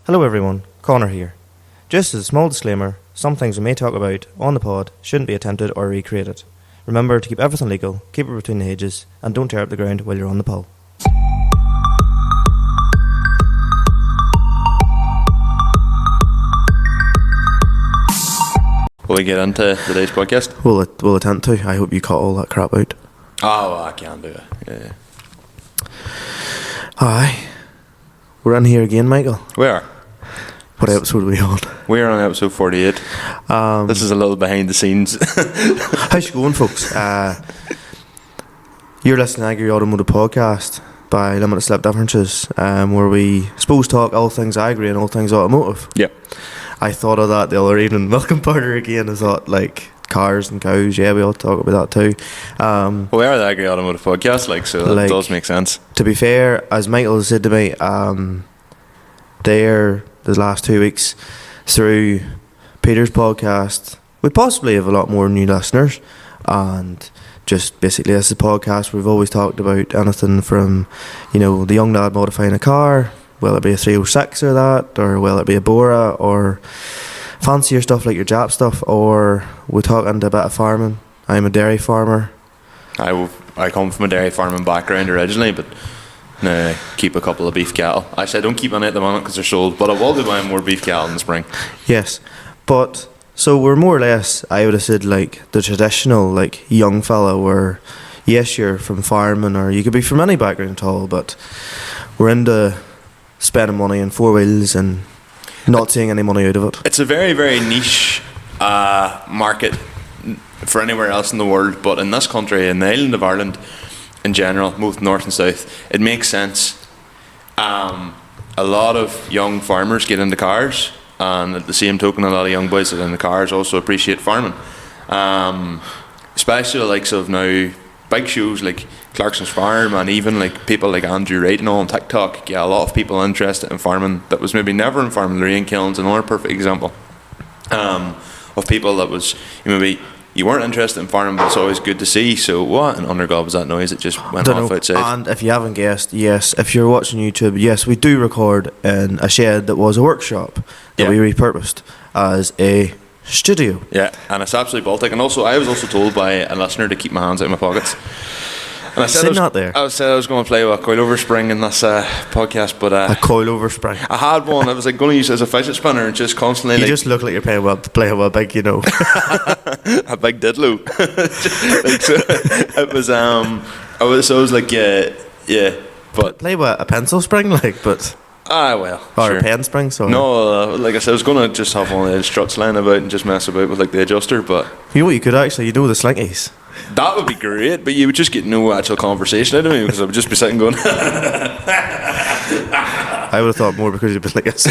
Hello everyone, Conor here. Just as a small disclaimer, some things we may talk about on the pod shouldn't be attempted or recreated. Remember to keep everything legal, keep it between the ages, and don't tear up the ground while you're on the pull. Will we get into today's podcast? We'll attempt to. I hope you cut all that crap out. Oh, well, I can do it. Yeah. Aye. We're in here again, Michael. We are. What episode are we on? We're on episode 48. This is a little behind the scenes. How's it going, folks? You're listening to Agri Automotive Podcast by Limited Slip Differences, where we suppose talk all things agri and all things automotive. Yep. I thought of that the other evening, milking powder again. I thought, like, cars and cows, yeah, we all talk about that too. Well, we are the Agri Automotive Podcast, so that does make sense. To be fair, as Michael has said to me, the last 2 weeks through Peter's podcast, we possibly have a lot more new listeners, and just basically this is a podcast we've always talked about anything from, the young lad modifying a car, will it be a 306 or that, or will it be a Bora, or fancier stuff like your Jap stuff, or we talk into a bit of farming. I'm a dairy farmer. I come from a dairy farming background originally, but now keep a couple of beef cattle. Actually, I don't keep any at the moment because they're sold, but I will be buying more beef cattle in the spring. Yes, but so we're more or less, I would have said, like the traditional young fella where, yes, you're from farming or you could be from any background at all, but we're into spending money on four wheels and not seeing any money out of it. It's a very, very niche market for anywhere else in the world, but in this country, in the island of Ireland in general, both north and south, it makes sense. A lot of young farmers get into cars, and at the same token, a lot of young boys that are into cars also appreciate farming. Especially the likes of now big shows like Clarkson's Farm, and even like people like Andrew Wright and all on TikTok get a lot of people interested in farming that was maybe never in farming. Lorraine Killen's another perfect example of people that was maybe you weren't interested in farming, but it's always good to see. So what in under God was that noise? It just went off outside. And if you haven't guessed, yes, if you're watching YouTube, yes, we do record in a shed that was a workshop that we repurposed as a studio. Yeah, and it's absolutely Baltic. And also, I was also told by a listener to keep my hands out of my pockets. And I said I was going to play with a coilover spring in this podcast, but a coilover spring. I had one. I was going to use it as a fidget spinner and just constantly. You just look like you're playing with a big, a big diddlo. So it was. I was like, yeah, but play with a pencil spring, but. Well, or sure. A pen spring, sorry. No, like I said, I was going to just have one of the struts lying about and just mess about with the adjuster, but you know what you could actually, the slinkies. That would be great, but you would just get no actual conversation out of me because I would just be sitting going. I would have thought more because you'd been like this.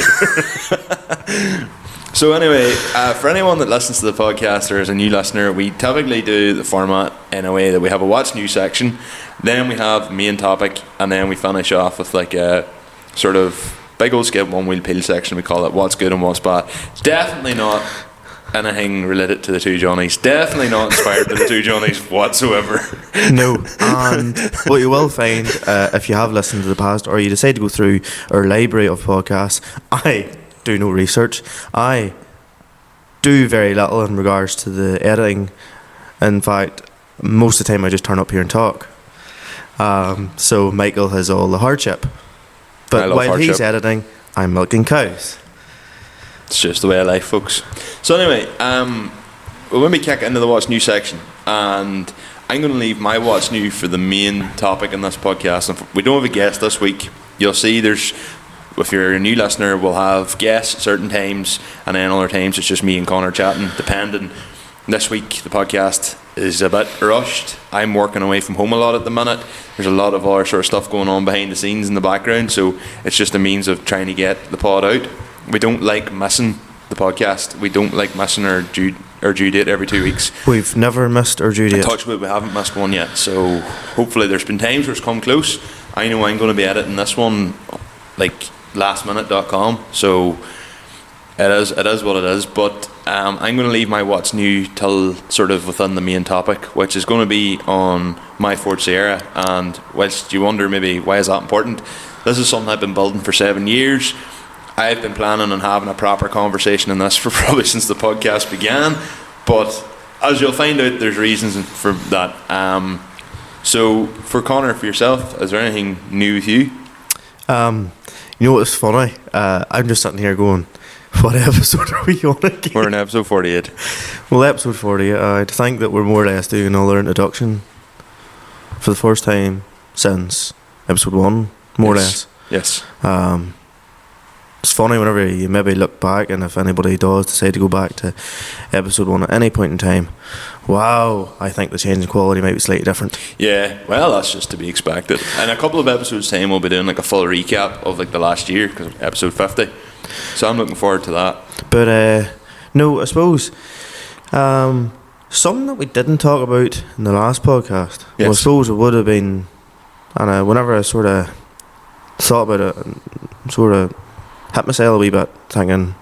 So anyway, for anyone that listens to the podcast or is a new listener, we typically do the format in a way that we have a what's new section, then we have main topic, and then we finish off with a sort of big old skip one wheel peel section. We call it what's good and what's bad. Definitely not anything related to the two Johnnies. Definitely not inspired by the two Johnnies whatsoever. No. And what you will find, if you have listened to the past or you decide to go through our library of podcasts, I do no research. I do very little in regards to the editing. In fact, most of the time I just turn up here and talk. So Michael has all the hardship. But while he's editing, I'm milking cows. It's just the way of life, folks. So anyway, we'll maybe kick into the what's new section, and I'm going to leave my what's new for the main topic in this podcast. And we don't have a guest this week. You'll see if you're a new listener, we'll have guests certain times, and then other times it's just me and Conor chatting, depending. This week the podcast is a bit rushed. I'm working away from home a lot at the minute. There's a lot of other sort of stuff going on behind the scenes in the background, so it's just a means of trying to get the pod out. We don't like missing the podcast. We don't like missing our due date every 2 weeks. We've never missed our due date. Touch wood, we haven't missed one yet. So hopefully, there's been times where it's come close. I know I'm going to be editing this one lastminute.com. So it is what it is. But I'm going to leave my what's new till sort of within the main topic, which is going to be on my Ford Sierra. And whilst you wonder maybe why is that important, this is something I've been building for 7 years. I've been planning on having a proper conversation on this for probably since the podcast began, but as you'll find out, there's reasons for that. So for Conor, for yourself, is there anything new with you? You know what's funny? I'm just sitting here going, what episode are we on again? We're in episode 48. Well, episode 48, I think that we're more or less doing another introduction for the first time since episode 1, more or less. Yes. It's funny whenever you maybe look back, and if anybody does decide to go back to episode 1 at any point in time, wow, I think the change in quality might be slightly different. Yeah, well, that's just to be expected. In a couple of episodes' time, we'll be doing like a full recap of like the last year, because episode 50. So I'm looking forward to that. But no, I suppose something that we didn't talk about in the last podcast, yes. well, I suppose it would have been, and whenever I sort of thought about it, and sort of hit myself a wee bit, thinking,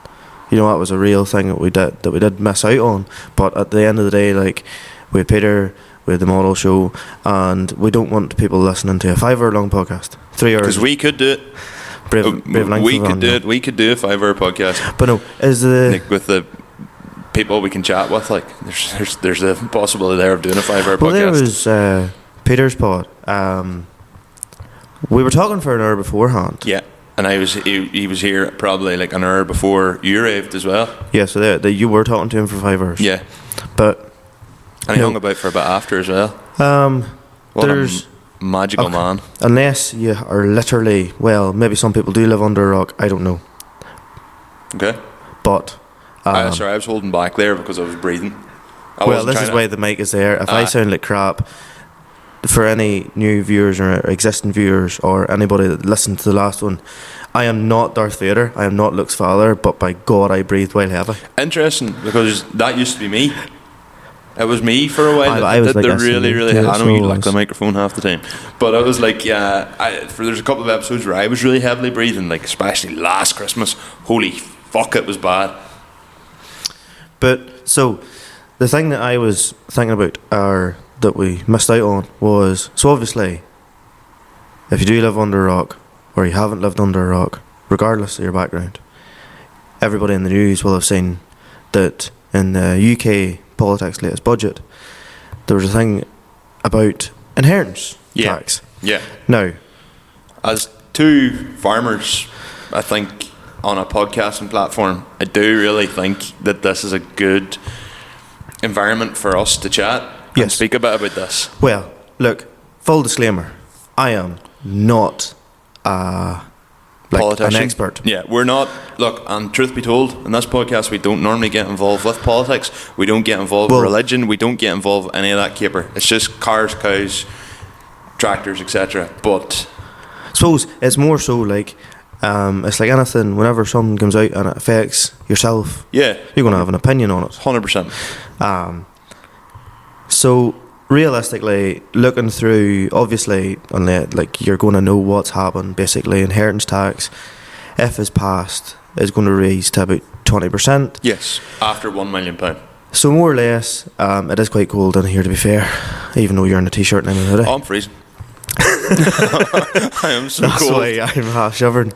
you know, that was a real thing that we did miss out on. But at the end of the day, like, we had Peter, we had the model show, and we don't want people listening to a 5-hour long podcast. 3 hours. Because we could do it. Brave we could do it. We could do a 5-hour podcast. But no, is the like with the people we can chat with, like there's a possibility there of doing a 5-hour podcast. Well, there was Peter's pod. We were talking for an hour beforehand. Yeah. And he was here probably like an hour before you arrived as well. Yeah, so you were talking to him for 5 hours. Yeah. But and he hung about for a bit after as well. What there's a magical man. Unless you are literally, well, maybe some people do live under a rock, I don't know. Okay. But sorry, I was holding back there because I was breathing. Well, this is why the mic is there. If I sound like crap, for any new viewers or existing viewers or anybody that listened to the last one, I am not Darth Vader, I am not Luke's father, but by God I breathed while heavy. Interesting, because that used to be me. It was me for a while. I was did like the really I know you like the microphone half the time, but I was like, there's a couple of episodes where I was really heavily breathing, like especially last Christmas. Holy fuck, it was bad. But so the thing that I was thinking about, or that we missed out on, was, so obviously if you do live under a rock or you haven't lived under a rock, regardless of your background, everybody in the news will have seen that in the UK politics latest budget there was a thing about inheritance tax. Yeah. Now, as two farmers, I think on a podcasting platform, I do really think that this is a good environment for us to chat and speak a bit about this. Well, look, full disclaimer, I am not an expert. Yeah, we're not. Look, and truth be told, in this podcast, we don't normally get involved with politics. We don't get involved with religion. We don't get involved with any of that caper. It's just cars, cows, tractors, etc. But I suppose it's more so like, it's like anything, whenever something comes out and it affects yourself, yeah, you're going to have an opinion on it. 100%. So realistically, looking through, obviously, like, you're going to know what's happened. Basically, inheritance tax, if it's passed, is going to raise to about 20%. Yes, after £1 million. So more or less, it is quite cold in here, to be fair, even though you're in a t-shirt and I'm in a hoodie. Oh, I'm freezing. I am so That's cold. why I'm half shivering.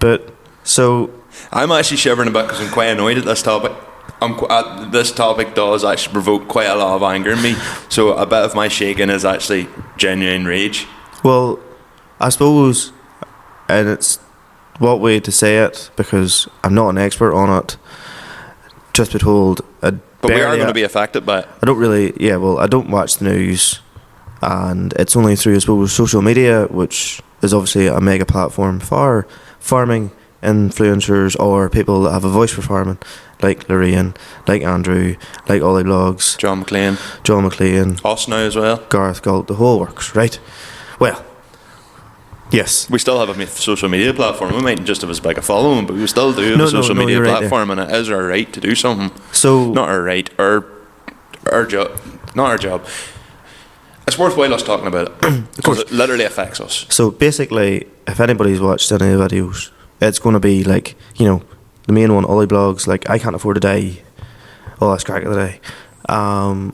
But so I'm actually shivering a bit because I'm quite annoyed at this topic. This topic does actually provoke quite a lot of anger in me, so a bit of my shaking is actually genuine rage. Well, I suppose, and it's what way to say it, because I'm not an expert on it, just be told, but we are going to be affected by it. I don't watch the news, and it's only through, I suppose, social media, which is obviously a mega platform for farming influencers or people that have a voice for farming, like Lorraine, like Andrew, like Ollie Blogs, John McLean, us now as well, Gareth Galt, the whole works, right? Well, yes, we still have a social media platform. We mightn't just have as big a following, but we still do have a social media platform, and it is our right to do something. So not our right, our job, not our job. It's worthwhile us talking about it because it literally affects us. So basically, if anybody's watched any of the videos, it's going to be like, you know, the main one, Ollie Blogs, like, I can't afford to die, oh, that's crack of the day.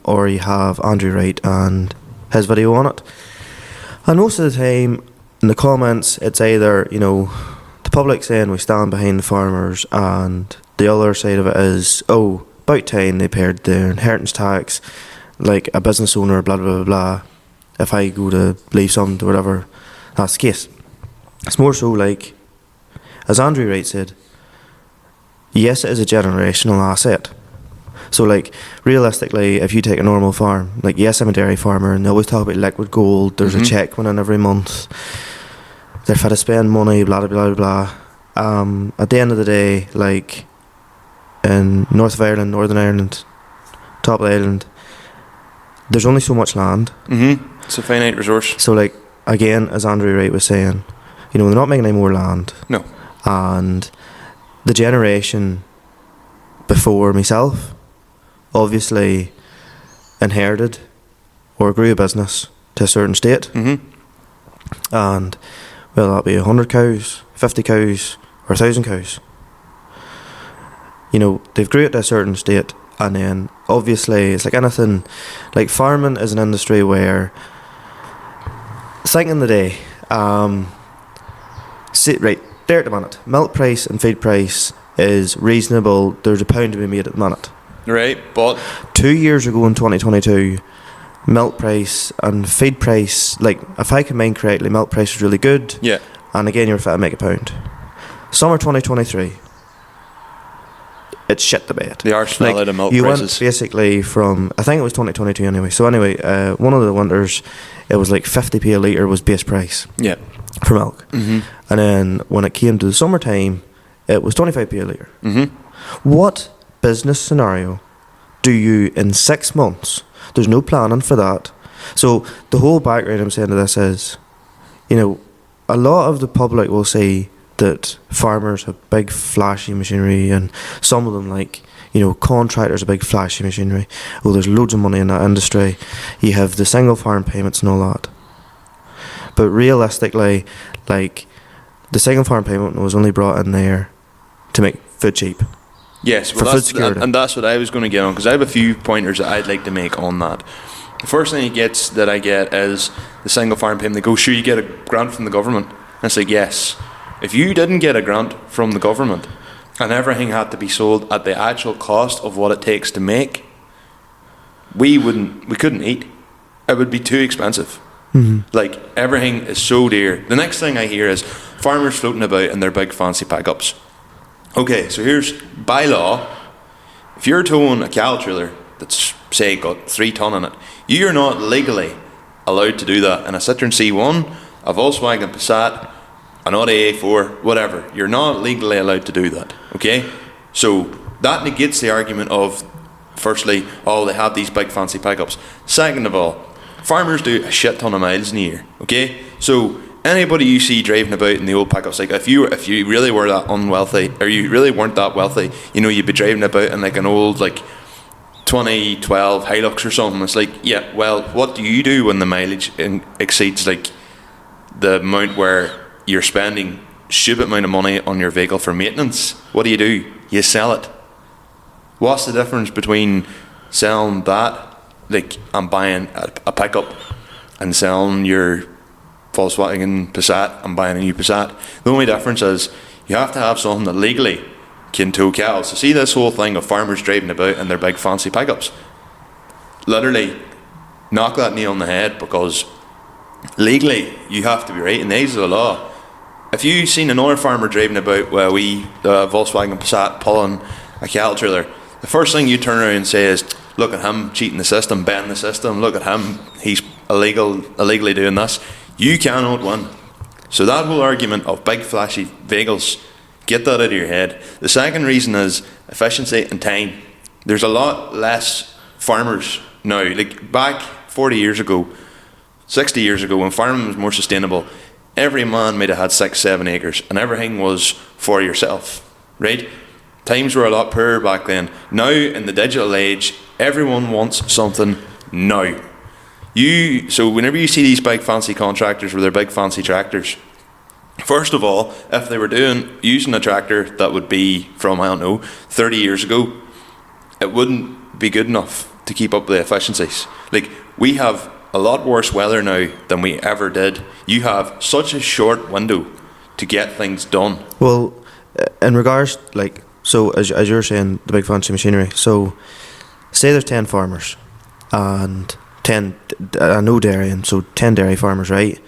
Or you have Andrew Wright and his video on it. And most of the time, in the comments, it's either, you know, the public saying we stand behind the farmers, and the other side of it is, oh, about time they paid their inheritance tax, like a business owner, blah blah blah blah. If I go to leave something to whatever, that's the case. It's more so like, as Andrew Wright said, yes, it is a generational asset. So, like, realistically, if you take a normal farm, like, yes, I'm a dairy farmer, and they always talk about liquid gold, there's a check coming in every month, they're fit to spend money, blah, blah, blah, blah. At the end of the day, like, in North of Ireland, Northern Ireland, top of the island, there's only so much land. It's a finite resource. So, like, again, as Andrew Wright was saying, you know, they're not making any more land. No. And the generation before myself obviously inherited or grew a business to a certain state. And whether that be 100 cows, 50 cows, or 1,000 cows, you know, they've grew it to a certain state, and then obviously it's like anything, like farming is an industry where, think in the day, right there at the minute, milk price and feed price is reasonable. There's a pound to be made at the minute. Right, but 2 years ago in 2022, milk price and feed price, like, if I can mind correctly, milk price was really good. yeah, And again, you're fit to make a pound. Summer 2023, it's shit the bed. the arse fell out of milk you prices. went basically from, I think it was 2022 anyway. So anyway, one of the winters, it was like 50p a litre was base price Yeah. for milk. And then when it came to the summertime, it was 25p a litre. What business scenario do you, in 6 months, there's no planning for that. So the whole background I'm saying to this is, you know, a lot of the public will say that farmers have big flashy machinery, and some of them, like, you know, contractors have big flashy machinery. Oh, there's loads of money in that industry. You have the single farm payments and all that. But realistically, like, the single farm payment was only brought in there to make food cheap. Yes, For food security. and that's what I was going to get on, because I have a few pointers that I'd like to make on that. The first thing that I get is the single farm payment. They go, sure, you get a grant from the government. And it's like, yes. If you didn't get a grant from the government and everything had to be sold at the actual cost of what it takes to make, we couldn't eat. It would be too expensive. Like, everything is so dear. The next thing I hear is farmers floating about in their big fancy pickups. Okay, so here's, by law, if you're towing a cattle trailer that's, say, got 3 ton in it, you're not legally allowed to do that. In a Citroen C1, a Volkswagen Passat, an Audi A4, whatever, you're not legally allowed to do that, okay? So that negates the argument of, firstly, oh, they have these big fancy pickups. Second of all, farmers do a shit ton of miles in a year, okay? So anybody you see driving about in the old pickups, like, if you really were that unwealthy, or you really weren't that wealthy, you know, you'd be driving about in like an old, like, 2012 Hilux or something. It's like, yeah, well, what do you do when the mileage exceeds, like, the amount where you're spending stupid amount of money on your vehicle for maintenance? What do? You sell it. What's the difference between selling that, like, and buying a pickup, and selling your Volkswagen Passat and buying a new Passat? The only difference is you have to have something that legally can tow cattle. So see this whole thing of farmers driving about in their big fancy pickups, literally knock that nail on the head, because legally you have to be right in the eyes of the law. If you've seen another farmer driving about with a Volkswagen Passat pulling a cattle trailer, the first thing you turn around and say is, look at him cheating the system, bending the system, look at him, he's illegally doing this. You cannot win. So that whole argument of big flashy vehicles, get that out of your head. The second reason is efficiency and time. There's a lot less farmers now. Like, back 40 years ago, 60 years ago, when farming was more sustainable, every man might have had 6-7 acres, and everything was for yourself, right? Times were a lot poorer back then. Now, in the digital age, everyone wants something now. So whenever you see these big fancy contractors with their big fancy tractors, first of all, if they were using a tractor that would be from, I don't know, 30 years ago, it wouldn't be good enough to keep up the efficiencies. Like, we have a lot worse weather now than we ever did. You have such a short window to get things done. Well, in regards, like, so as you're saying, the big fancy machinery. So, say there's 10 farmers, and 10, no dairy, and so 10 dairy farmers, right?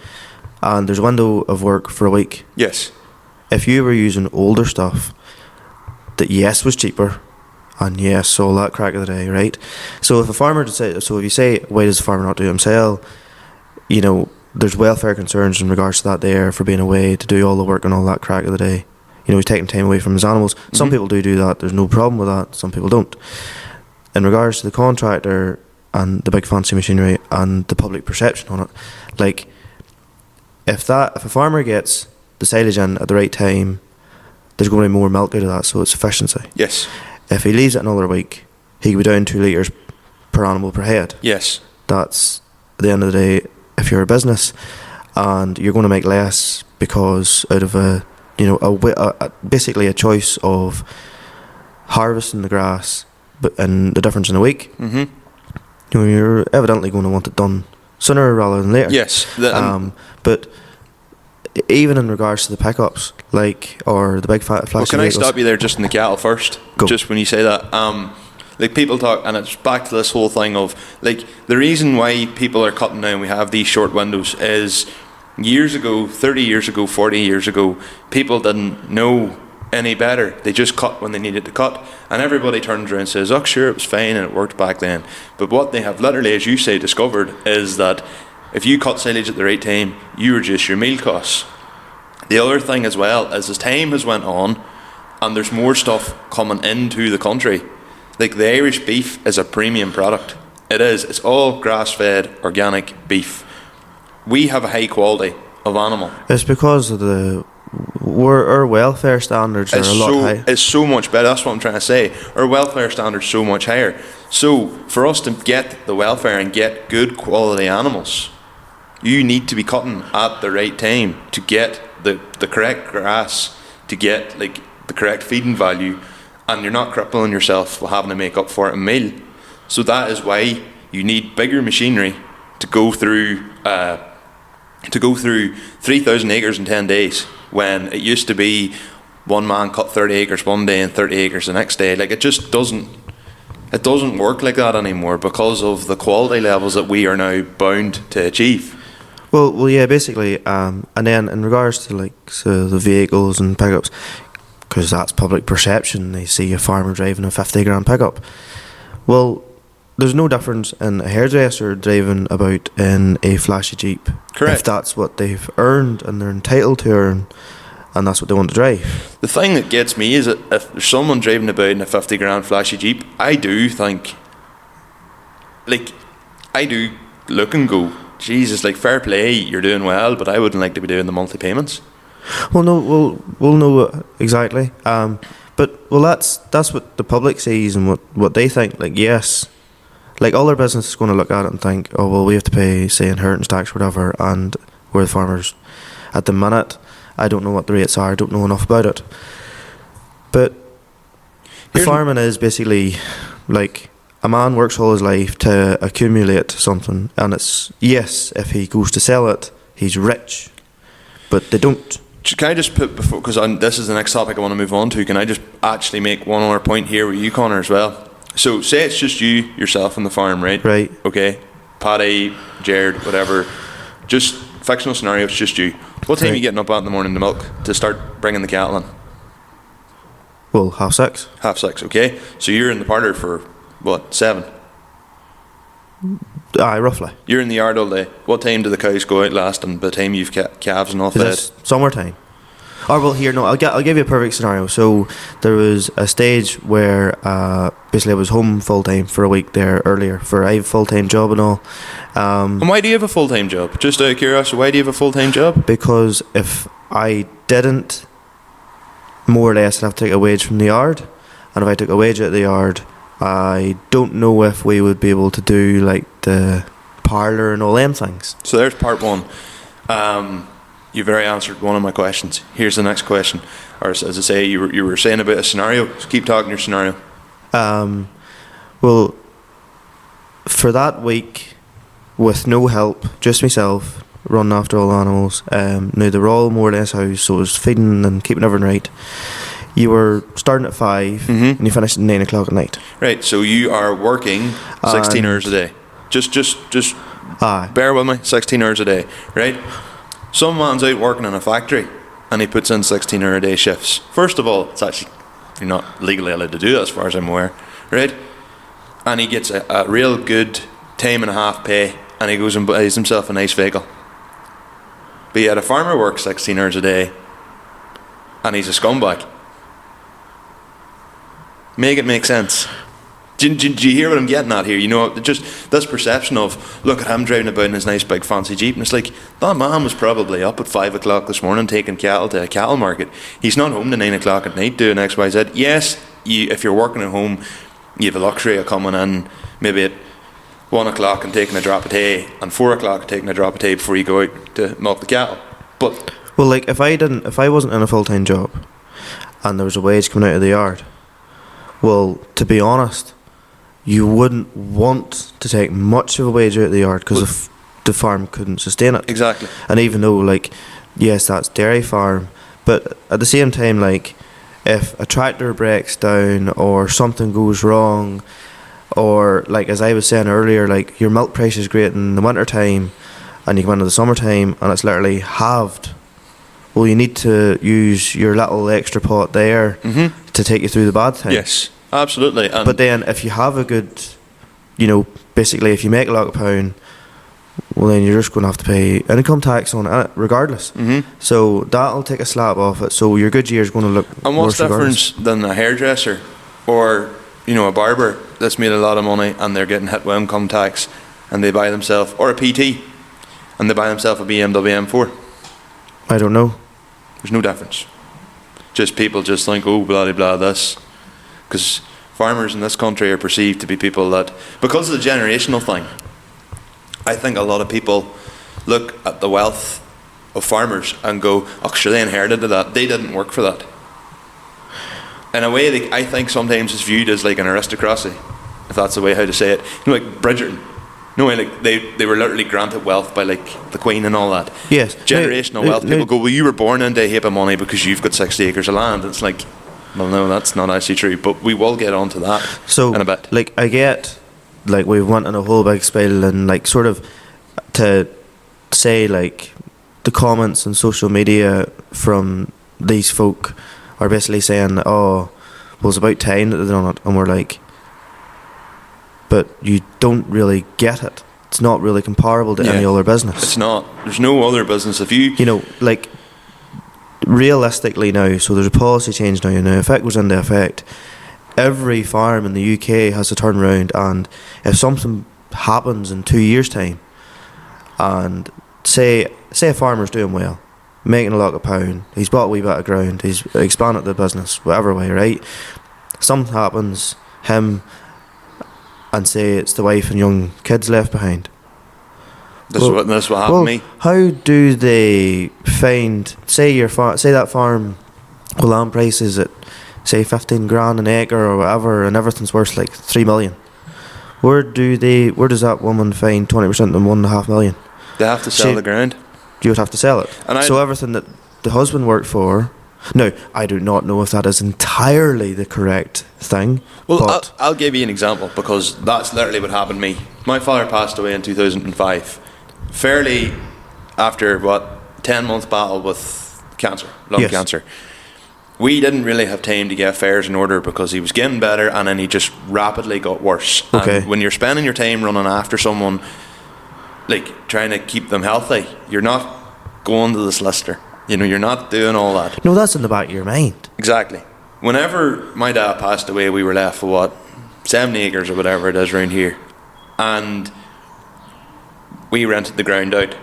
And there's a window of work for a week. Yes. If you were using older stuff, that yes was cheaper, and yes, all that crack of the day, right? So if a farmer decides, so if you say, why does the farmer not do it himself? You know, there's welfare concerns in regards to that there for being away to do all the work and all that crack of the day. You know, he's taking time away from his animals. Some people do that. There's no problem with that. Some people don't. In regards to the contractor and the big fancy machinery and the public perception on it, like, if a farmer gets the silage in at the right time, there's going to be more milk out of that, so it's efficiency. Yes. If he leaves it another week, he could be down 2 litres per animal per head. Yes. That's, at the end of the day, if you're a business and you're going to make less because out of basically a choice of harvesting the grass and the difference in a week, you're evidently going to want it done sooner rather than later. Yes. But even in regards to the pickups, like, or the big flashy Well, can I vehicles, stop you there just in the cattle first? Go. Just when you say that. Like, people talk, and it's back to this whole thing of, like, the reason why people are cutting down, we have these short windows, is years ago, 30 years ago, 40 years ago, people didn't know any better. They just cut when they needed to cut, and everybody turns around and says, oh sure, it was fine and it worked back then. But what they have literally, as you say, discovered is that if you cut silage at the right time, you reduce your meal costs. The other thing as well is, as time has went on and there's more stuff coming into the country, like, the Irish beef is a premium product. It is. It's all grass-fed organic beef. We have a high quality of animal. it's because of our welfare standards are a lot higher. It's so much better. That's what I'm trying to say. Our welfare standards are so much higher. So for us to get the welfare and get good quality animals, you need to be cutting at the right time to get the correct grass, to get, like, the correct feeding value, and you're not crippling yourself with having to make up for it in meal. So that is why you need bigger machinery to go through 3,000 acres in 10 days, when it used to be one man cut 30 acres one day and 30 acres the next day. Like, it just doesn't work like that anymore because of the quality levels that we are now bound to achieve. Well, yeah, basically, and then in regards to, like, so the vehicles and pickups, because that's public perception, they see a farmer driving a 50 grand pickup. Well, there's no difference in a hairdresser driving about in a flashy Jeep. Correct. If that's what they've earned and they're entitled to earn, and that's what they want to drive. The thing that gets me is that if there's someone driving about in a 50 grand flashy Jeep, I do think, like, I do look and go, Jesus, like, fair play, you're doing well, but I wouldn't like to be doing the monthly payments. Well, no, we'll know exactly. But that's what the public sees and what they think. Like, yes, like, all their business is going to look at it and think, oh well, we have to pay, say, inheritance tax or whatever, and we're the farmers. At the minute, I don't know what the rates are. I don't know enough about it. But the farming is basically like, a man works all his life to accumulate something, and it's, yes, if he goes to sell it, he's rich, but they don't. Can I just put, before, because this is the next topic I want to move on to, can I just actually make one more point here with you, Conor, as well? So, say it's just you, yourself, on the farm, right? Right. Okay. Paddy, Jared, whatever. Just fictional scenario, it's just you. What time are you getting up at in the morning to milk to start bringing the cattle in? Well, 6:30. 6:30, okay. So you're in the parlour for, what, 7? Aye, roughly. You're in the yard all day. What time do the cows go out last, and by the time you've calves and all fed? It's summertime. Or, well, here, no, I'll give you a perfect scenario. So there was a stage where basically I was home full time for a week there earlier, for I have a full time job and all. And why do you have a full time job? Just out of curiosity, why do you have a full time job? Because if I didn't, more or less, I'd have to take a wage from the yard, and if I took a wage out of the yard, I don't know if we would be able to do, like, the parlour and all them things. So there's part one. You've already answered one of my questions. Here's the next question. Or, as I say, you were saying about a scenario. So keep talking your scenario. Well, for that week, with no help, just myself, running after all the animals. Now they were all more or less housed, so it was feeding and keeping everything right. You were starting at 5 and you finished at 9 o'clock at night. Right, so you are working 16 hours a day. Just Aye. bear with me, 16 hours a day, right? Some man's out working in a factory and he puts in 16 hour a day shifts. First of all, it's actually, you're not legally allowed to do that as far as I'm aware, right? And he gets a real good time and a half pay and he goes and buys himself a nice vehicle. But yet a farmer works 16 hours a day and he's a scumbag. Make it make sense. Do you hear what I'm getting at here? You know, just this perception of, look at him driving about in his nice big fancy Jeep, and it's like, that man was probably up at 5 o'clock this morning taking cattle to a cattle market. He's not home to 9 o'clock at night doing X, Y, Z. Yes, if you're working at home, you have the luxury of coming in maybe at 1 o'clock and taking a drop of tea, and 4 o'clock taking a drop of tea before you go out to milk the cattle. But well, like if I wasn't in a full-time job and there was a wage coming out of the yard, well, to be honest, you wouldn't want to take much of a wage out of the yard because the farm couldn't sustain it. Exactly. And even though, like, yes, that's dairy farm, but at the same time, like, if a tractor breaks down or something goes wrong, or like as I was saying earlier, like your milk price is great in the winter time and you come into the summertime and it's literally halved. Well, you need to use your little extra pot there to take you through the bad time. yes, absolutely. And But then if you have a good, basically if you make a lot of pound, well then you're just going to have to pay income tax on it regardless. So that'll take a slap off it. So your good year is going to look And what's worse regardless. difference than a hairdresser or, a barber that's made a lot of money and they're getting hit with income tax and they buy themselves, or a PT, and they buy themselves a BMW M4? I don't know. There's no difference. Just people just think, oh, blah, blah, blah, this. Because farmers in this country are perceived to be people that, because of the generational thing, I think a lot of people look at the wealth of farmers and go, oh, sure, they inherited that. They didn't work for that. In a way, I think sometimes it's viewed as like an aristocracy, if that's the way how to say it. Like Bridgerton. No way, like they were literally granted wealth by like the Queen and all that. Yes. Generational wealth. People go, well, you were born into a heap of money because you've got 60 acres of land. It's like, well, no, that's not actually true. But we will get onto that in a bit. Like, I get, like, we went on a whole big spiel and, like, sort of to say, like, the comments on social media from these folk are basically saying, oh, well, it's about time that they've done it. And we're like, but you don't really get it. It's not really comparable to any other business. It's not. There's no other business. If you... like, realistically now, so there's a policy change now, if it goes into effect, every farm in the UK has to turn around, and if something happens in 2 years' time, and say a farmer's doing well, making a lot of pound, he's bought a wee bit of ground, he's expanded the business, whatever way, right? Something happens, him, and say it's the wife and young kids left behind. This is what happened to me. How do they find, say that farm, land price is at, say, 15 grand an acre or whatever, and everything's worth like 3 million. Where does that woman find 20% of 1.5 million? They have to sell the ground. You would have to sell it. So everything that the husband worked for. Now, I do not know if that is entirely the correct thing. Well, I'll give you an example, because that's literally what happened to me. My father passed away in 2005, fairly after 10-month battle with cancer, lung cancer. We didn't really have time to get affairs in order because he was getting better and then he just rapidly got worse. Okay. And when you're spending your time running after someone, like trying to keep them healthy, you're not going to the solicitor. You're not doing all that. No, that's in the back of your mind. Exactly. Whenever my dad passed away, we were left with 70 acres or whatever it is around here. And we rented the ground out.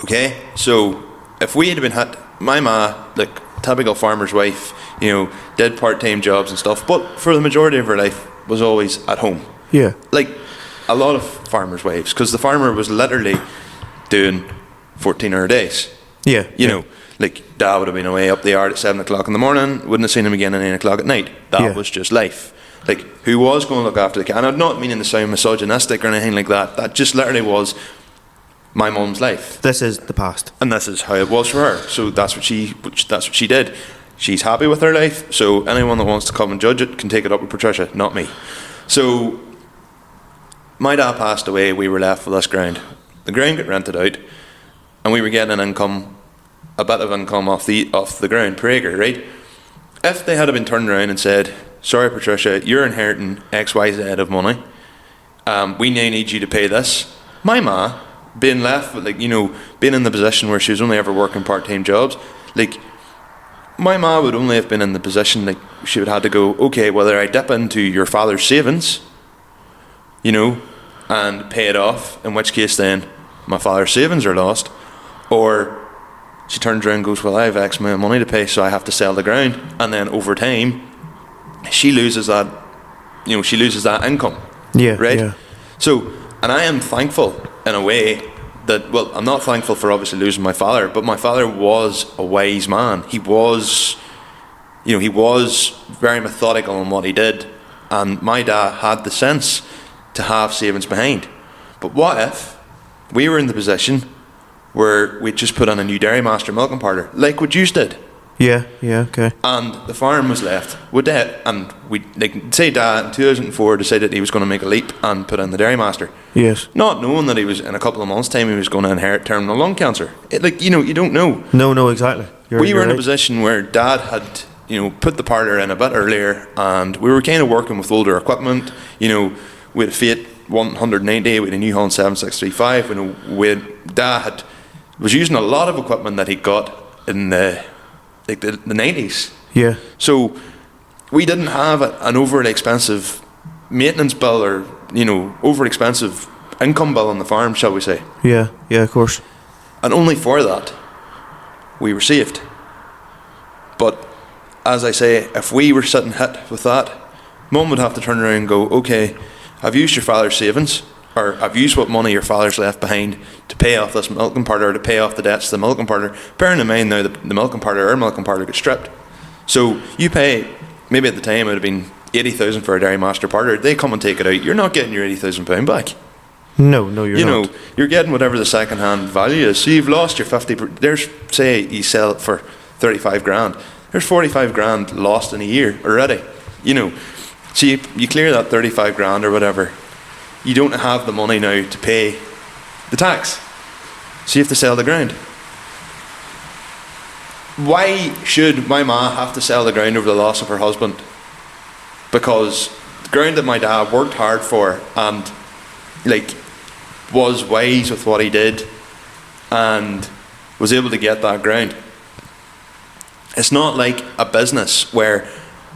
Okay? So if we had been hit, my ma, like typical farmer's wife, did part-time jobs and stuff, but for the majority of her life was always at home. Yeah. Like a lot of farmers' wives, because the farmer was literally doing 14-hour days. Yeah. Like dad would have been away up the yard at 7 o'clock in the morning, wouldn't have seen him again at 9 o'clock at night. That was just life. Like, who was going to look after the cat? And I'm not meaning to sound misogynistic or anything like that. That just literally was my mum's life. This is the past. And this is how it was for her. So that's what she did. She's happy with her life. So anyone that wants to come and judge it can take it up with Patricia, not me. So my dad passed away. We were left with this ground. The ground got rented out, and we were getting an income, a bit of income off the ground per acre, right? If they had been turned around and said, "Sorry, Patricia, you're inheriting X, Y, Z of money. We now need you to pay this." My ma, being left with, being in the position where she was only ever working part-time jobs, my ma would only have been in the position, she would have had to go, okay, whether I dip into your father's savings, and pay it off, in which case then my father's savings are lost, or she turns around and goes, well, I have X amount of money to pay, so I have to sell the ground, and then over time, she loses that income. Yeah. Right? Yeah. So, and I am thankful in a way that, well, I'm not thankful for obviously losing my father, but my father was a wise man. He was very methodical in what he did, and my dad had the sense to have savings behind. But what if we were in the position where we just put on a new Dairy Master milk imparter, like what you did? Yeah, okay. And the farm was left with debt, and we, say Dad in 2004 decided he was going to make a leap and put in the Dairy Master. Yes. Not knowing that he was, in a couple of months' time, he was going to inherit terminal lung cancer. You don't know. No, exactly. We were in right. a position where Dad had, put the parlour in a bit earlier, and we were kind of working with older equipment. We had a Fiat 190, we had a New Holland 7635, Dad was using a lot of equipment that he got in the 90s. Yeah. So we didn't have an overly expensive maintenance bill or, overly expensive income bill on the farm, shall we say. Yeah, of course. And only for that, we were saved. But, as I say, if we were sitting hit with that, Mum would have to turn around and go, okay, I've used your father's savings, or I've used what money your father's left behind to pay off this milk imparter, or to pay off the debts to the milk imparter. Bearing in mind now the milk imparter, our milk imparter, gets stripped. So you pay, maybe at the time it would have been 80,000 for a Dairy Master parter. They come and take it out. You're not getting your £80,000 back. No, you're not. You're getting whatever the second-hand value is. So you've lost your 50. There's, say you sell it for 35 grand. There's 45 grand lost in a year already. So you clear that 35 grand or whatever. You don't have the money now to pay the tax. So you have to sell the ground. Why should my ma have to sell the ground over the loss of her husband? Because the ground that my dad worked hard for and was wise with what he did and was able to get that ground. It's not like a business where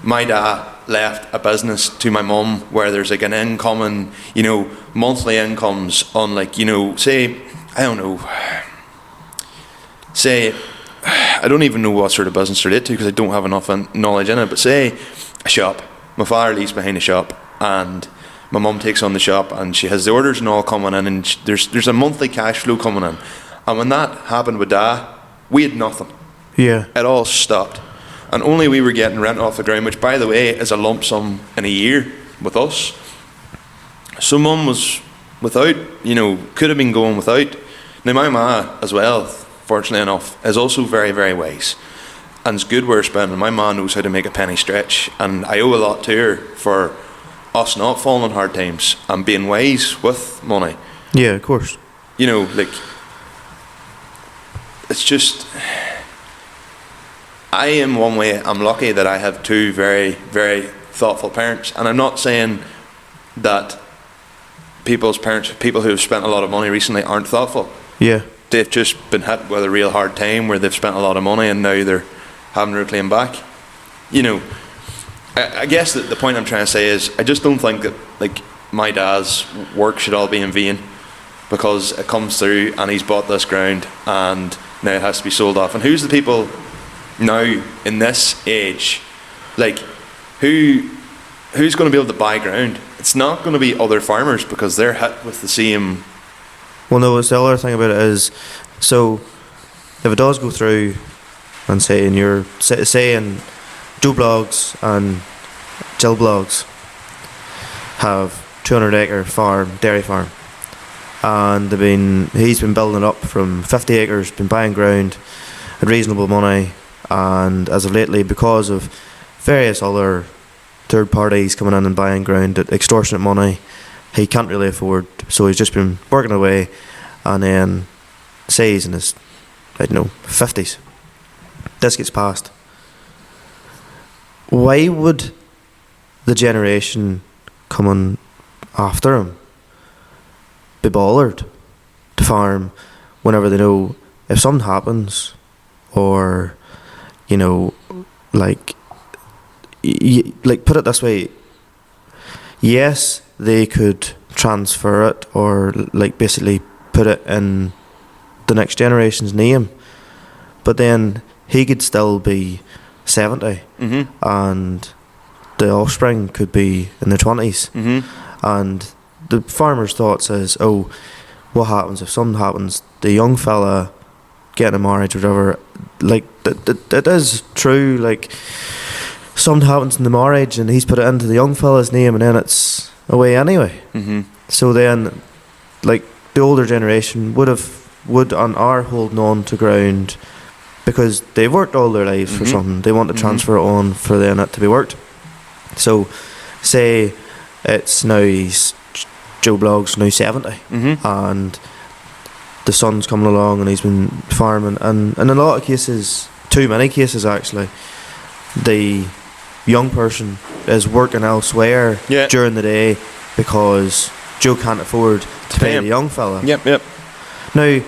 my dad left a business to my mum where there's an incoming, monthly incomes on say, I don't know, say, I don't even know what sort of business to relate to because I don't have enough knowledge in it, but say a shop. My father leaves behind a shop and my mum takes on the shop and she has the orders and all coming in and there's a monthly cash flow coming in. And when that happened with Dad, we had nothing. Yeah. It all stopped. And only we were getting rent off the ground, which, by the way, is a lump sum in a year with us. So Mum was without, could have been going without. Now my ma, as well, fortunately enough, is also very, very wise. And it's good we're spending. My ma knows how to make a penny stretch. And I owe a lot to her for us not falling on hard times and being wise with money. Yeah, of course. It's just... I am one way, I'm lucky that I have two very, very thoughtful parents. And I'm not saying that people's parents, people who have spent a lot of money recently, aren't thoughtful. Yeah. They've just been hit with a real hard time where they've spent a lot of money and now they're having to reclaim back. I guess that the point I'm trying to say is I just don't think that my dad's work should all be in vain because it comes through and he's bought this ground and now it has to be sold off. And who's the people... now in this age, who's going to be able to buy ground? It's not going to be other farmers because they're hit with the same. Well, no, it's the other thing about it is, so if it does go through and say in Joe Blogs and Jill Blogs have 200 acre dairy farm, and he's been building it up from 50 acres, been buying ground at reasonable money, and as of lately, because of various other third parties coming in and buying ground at extortionate money, he can't really afford, so he's just been working away, and then say he's in his, 50s. This gets passed. Why would the generation coming after him be bothered to farm whenever they know if something happens, or like put it this way, yes, they could transfer it or basically put it in the next generation's name, but then he could still be 70, and the offspring could be in their 20s, and the farmer's thoughts is, oh, what happens if something happens, the young fella getting a marriage or whatever, that is true, something happens in the marriage and he's put it into the young fella's name, and then it's away anyway. So then the older generation would and are holding on to ground because they've worked all their lives for something. They want to transfer it on for then it to be worked. So say it's now Joe Blogg's now 70, and the son's coming along and he's been farming, and in a lot of cases, too many cases actually, the young person is working elsewhere during the day because Joe can't afford to pay the young fella. Yep. Now,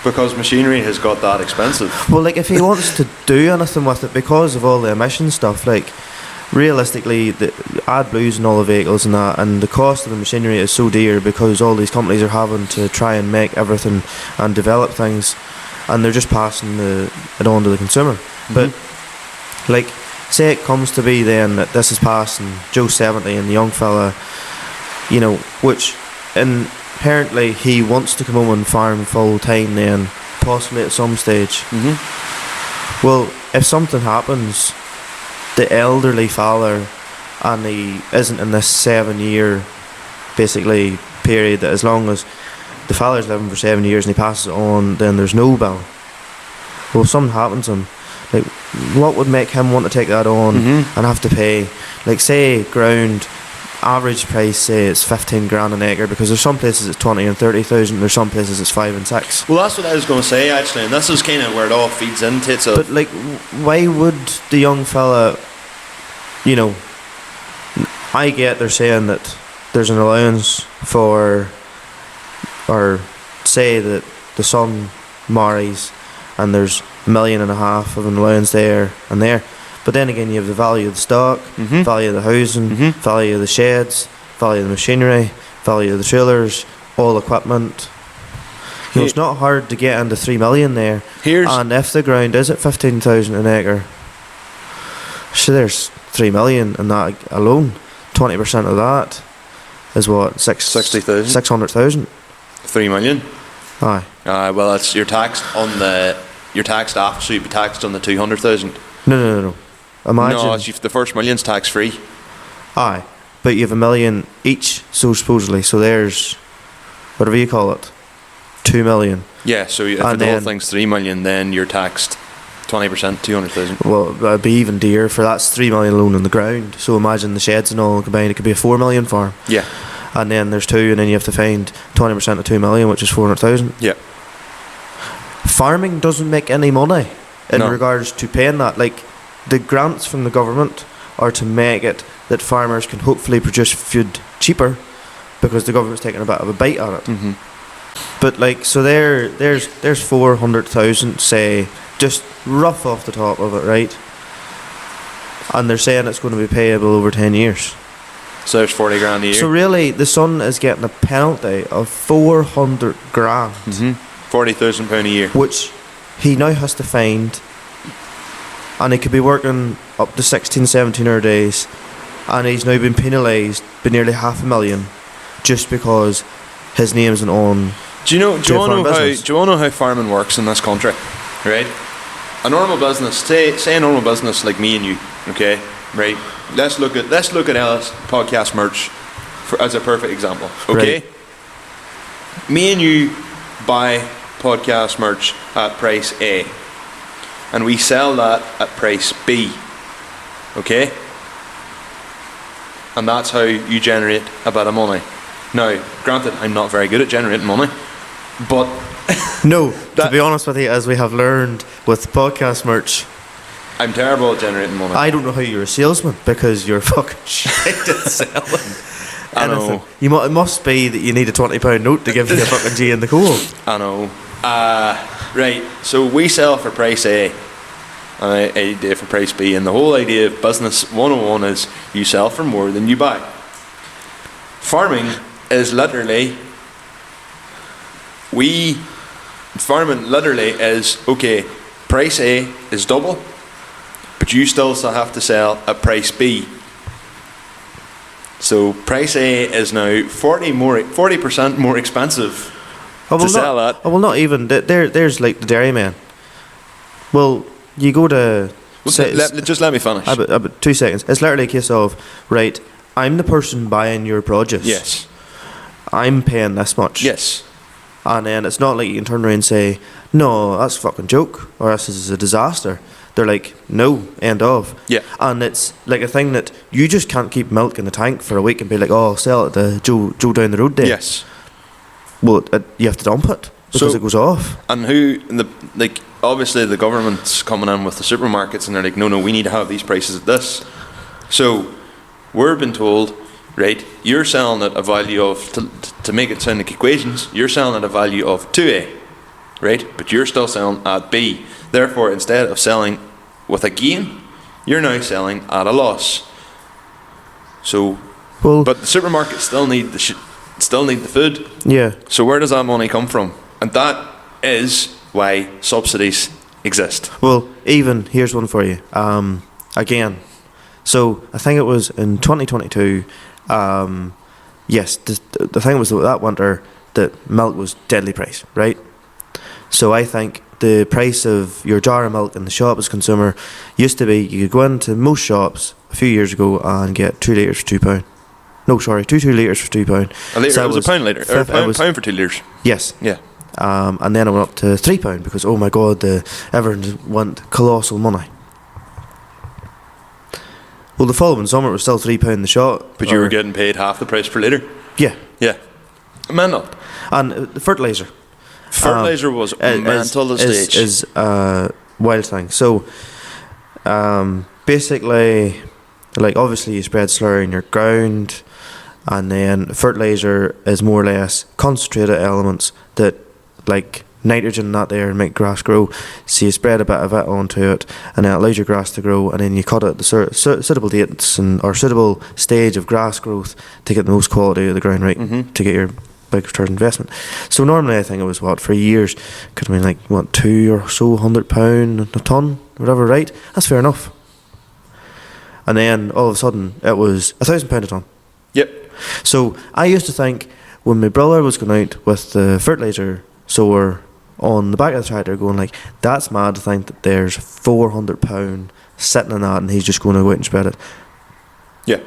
because machinery has got that expensive. Well, if he wants to do anything with it because of all the emission stuff, realistically, the AdBlues and all the vehicles and that, and the cost of the machinery is so dear because all these companies are having to try and make everything and develop things, and they're just passing it on to the consumer. But say it comes to be then that this is passed and Joe's 70 and the young fella, which inherently he wants to come home and farm full time then, possibly at some stage. Well, if something happens, the elderly fella, and he isn't in this 7-year basically period, that as long as the fella's living for 7 years and he passes it on, then there's no bill. Well, if something happens to him, what would make him want to take that on and have to pay, say ground average price, say it's 15 grand an acre, because there's some places it's 20 and 30,000, there's some places it's 5 and 6. Well, that's what I was going to say actually, and this is kind of where it all feeds into it. So. But why would the young fella, I get they're saying that there's an allowance for, or say that the son marries and there's $1.5 million of an allowance there and there. But then again, you have the value of the stock, value of the housing, value of the sheds, value of the machinery, value of the trailers, all equipment. It's not hard to get into $3 million there. And if the ground is at 15,000 an acre, so there's $3 million in that alone. 20% of that is what, 60,000, 600,000. $3 million. Aye. Well, that's you're taxed after, so you'd be taxed on the 200,000. No. Imagine. No, the first $1 million's tax free. Aye, but you have $1 million each, so supposedly. So there's, whatever you call it, $2 million. Yeah. So if the whole thing's $3 million, then you're taxed 20%, 200,000. Well, that'd be even dearer, for that's $3 million alone on the ground. So imagine the sheds and all combined, it could be a $4 million farm. Yeah. And then there's 2, and then you have to find 20% of $2 million, which is 400,000. Yeah. Farming doesn't make any money in regards to paying that. The grants from the government are to make it that farmers can hopefully produce food cheaper, because the government's taking a bit of a bite at it. But so there's 400,000, say, just rough off the top of it, right? And they're saying it's going to be payable over 10 years. So there's 40 grand a year. So really, the son is getting a penalty of 400 grand. £40,000 a year. Which he now has to find, and he could be working up to 16, 17 hour days, and he's now been penalised by nearly $500,000 just because his name's on. Do you want to know how farming works in this country? Right? A normal business, say a normal business like me and you, okay? Right? Let's look at Ellis podcast merch as a perfect example. Okay? Right. me and you buy podcast merch at price A, and we sell that at price B, okay? And that's how you generate a bit of money. Now, granted, I'm not very good at generating money, but No, to be honest with you, as we have learned with podcast merch, I'm terrible at generating money. I don't know how you're a salesman, because you're fucking shit at selling. I know. Anything. It must be that you need a £20 note to give you a fucking G in the coal. I know. Right, so we sell for price A, and I do for price B, and the whole idea of business 101 is you sell for more than you buy. Farming is literally, okay, price A is double, but you still have to sell at price B. So price A is now 40% more expensive to sell at. Oh, well, not even. There's like the dairyman. Well, you go to... Just let me finish. About 2 seconds. It's literally a case of, right, I'm the person buying your produce. Yes. I'm paying this much. Yes. And then it's not like you can turn around and say, no, that's a fucking joke, or this is a disaster. They're like, no, end of. Yeah. And it's like a thing that you just can't keep milk in the tank for a week and be like, oh, I'll sell it to Joe down the road there. Yes. Well, you have to dump it because it goes off. And obviously the government's coming in with the supermarkets, and they're like, no, we need to have these prices at this. So we're being told, right, you're selling at a value of, to make it sound like equations, you're selling at a value of 2A, right? But you're still selling at B. Therefore, instead of selling with a gain, you're now selling at a loss. So, but the supermarkets still need the food. Yeah. So where does that money come from? And that is why subsidies exist. Well, even here's one for you. Again, so I think it was in 2022. Yes, the thing was that winter that milk was deadly price, right? So I think the price of your jar of milk in the shop as a consumer used to be, you could go into most shops a few years ago and get 2 litres for £2. No, sorry, 2 litres for £2. A litre, so it was a pound litre, or pound for 2 litres. Yes. Yeah. And then it went up to £3 because, oh my god, everyone went colossal money. Well, the following summer it was still £3 in the shop. But you were getting paid half the price per litre? Yeah. Yeah. Mental. And the fertiliser. Fertiliser was mental at the stage. Is a wild thing. So, basically, like obviously you spread slurry in your ground, and then fertiliser is more or less concentrated elements that, like nitrogen and that there, and make grass grow. So you spread a bit of it onto it, and then it allows your grass to grow, and then you cut it at the suitable dates or suitable stage of grass growth to get the most quality of the ground right, to get your big return investment. So normally I think it was for years could have been like £2 or so £100 a ton, whatever, right? That's fair enough. And then all of a sudden it was £1,000 a ton. Yep. So I used to think when my brother was going out with the fertiliser sower on the back of the tractor, going like, that's mad to think that there's £400 sitting in that and he's just going to go out and spread it. Yeah.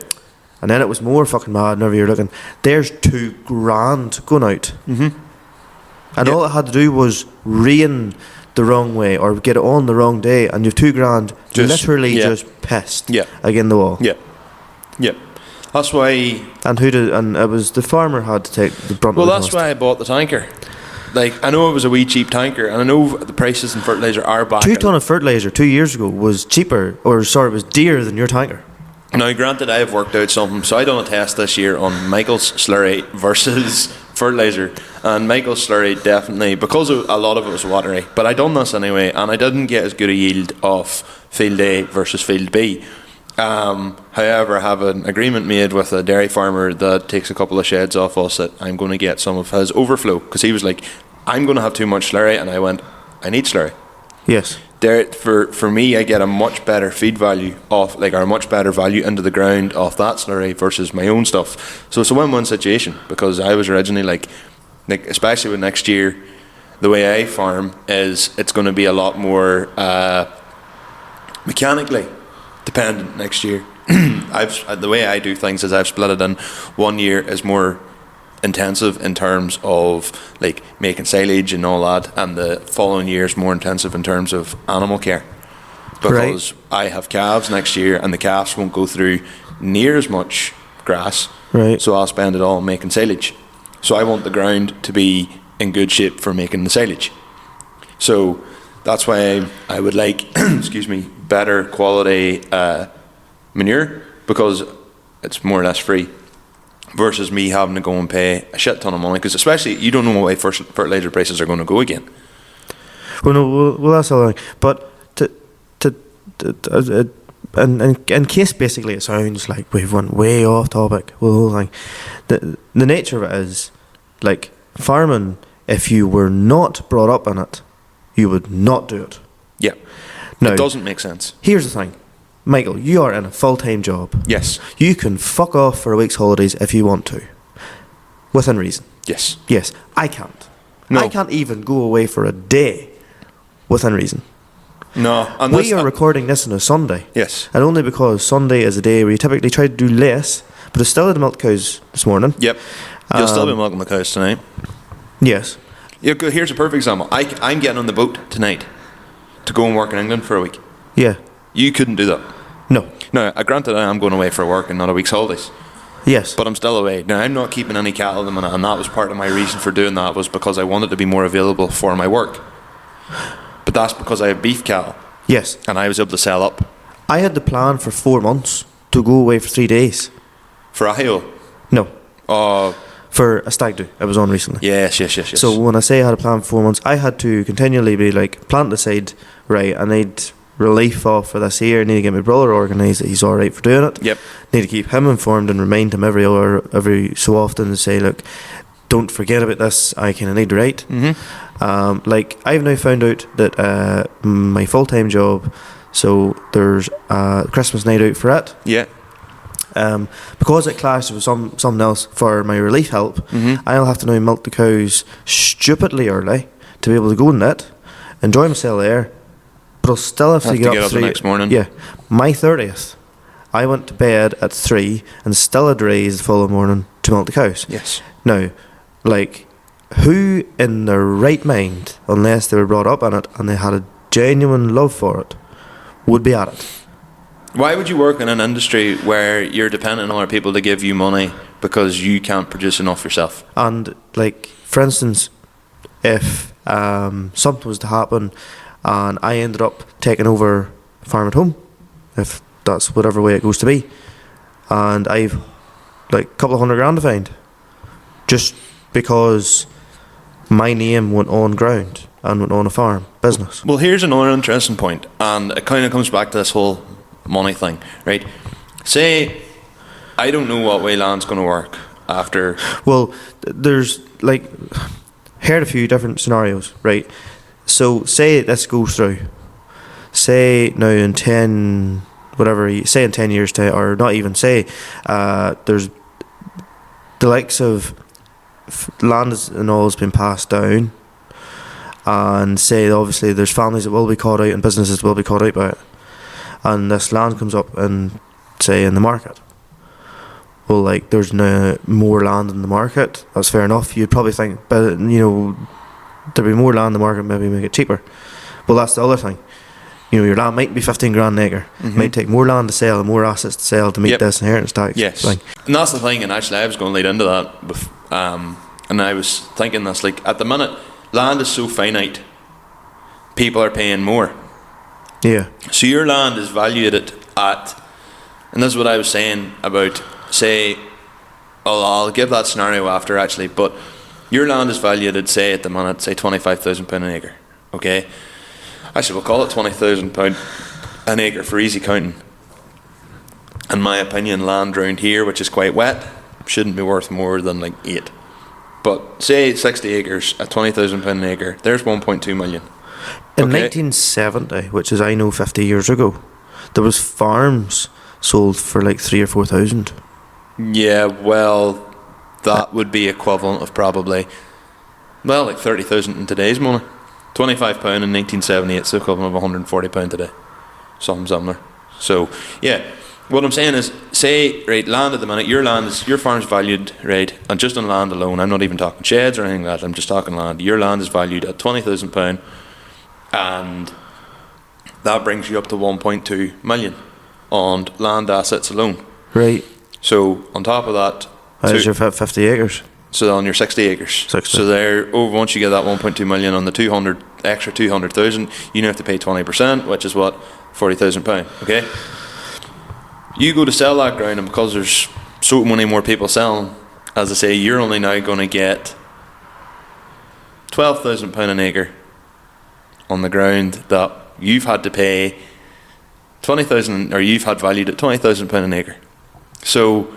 And then it was more fucking mad whenever you're looking, there's £2,000 going out. And all it had to do was rain the wrong way or get it on the wrong day, and you've £2,000 just pissed against the wall. Yeah. Yeah. That's why. And it was the farmer had to take the brunt of the cost. Well, that's why I bought the tanker. Like, I know it was a wee cheap tanker, and I know the prices in fertiliser are back. 2 tonne of fertiliser 2 years ago was was dearer than your tanker. Now, granted, I have worked out something, so I done a test this year on Michael's slurry versus fertiliser, and Michael's slurry definitely, because a lot of it was watery, but I done this anyway, and I didn't get as good a yield off field A versus field B. However, I have an agreement made with a dairy farmer that takes a couple of sheds off us that I'm going to get some of his overflow, because he was like, I'm going to have too much slurry, and I went, I need slurry. Yes. For me, I get a much better feed value off, or a much better value into the ground off that slurry versus my own stuff. So it's a win-win situation, because I was originally like especially with next year, the way I farm is it's going to be a lot more mechanically dependent next year. The way I do things is I've split it in. 1 year is more intensive in terms of like making silage and all that, and the following year is more intensive in terms of animal care, because I have calves next year and the calves won't go through near as much grass, so I'll spend it all making silage. So I want the ground to be in good shape for making the silage. So that's why I would like excuse me, better quality manure, because it's more or less free, versus me having to go and pay a shit ton of money, because especially you don't know what way fertilizer prices are going to go again. Well, no, well that's all right. But in case basically it sounds like we've went way off topic with the whole thing, the nature of it is, like, farming, if you were not brought up in it, you would not do it. Yeah. Now, it doesn't make sense. Here's the thing. Michael, you are in a full-time job. Yes. You can fuck off for a week's holidays if you want to. Within reason. Yes. Yes. I can't. No. I can't even go away for a day within reason. No. And we are recording this on a Sunday. Yes. And only because Sunday is a day where you typically try to do less, but I still had to milk cows this morning. Yep. You'll still be milking the cows tonight. Yes. Here's a perfect example. I'm getting on the boat tonight to go and work in England for a week. Yeah. You couldn't do that. No. Now, granted, I am going away for work and not a week's holidays. Yes. But I'm still away. Now, I'm not keeping any cattle at the minute, and that was part of my reason for doing that, was because I wanted to be more available for my work. But that's because I have beef cattle. Yes. And I was able to sell up. I had the plan for 4 months to go away for 3 days. For a hill? No. Oh. For a stag do I was on recently. Yes. So when I say I had a plan for 4 months, I had to continually be like, plant aside, right, I need relief off for this year, I need to get my brother organised that he's alright for doing it. Yep. Need to keep him informed and remind him every so often to say, look, don't forget about this, I kind of need to write. Mm-hmm. Like, I've now found out that my full-time job, so there's a Christmas night out for it. Yeah. Because it clashes with something else for my relief help, I'll have to now milk the cows stupidly early to be able to go in it, enjoy myself there, but I'll still have to get up the next morning. Yeah, my 30th, I went to bed at 3 and still had to rise the following morning to milk the cows. Yes. Now, like, who in their right mind, unless they were brought up in it and they had a genuine love for it, would be at it? Why would you work in an industry where you're dependent on other people to give you money because you can't produce enough yourself? And, like, for instance, if something was to happen and I ended up taking over Farm at Home, if that's whatever way it goes to be, and I've like a couple of $100,000 to find, just because my name went on ground and went on a farm business. Well, here's another interesting point, and it kind of comes back to this whole money thing, right? Say I don't know what way land's going to work after. Well, there's like heard a few different scenarios, right? So say this goes through. Say now in 10 years time, or not even say, there's the likes of land and all has been passed down, and say obviously there's families that will be caught out and businesses will be caught out by it, and this land comes up and say in the market. Well, like, there's no more land in the market. That's fair enough. You'd probably think, but you know, there'd be more land in the market, maybe make it cheaper. Well, that's the other thing. You know, your land might be 15 grand an acre. Might take more land to sell and more assets to sell to meet this inheritance tax thing. And that's the thing. And actually, I was going to lead into that. And I was thinking this, like, at the minute, land is so finite. People are paying more. Yeah. So your land is valued at, and this is what I was saying about, say, I'll give that scenario after actually, but your land is valued at, say, at the minute, say £25,000 an acre. Okay? Actually, we'll call it £20,000 an acre for easy counting. In my opinion, land around here, which is quite wet, shouldn't be worth more than like 8. But say 60 acres at £20,000 an acre, there's 1.2 million. In 1970, which is I know 50 years ago, there was farms sold for like 3,000 or 4,000. Yeah, well, that would be equivalent of probably, well, like 30,000 in today's money. £25 in 1978 is the equivalent of £140 today. Something similar. So, yeah, What I'm saying is, say, right, land at the minute, your farm's valued, right, and just on land alone, I'm not even talking sheds or anything like that, I'm just talking land. Your land is valued at £20,000, and that brings you up to 1.2 million on land assets alone. Right. So on top of that, How's your 50 acres? So on your 60 acres. 60. So there, once you get that 1.2 million on the extra 200,000, you now have to pay 20%, which is what, £40,000. Okay. You go to sell that ground, and because there's so many more people selling, as I say, you're only now going to get £12,000 an acre on the ground that you've had to pay 20,000, or you've had valued at £20,000 an acre. So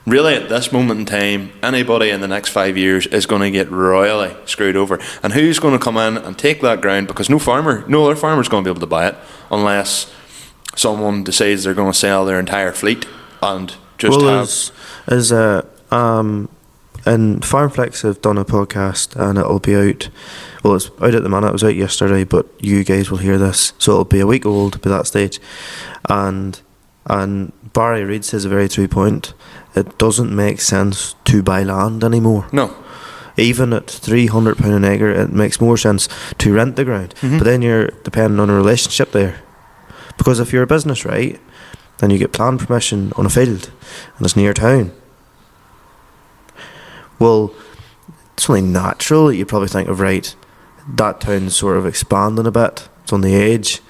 really, at this moment in time, anybody in the next 5 years is going to get royally screwed over. And who's going to come in and take that ground? Because no other farmer is going to be able to buy it unless someone decides they're going to sell their entire fleet and just and FarmFlex have done a podcast, and it'll be out. Well, it's out at the minute. It was out yesterday, but you guys will hear this, so it'll be a week old by that stage. And Barry Reid says a very true point. It doesn't make sense to buy land anymore. No. Even at £300 an acre, it makes more sense to rent the ground. But then you're depending on a relationship there. Because if you're a business, right, then you get planning permission on a field, and it's near town. Well, it's only natural that you probably think of, right, that town's sort of expanding a bit. It's on the edge.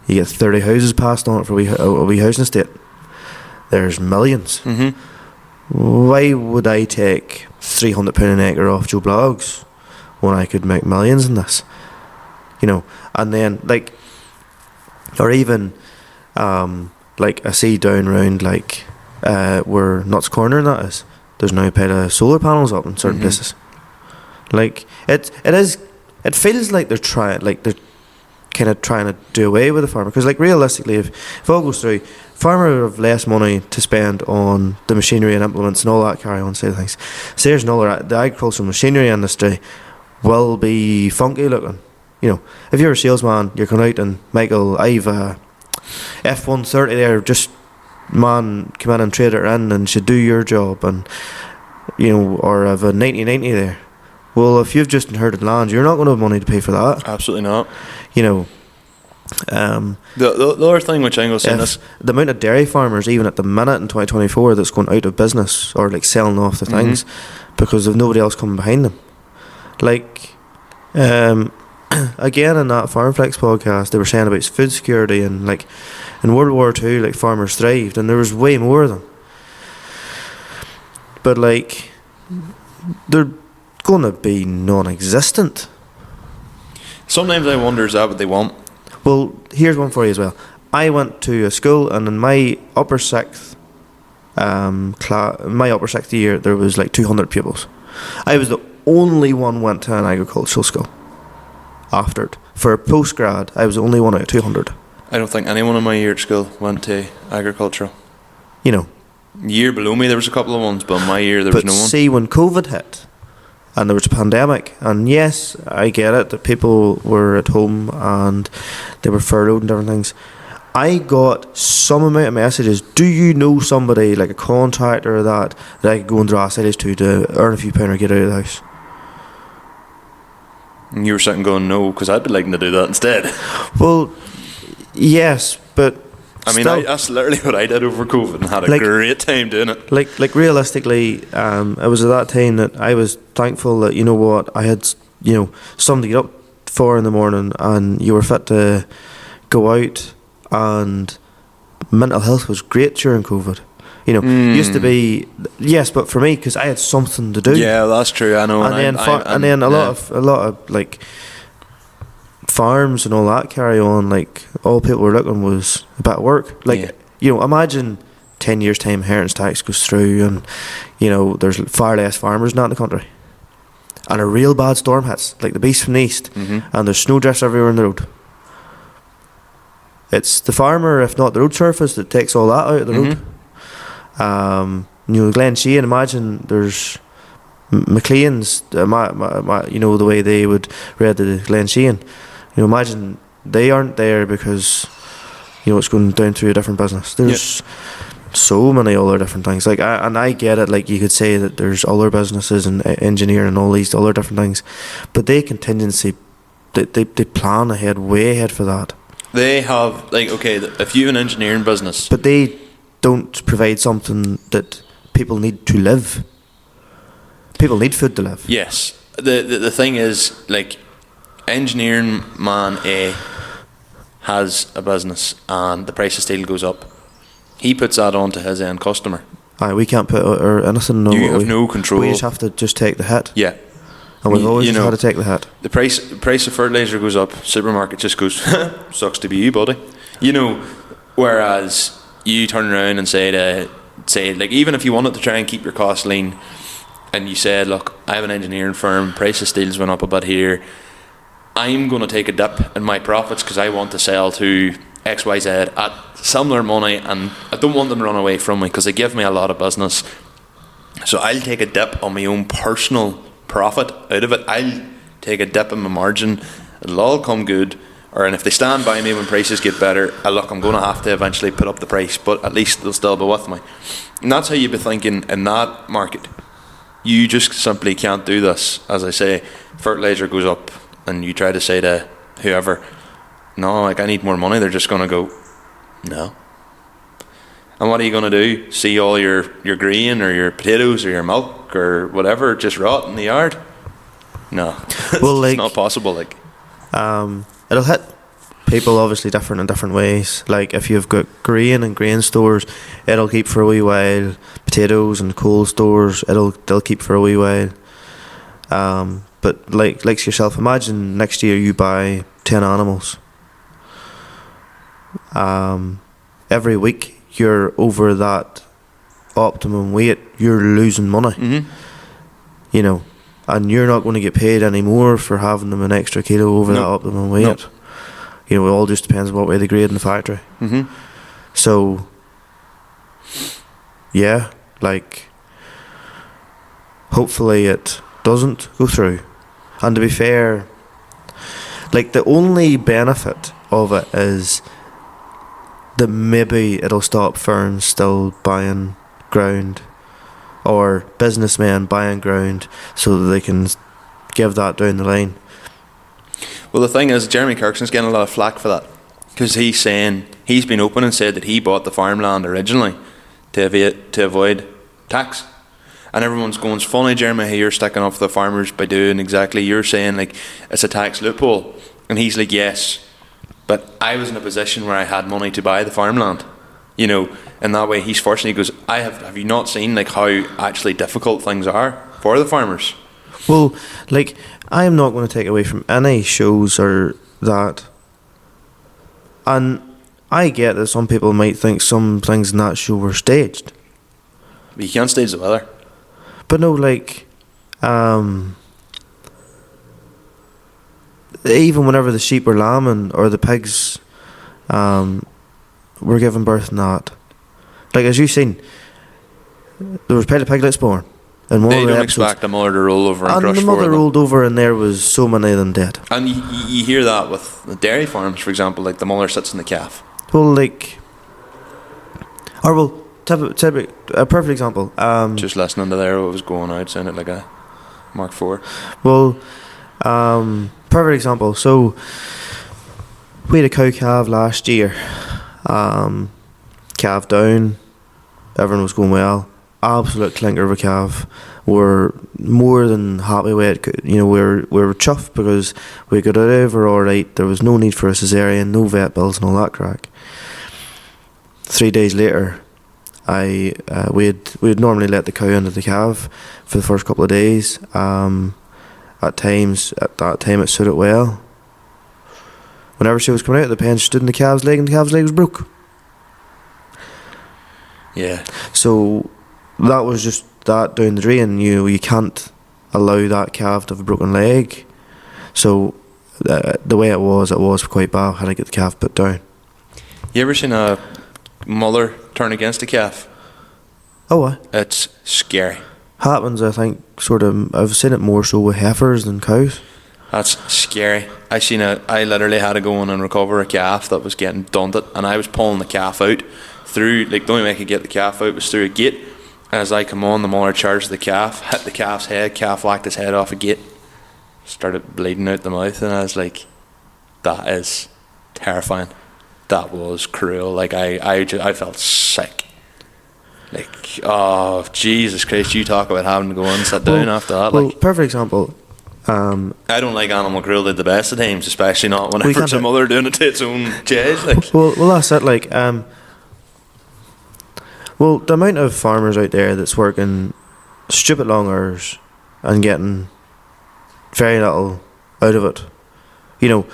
You get 30 houses passed on it for a wee housing estate. There's millions. Why would I take £300 an acre off Joe Bloggs when I could make millions in this? You know, and then, like, or even, like, I see down round, like, where Nuts Corner and that is, there's now a pair of solar panels up in certain places. Like, it feels like they're kind of trying to do away with the farmer, because, like, realistically, if all goes through, farmer have less money to spend on the machinery and implements and all that carry on side of things. So there's another, the agricultural machinery industry will be funky looking. You know, if you're a salesman, you're going out and, Michael, I've F-130 there, just man come in and trade it in and should do your job, and, you know, or have a 90-90 there. Well, if you've just inherited land, you're not going to have money to pay for that. Absolutely not. You know, the other thing which I'm going to say is the amount of dairy farmers, even at the minute in 2024, that's going out of business or, like, selling off the things because of nobody else coming behind them. Like, again, in that FarmFlex podcast, they were saying about food security, and, like, in World War II, like, farmers thrived, and there was way more of them. But, like, they're going to be non-existent. Sometimes I wonder, is that what they want? Well, here's one for you as well. I went to a school, and in my upper sixth year, there was like 200 pupils. I was the only one went to an agricultural school. After it, for a postgrad, I was the only one out of 200. I don't think anyone in my year at school went to agricultural. You know, year below me there was a couple of ones, but in my year there was no one. But see, when COVID hit, and there was a pandemic, and yes, I get it that people were at home and they were furloughed and different things. I got some amount of messages. Do you know somebody, like a contractor, that I could go and draw salaries to earn a few pound or get out of the house? And you were sitting going, no, because I'd be liking to do that instead. Well, yes, but I mean, that's literally what I did over COVID, and had a great time doing it. Like realistically, it was at that time that I was thankful that, you know what, I had, you know, something to get up for in the morning, and you were fit to go out, and mental health was great during COVID. You know, used to be, yes, but for me, because I had something to do. Yeah, that's true. I know. And then a lot of like farms and all that carry on, like, all people were looking was a bit of work. Like, you know, imagine 10 years time inheritance tax goes through, and, you know, there's far less farmers now in the country, and a real bad storm hits, like the beast from the east, and there's snowdrifts everywhere on the road. It's the farmer, if not the road surface, that takes all that out of the road. You know, Glen Sheehan, imagine there's McLean's, you know, the way they would read the Glen Sheehan. You know, imagine they aren't there because You know, it's going down through a different business. There's so many other different things. Like, I get it. Like, you could say that there's other businesses and engineering and all these other different things, but they contingency, they plan ahead, way ahead for that. They have, like, okay, if you have an engineering business, but they don't provide something that people need to live. People need food to live. Yes. The thing is, like, engineering man A has a business and the price of steel goes up. He puts that on to his end customer. Aye, we can't put or anything. No, you have no control. We just have to just take the hit. Yeah. And we've always had to take the hit. The price of fertilizer goes up. Supermarket just goes, sucks to be you, buddy. You know, whereas you turn around and say like, even if you wanted to try and keep your costs lean, and you said, look, I have an engineering firm, price of steel's went up a bit here, I'm going to take a dip in my profits because I want to sell to XYZ at similar money, and I don't want them to run away from me because they give me a lot of business. So I'll take a dip on my own personal profit out of it. I'll take a dip in my margin. It'll all come good. And if they stand by me when prices get better, look, I'm going to have to eventually put up the price, but at least they'll still be with me. And that's how you'd be thinking in that market. You just simply can't do this. As I say, fertilizer goes up and you try to say to whoever, no, like, I need more money, they're just going to go, no. And what are you going to do? See all your grain or your potatoes or your milk or whatever just rot in the yard? No. Well, like, it's not possible. Like, it'll hit people obviously different in different ways. Like, if you've got grain and grain stores, it'll keep for a wee while. Potatoes and coal stores, they'll keep for a wee while. But like yourself, imagine next year you buy 10 animals. Every week you're over that optimum weight, you're losing money. mm-hmm. You know, and you're not going to get paid any more for having them an extra kilo over that optimum weight. Nope. You know, it all just depends on what way they grade in the factory. Mm-hmm. So, yeah, like, hopefully it doesn't go through. And to be fair, like, the only benefit of it is that maybe it'll stop firms still buying ground, or businessmen buying ground, so that they can give that down the line. Well, the thing is, Jeremy Kirkson's getting a lot of flack for that, because he's saying, he's been open and said that he bought the farmland originally to avoid tax. And everyone's going, it's funny, Jeremy, how you're sticking up for the farmers by doing exactly, you're saying, like, it's a tax loophole. And he's like, yes, but I was in a position where I had money to buy the farmland. You know, and that way he's fortunate. He goes, have you not seen, like, how actually difficult things are for the farmers? Well, like, I am not going to take away from any shows or that. And I get that some people might think some things in that show were staged. But you can't stage the weather. But no, like, even whenever the sheep were lambing or the pigs were giving birth and that, like, as you've seen, there was plenty of piglets born. And they don't expect a mother to roll over and crush the four of mother them. rolled over and there was so many of them dead. And you hear that with the dairy farms, for example, like the mother sits in the calf. Well, like, or well, a perfect example. Just listening to there, what was going out, sounded like a Mark IV. Well, perfect example. So we had a cow calf last year. Calf down. Everyone was going well. Absolute clinker of a calf. We're more than happy with it. You know, we were chuffed because we got it over all right. There was no need for a cesarean, no vet bills and all that crack. 3 days later, we'd normally let the cow into the calf for the first couple of days. At that time it suited well. Whenever she was coming out of the pen, she stood in the calf's leg and the calf's leg was broke. Yeah. So that was just that down the drain. You can't allow that calf to have a broken leg. So the way it was quite bad. I had to get the calf put down. You ever seen a mother turn against a calf? Oh, what? It's scary. Happens, I think, sort of. I've seen it more so with heifers than cows. That's scary. I literally had to go in and recover a calf that was getting dunted, and I was pulling the calf out through, like, the only way I could get the calf out was through a gate. As I come on, the mother charged the calf, hit the calf's head, calf whacked his head off a gate, started bleeding out the mouth, and I was like, that is terrifying. That was cruel. Like, I felt sick. Like, oh, Jesus Christ, you talk about having to go and sit down after that. Well, Like, perfect example. I don't like animal cruelty the best of times, especially not whenever it's a mother doing it to its own child. Like. Well, that's it. Like, well, the amount of farmers out there that's working stupid long hours and getting very little out of it. You know,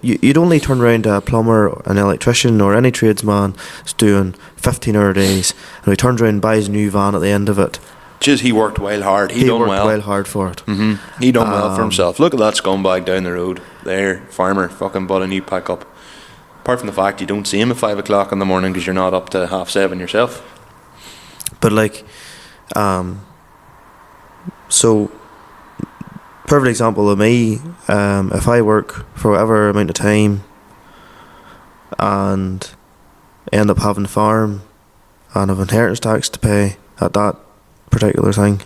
you'd only turn around to a plumber, an electrician, or any tradesman that's doing 15-hour days, and he turns around and buys a new van at the end of it. Just he worked well hard. He done worked well. well hard for it. Mm-hmm. He done well for himself. Look at that scumbag down the road there, farmer, fucking bought a new pickup. Apart from the fact you don't see him at 5 o'clock in the morning because you're not up to 7:30 yourself. But like, so perfect example of me. If I work for whatever amount of time and end up having a farm and have inheritance tax to pay at that particular thing,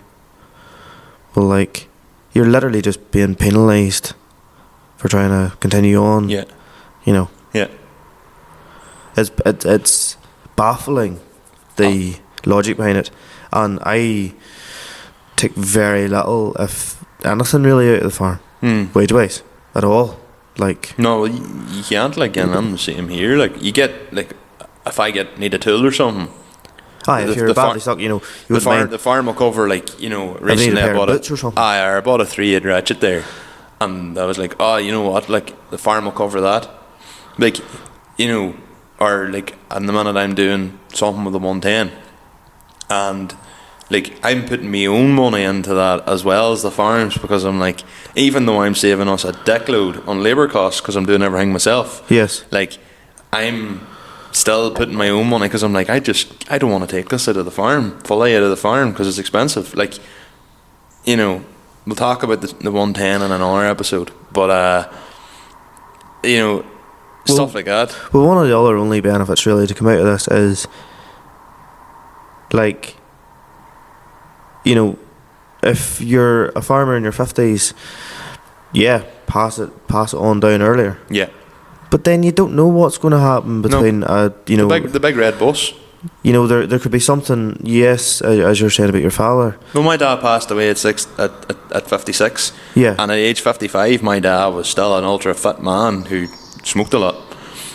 well, like, you're literally just being penalised for trying to continue on. Yeah. You know. Yeah. It's baffling, the logic behind it, and I take very little, if anything, really, out of the farm wage-wise at all. Like, no, you can't. Like, and I'm the same here. Like, you get, like, if I need a tool or something. If you're badly stuck, you know, the farm will cover, like, you know, recently I bought I bought a 3/8 ratchet there, and I was like, oh, you know what, like, the farm will cover that, like, you know, or like, at the minute I'm doing something with the 110, and like, I'm putting my own money into that as well as the farms, because I'm like, even though I'm saving us a dickload on labour costs because I'm doing everything myself, yes, like, I'm still putting my own money, because I'm like, I don't want to take this out of the farm, fully out of the farm, because it's expensive. Like, you know, we'll talk about the 110 in another episode, but you know, stuff like that. Well, one of the other only benefits really to come out of this is, like, you know, if you're a farmer in your 50s, yeah, pass it on down earlier. Yeah. But then you don't know what's going to happen between, you know, the big red bus. You know, there could be something. Yes, as you're saying about your father. Well, my dad passed away at 56. Yeah. And at age 55, my dad was still an ultra fit man who smoked a lot.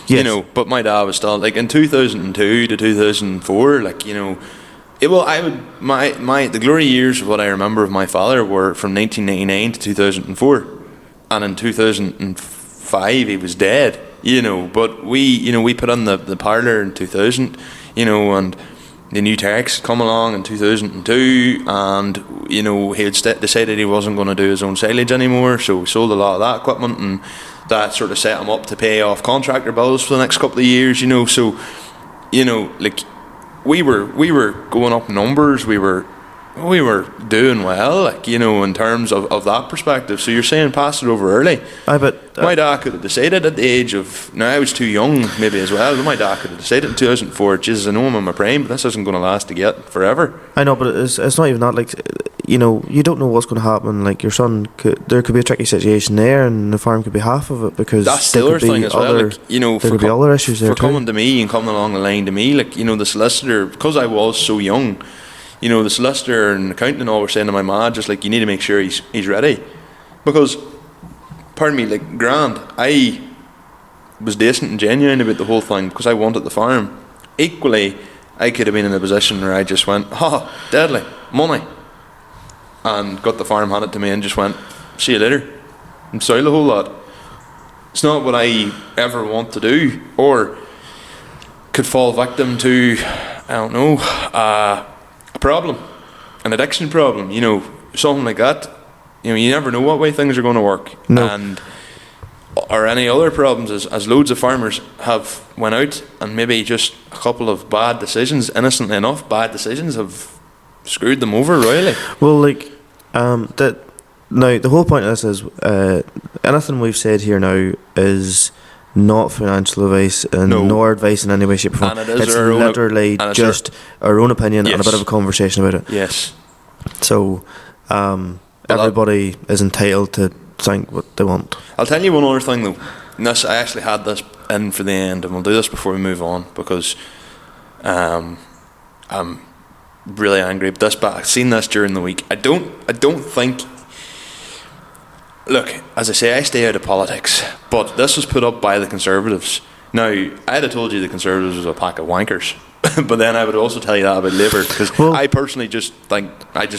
Yes. You know, but my dad was still, like, in 2002 to 2004, like, you know, the glory years of what I remember of my father were from 1999 to 2004, and in 2005 he was dead. You know, but we put on the parlour in 2000, you know, and the new Terex come along in 2002, and, you know, he had decided he wasn't going to do his own silage anymore, so we sold a lot of that equipment, and that sort of set him up to pay off contractor bills for the next couple of years, you know. So, you know, like, we were going up numbers, we were doing well, like, you know, in terms of that perspective. So you're saying pass it over early. But my dad could have decided at the age of, now I was too young maybe as well, but my dad could have decided in 2004, Jesus, I know I'm in my prime, but this isn't going to last to get forever. I know, but it's not even that. Like, you know, you don't know what's going to happen. Like, your son there could be a tricky situation there, and the farm could be half of it, because that's the other thing as well. Like, you know, there could be other issues there for coming to me and coming along the line to me, like, you know, the solicitor, because I was so young, you know, the solicitor and accountant and all were saying to my man, just like, you need to make sure he's ready, because, pardon me, like, grand, I was decent and genuine about the whole thing because I wanted the farm. Equally, I could have been in a position where I just went, oh, deadly, money, and got the farm handed to me and just went, see you later, and soil a whole lot. It's not what I ever want to do, or could fall victim to, I don't know, a problem, an addiction problem, you know, something like that. You know, you never know what way things are going to work. No. And or any other problems, as loads of farmers have went out, and maybe just a couple of bad decisions, innocently enough, bad decisions have screwed them over royally. Well, like, that now the whole point of this is anything we've said here now is not financial advice and nor advice in any way, shape or form. And it is it's our literally just our own opinion and a bit of a conversation about it. Yes. So everybody is entitled to think what they want. I'll tell you one other thing though. And this, I actually had this in for the end, and we'll do this before we move on because I'm really angry at this. But I've seen this during the week. I don't think. Look, as I say, I stay out of politics, but this was put up by the Conservatives. Now, I'd have told you the Conservatives was a pack of wankers, but then I would also tell you that about Labour, because I personally just think, I'm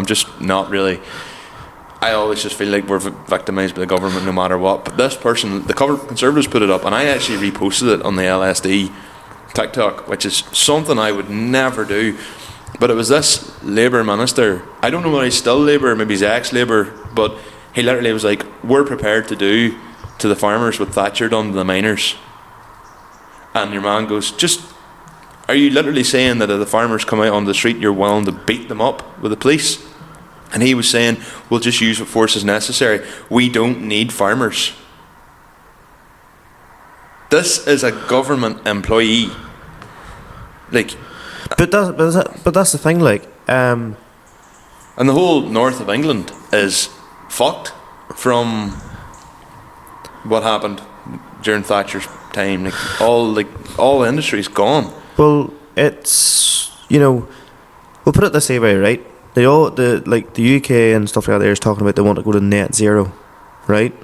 just not really, I always just feel like we're victimised by the government no matter what. But this person, the Conservatives put it up, and I actually reposted it on the LSD TikTok, which is something I would never do. But it was this Labour minister, I don't know whether he's still Labour, maybe he's ex-Labour, but he literally was like, we're prepared to do to the farmers what Thatcher done to the miners. And your man goes, are you literally saying that if the farmers come out on the street, you're willing to beat them up with the police? And he was saying, we'll just use what force is necessary. We don't need farmers. This is a government employee. But that's the thing, and the whole north of England is fucked from what happened during Thatcher's time. All the industry's gone. Well, it's we'll put it this way, right? The UK and stuff like that is talking about they want to go to net zero, right?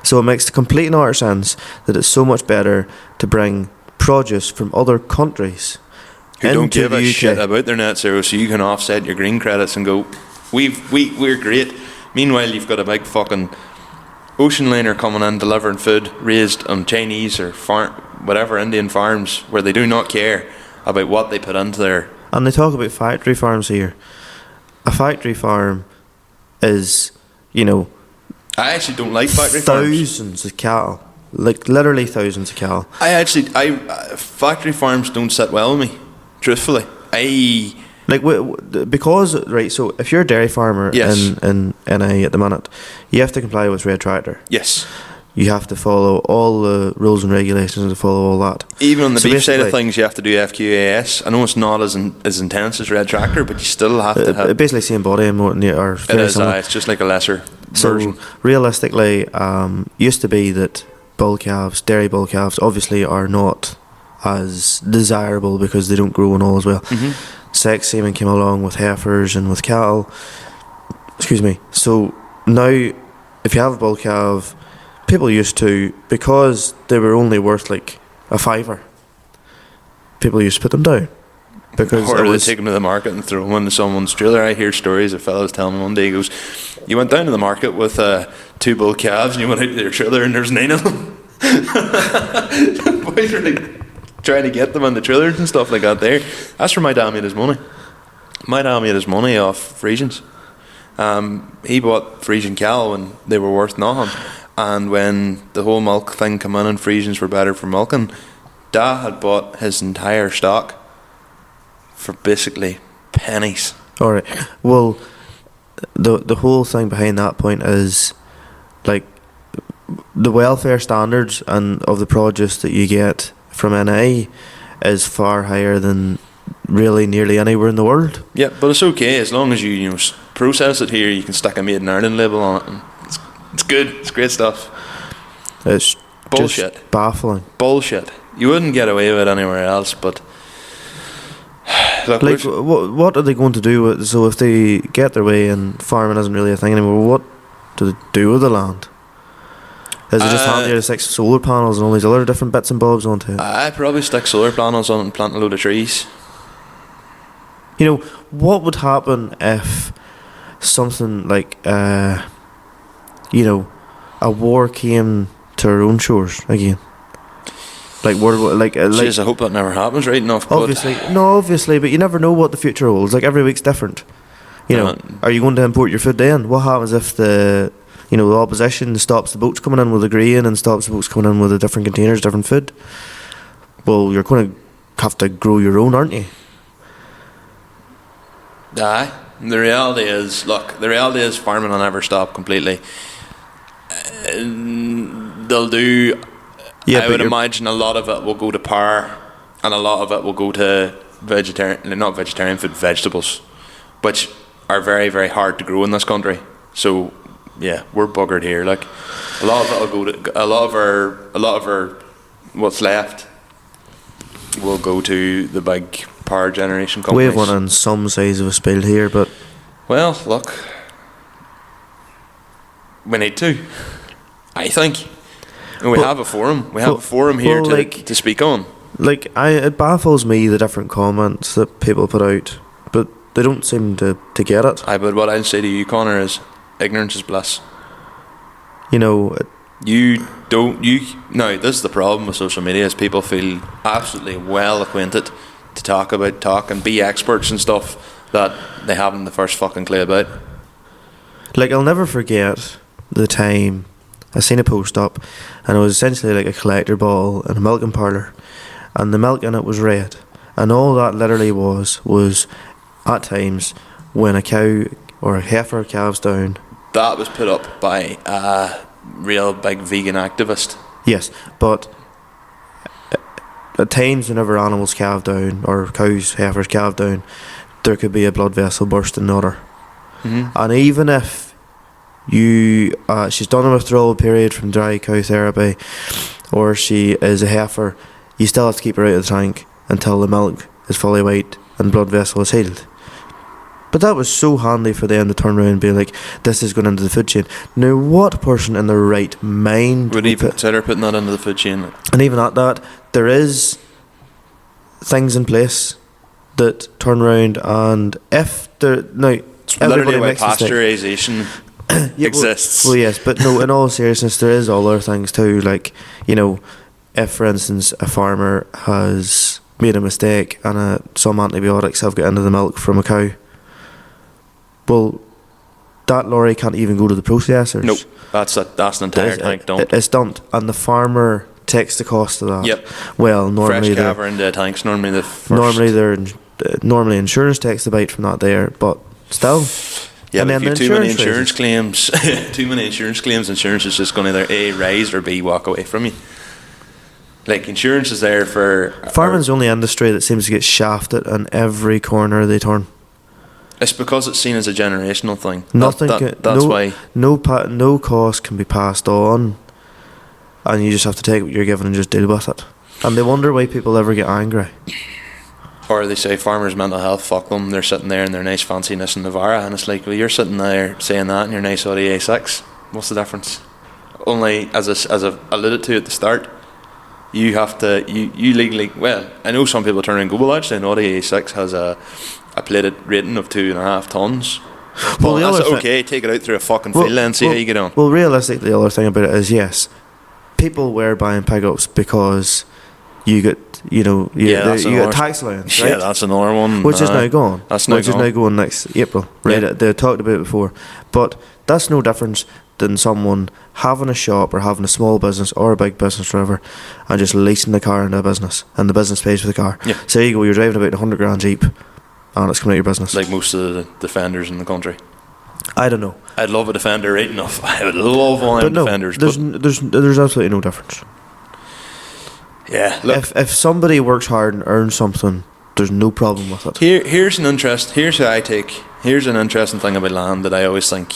So it makes complete and utter sense that it's so much better to bring produce from other countries who don't give a shit about their net zero, so you can offset your green credits and go, we're great. Meanwhile, you've got a big fucking ocean liner coming in delivering food raised on Chinese or Indian farms where they do not care about what they put into there. And they talk about factory farms here. A factory farm is, I actually don't like factory farms. Thousands of cattle. Literally thousands of cattle. Factory farms don't sit well with me, truthfully. So if you're a dairy farmer in NI at the minute, you have to comply with Red Tractor. Yes. You have to follow all the rules and regulations to follow all that. Even on the beef side of things, you have to do FQAS. I know it's not as intense as Red Tractor, but you still have to have... Basically same body and more... It is, it's just like a lesser version. So, realistically, used to be that dairy bull calves, obviously are not as desirable because they don't grow and all as well. Mm-hmm. Sex semen came along with heifers and with cattle. Excuse me. So, now, if you have a bull calf... People used to, because they were only worth like a $5, people used to put them down. Because or they take them to the market and throw them into someone's trailer. I hear stories of fellas telling me one day, he goes, you went down to the market with 2 bull calves and you went out to their trailer and there's 9 of them. The boys were trying to get them on the trailers and stuff like that there. That's where my dad made his money. My dad made his money off Friesians. He bought Friesian cattle when they were worth nothing. And when the whole milk thing came in and Friesians were better for milking, Dad had bought his entire stock for basically pennies. Alright. Well, the whole thing behind that point is the welfare standards and of the produce that you get from NI is far higher than really nearly anywhere in the world. Yeah, but it's okay as long as you process it here. You can stick a Made in Ireland label on it. And it's good. It's great stuff. It's bullshit. Just baffling. Bullshit. You wouldn't get away with it anywhere else, but look, what are they going to do with? So if they get their way and farming isn't really a thing anymore, what do they do with the land? Is it just handier to stick solar panels and all these other different bits and bobs onto it? I'd probably stick solar panels on it and plant a load of trees. What would happen if something like a war came to our own shores again? Jeez, I hope that never happens, right enough. Obviously, but you never know what the future holds. Every week's different. Are you going to import your food then? What happens if the opposition stops the boats coming in with the grain and stops the boats coming in with the different containers, different food? Well, you're going to have to grow your own, aren't you? Aye. The reality is farming will never stop completely. They'll do. Yeah, I would imagine a lot of it will go to power, and a lot of it will go to not vegetarian food, vegetables, which are very, very hard to grow in this country. So yeah, we're buggered here. Like a lot of it will go to a lot of our what's left will go to the big power generation companies. We have one on some size of a spill here, but well, look, we need to. I think. And we have a forum. We have a forum here to speak on. Like, it baffles me the different comments that people put out, but they don't seem to get it. But what I'll say to you, Conor, is ignorance is bliss. You know, now this is the problem with social media, is people feel absolutely well acquainted to talk and be experts and stuff that they haven't the first fucking clue about. Like, I'll never forget the time I seen a post up, and it was essentially like a collector bottle in a milking parlour, and the milk in it was red, and all that literally was at times when a cow or a heifer calves down. That was put up by a real big vegan activist. Yes, but at times whenever animals calve down, or cows, heifers calve down, there could be a blood vessel burst in the udder. Mm-hmm. And even if she's done a withdrawal period from dry cow therapy, or she is a heifer, you still have to keep her out of the tank until the milk is fully white and blood vessel is healed. But that was so handy for them to turn around and be like, this is going into the food chain. Now, what person in their right mind would even consider putting that into the food chain? And even at that, there is things in place that turn around, and if there now it's literally why pasteurisation exists. Well, yes, but no, in all seriousness, there is other things too. Like, you know, if for instance a farmer has made a mistake and some antibiotics have got into the milk from a cow, well, that lorry can't even go to the processors. Nope, that's an entire tank dumped. It's dumped, and the farmer takes the cost of that. Yep. Well, normally fresh caviar into tanks. Normally normally insurance takes the bite from that there, but still. Yeah, and but if you have too many insurance claims, insurance is just going to either A, rise, or B, walk away from you. Like, insurance is there for... Farming's the only industry that seems to get shafted in every corner they turn. It's because it's seen as a generational thing. That's why. No cost can be passed on, and you just have to take what you're given and just deal with it. And they wonder why people ever get angry. Or they say farmers' mental health, fuck them, they're sitting there in their nice fancy Nissan Navara, and it's like, well, you're sitting there saying that in your nice Audi A6. What's the difference? Only, as I've alluded to at the start, you have to, you legally, well, I know some people turn around and go, well, actually an Audi A6 has a plated rating of 2.5 tons. Well, that's okay, take it out through a fucking field and see how you get on. Well, realistically, the other thing about it is, yes, people were buying pickups because you get, you get tax allowance, right? Yeah, that's another one. Which is now gone. Is now going next April, right? Yeah. They talked about it before. But that's no difference than someone having a shop or having a small business or a big business, whatever, and just leasing the car into a business, and the business pays for the car. Yeah. So you go, you're driving about $100,000 Jeep, and it's coming out your business. Like most of the Defenders in the country. I don't know. I'd love a Defender right enough. I would love one of Defenders. There's absolutely no difference. Yeah, look, if somebody works hard and earns something, there's no problem with it. Here's an interesting thing about land that I always think.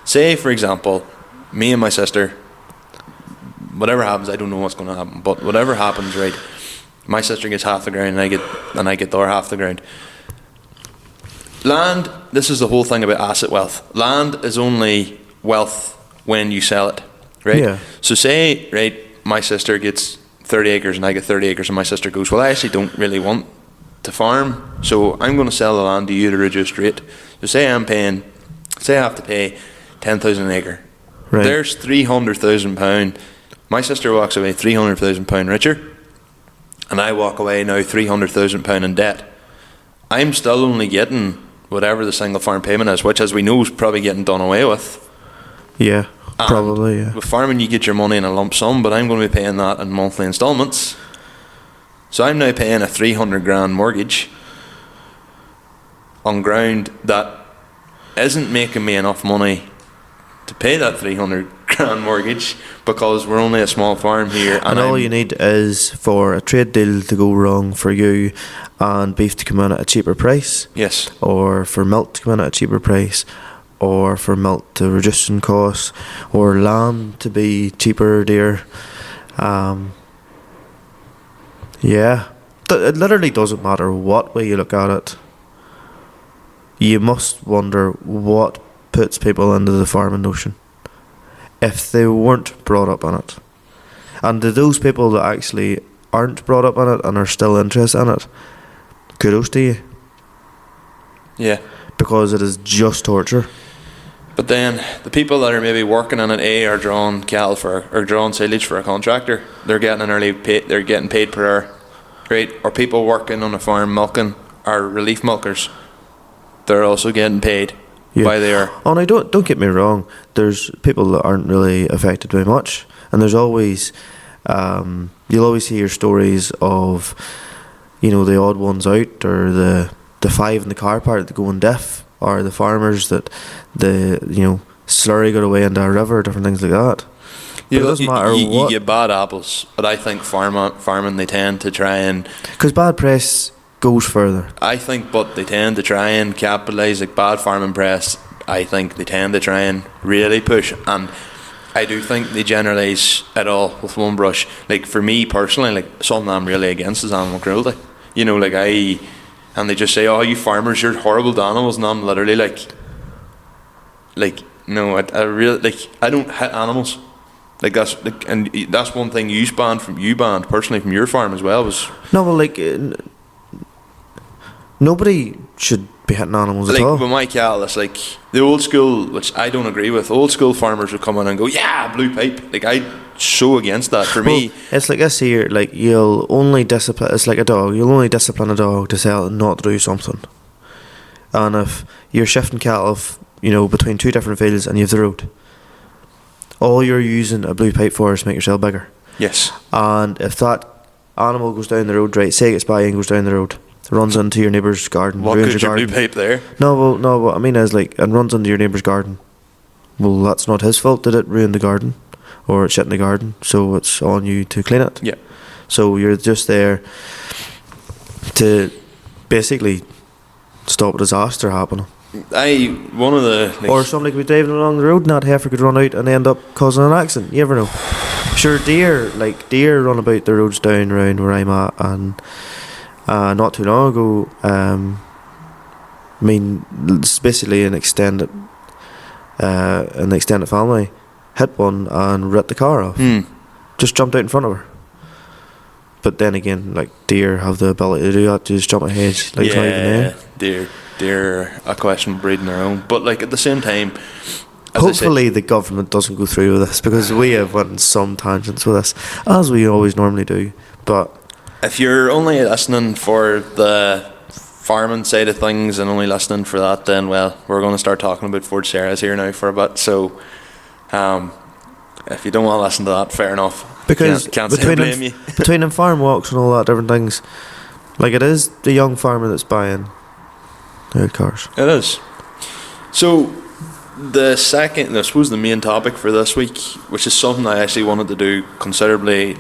Say, for example, me and my sister, whatever happens, I don't know what's going to happen, but whatever happens, right? My sister gets half the ground, and I get the other half the ground. Land. This is the whole thing about asset wealth. Land is only wealth when you sell it, right? Yeah. So say, right, my sister gets 30 acres and I get 30 acres, and my sister goes, well, I actually don't really want to farm, so I'm going to sell the land to you at a reduced rate. So say I have to pay 10,000 an acre. Right. There's £300,000. My sister walks away £300,000 richer, and I walk away now £300,000 in debt. I'm still only getting whatever the single farm payment is, which, as we know, is probably getting done away with. Yeah. And probably, yeah. with farming, you get your money in a lump sum, but I'm going to be paying that in monthly instalments. So I'm now paying a 300 grand mortgage on ground that isn't making me enough money to pay that 300 grand mortgage, because we're only a small farm here, and all you need is for a trade deal to go wrong for you, and beef to come in at a cheaper price. Yes. Or for milk to come in at a cheaper price, or for milk to reduce in cost, or lamb to be cheaper, dear. Yeah, it literally doesn't matter what way you look at it. You must wonder what puts people into the farming notion if they weren't brought up in it. And to those people that actually aren't brought up in it and are still interested in it, kudos to you. Yeah. Because it is just torture. But then the people that are maybe working in it, are drawing cattle for, or drawing silage for a contractor. They're getting an early pay. They're getting paid per hour, right? Or people working on a farm milking, or relief milkers. They're also getting paid by the hour. Oh, no, don't get me wrong. There's people that aren't really affected by much, and there's always, you'll always hear stories of, the odd ones out, or the five in the car park that go in deaf, or the farmers that slurry got away into a river, different things like that. But it doesn't matter what. You get bad apples, but I think farming they tend to try and, because bad press goes further. I think, but they tend to try and capitalise, like bad farming press. I think they tend to try and really push, and I do think they generalise it all with one brush. Like for me personally, like something I'm really against is animal cruelty. And they just say, "Oh, you farmers, you're horrible to animals," and I'm literally like, no, I really I don't hit animals. Like that's and that's one thing you banned personally from your farm as well was no, well, nobody should be hitting animals at all. Like with my cattle, it's like the old school, which I don't agree with. Old school farmers would come in and go, "Yeah, blue pipe." Like I'm so against that. For me, it's like this here. Like you'll only discipline. It's like a dog. You'll only discipline a dog to tell it not to do something. And if you're shifting cattle, between two different fields and you've the road, all you're using a blue pipe for is to make yourself bigger. Yes. And if that animal goes down the road, right, say it gets by and goes down the road, runs into your neighbour's garden, what ruins could your your garden. blue pipe there? No, what I mean is and runs into your neighbour's garden. Well, that's not his fault. Did it ruin the garden, or it shit in the garden? So it's on you to clean it. Yeah. So you're just there to basically stop a disaster happening. Or somebody could be driving along the road and that heifer could run out and end up causing an accident. You never know. Sure, deer run about the roads down around where I'm at, and not too long ago, it's basically an extended family hit one and ripped the car off. Just jumped out in front of her. But then again, deer have the ability to do that, to just jump ahead. It's not even there. Deer a questionable breed in their own. But at the same time, hopefully the government doesn't go through with this, because we have went on some tangents with this, as we always normally do. But if you're only listening for the farming side of things and only listening for that, then we're going to start talking about Fort Sarah's here now for a bit. So if you don't want to listen to that, fair enough. Because can't blame you. Between them farm walks and all that different things, it is the young farmer that's buying the cars. It is. So the second, I suppose the main topic for this week, which is something I actually wanted to do considerably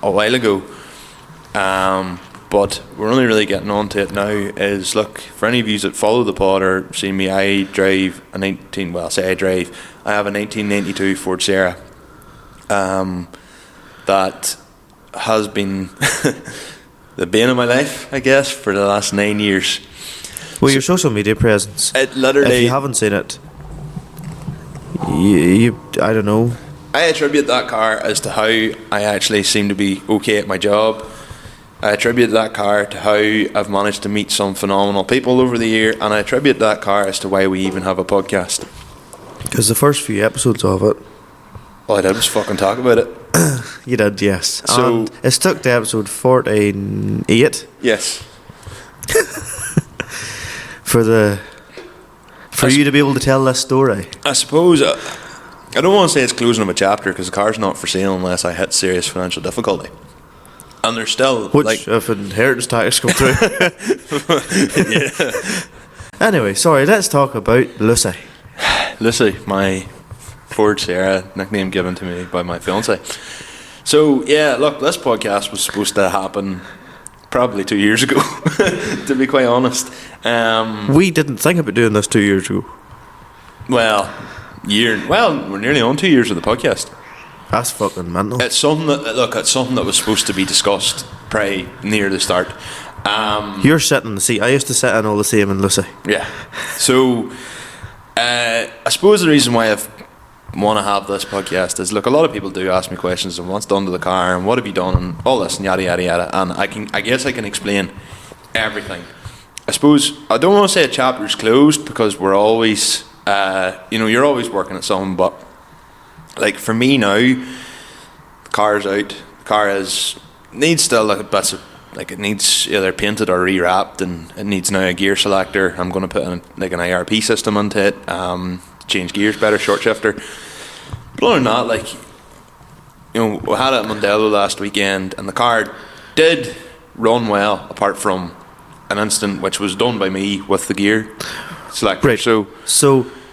a while ago, but we're only really getting on to it now, is for any of you that follow the pod or see me, I drive a 1992 Ford Sierra that has been the bane of my life, I guess, for the last 9 years. Well, your social media presence, it literally, if you haven't seen it, you I don't know. I attribute that car as to how I actually seem to be okay at my job. I attribute that car to how I've managed to meet some phenomenal people over the year, and I attribute that car as to why we even have a podcast. Because the first few episodes of it, all I did was fucking talk about it. You did, yes. So and it stuck to episode 48. Yes. For you to be able to tell this story. I suppose I don't want to say it's closing of a chapter, because the car's not for sale unless I hit serious financial difficulty. And there's still if inheritance tax come through. Yeah. Anyway, sorry, let's talk about Lucy. Lucy, my Ford Sierra, nickname given to me by my fiance. So yeah, look, this podcast was supposed to happen probably 2 years ago, to be quite honest. We didn't think about doing this 2 years ago. Well, we're nearly on 2 years of the podcast. That's fucking mental. It's something that was supposed to be discussed probably near the start. You're sitting in the seat. I used to sit in all the same in Lucy. Yeah. So, I suppose the reason why I've want to have this podcast is, look, a lot of people do ask me questions and what's done to the car and what have you done and all this and yada yada yada, and I guess I can explain everything. I suppose I don't want to say a chapter's closed because we're always you're always working at something, but like for me now, the car's out. The car needs still like bits of, like, it needs either painted or rewrapped, and it needs now a gear selector. I'm going to put in like an IRP system into it, change gears better, short shifter. But other than that, like, we had it at Mondello last weekend, and the car did run well, apart from an incident which was done by me with the gear selector. Right. So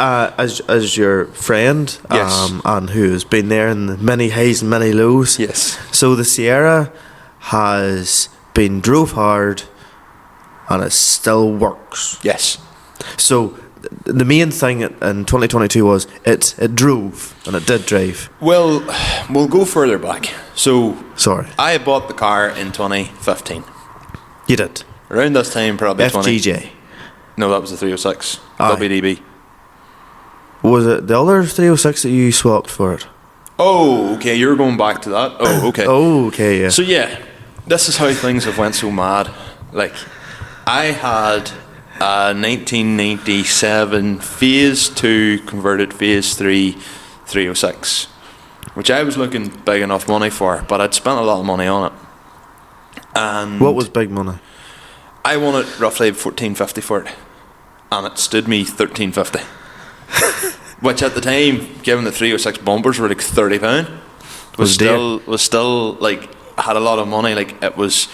as your friend, yes, and who has been there in the many highs and many lows, yes. So the Sierra has been drove hard, and it still works. Yes. So the main thing in 2022 was it drove, and it did drive. Well, we'll go further back. So Sorry, I bought the car in 2015. you did. Around this time, probably FGJ. No, that was the 306. Aye. WDB. Was it the other 306 that you swapped for it? Oh, okay, you're going back to that. Oh, okay. Oh, okay, yeah. So yeah, this is how things have went so mad. Like, I had a 1997 Phase 2 converted Phase 3 306, which I was looking big enough money for, but I'd spent a lot of money on it. And What was big money? I wanted roughly $1,450 for it, and it stood me $1,350. Which at the time, given the 306 bumpers were like £30, was still like, had a lot of money. Like, it was,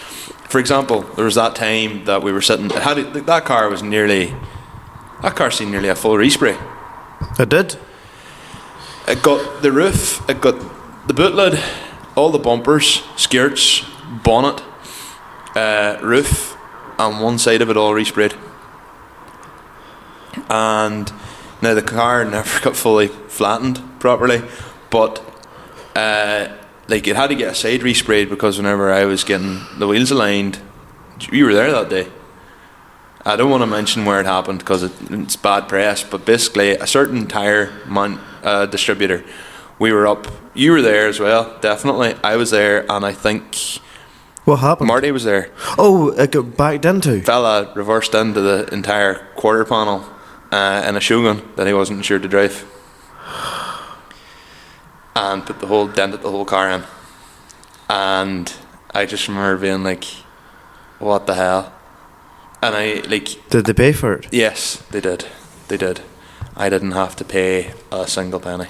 for example, there was that time that we were sitting. That car seen nearly a full respray. It did. It got the roof, it got the boot lid, all the bumpers, skirts, bonnet, roof, and one side of it all resprayed. And now the car never got fully flattened properly, but like, it had to get a side resprayed because whenever I was getting the wheels aligned, you were there that day. I don't want to mention where it happened because it's bad press, but basically a certain tyre distributor, we were up. You were there as well, definitely. I was there, and I think What happened? Marty was there. Oh, it got backed into. Fella reversed into the entire quarter panel in a Shogun that he wasn't insured to drive, and dented the whole car in. And I just remember being like, what the hell? And I, like... Did they pay for it? Yes, they did. They did. I didn't have to pay a single penny.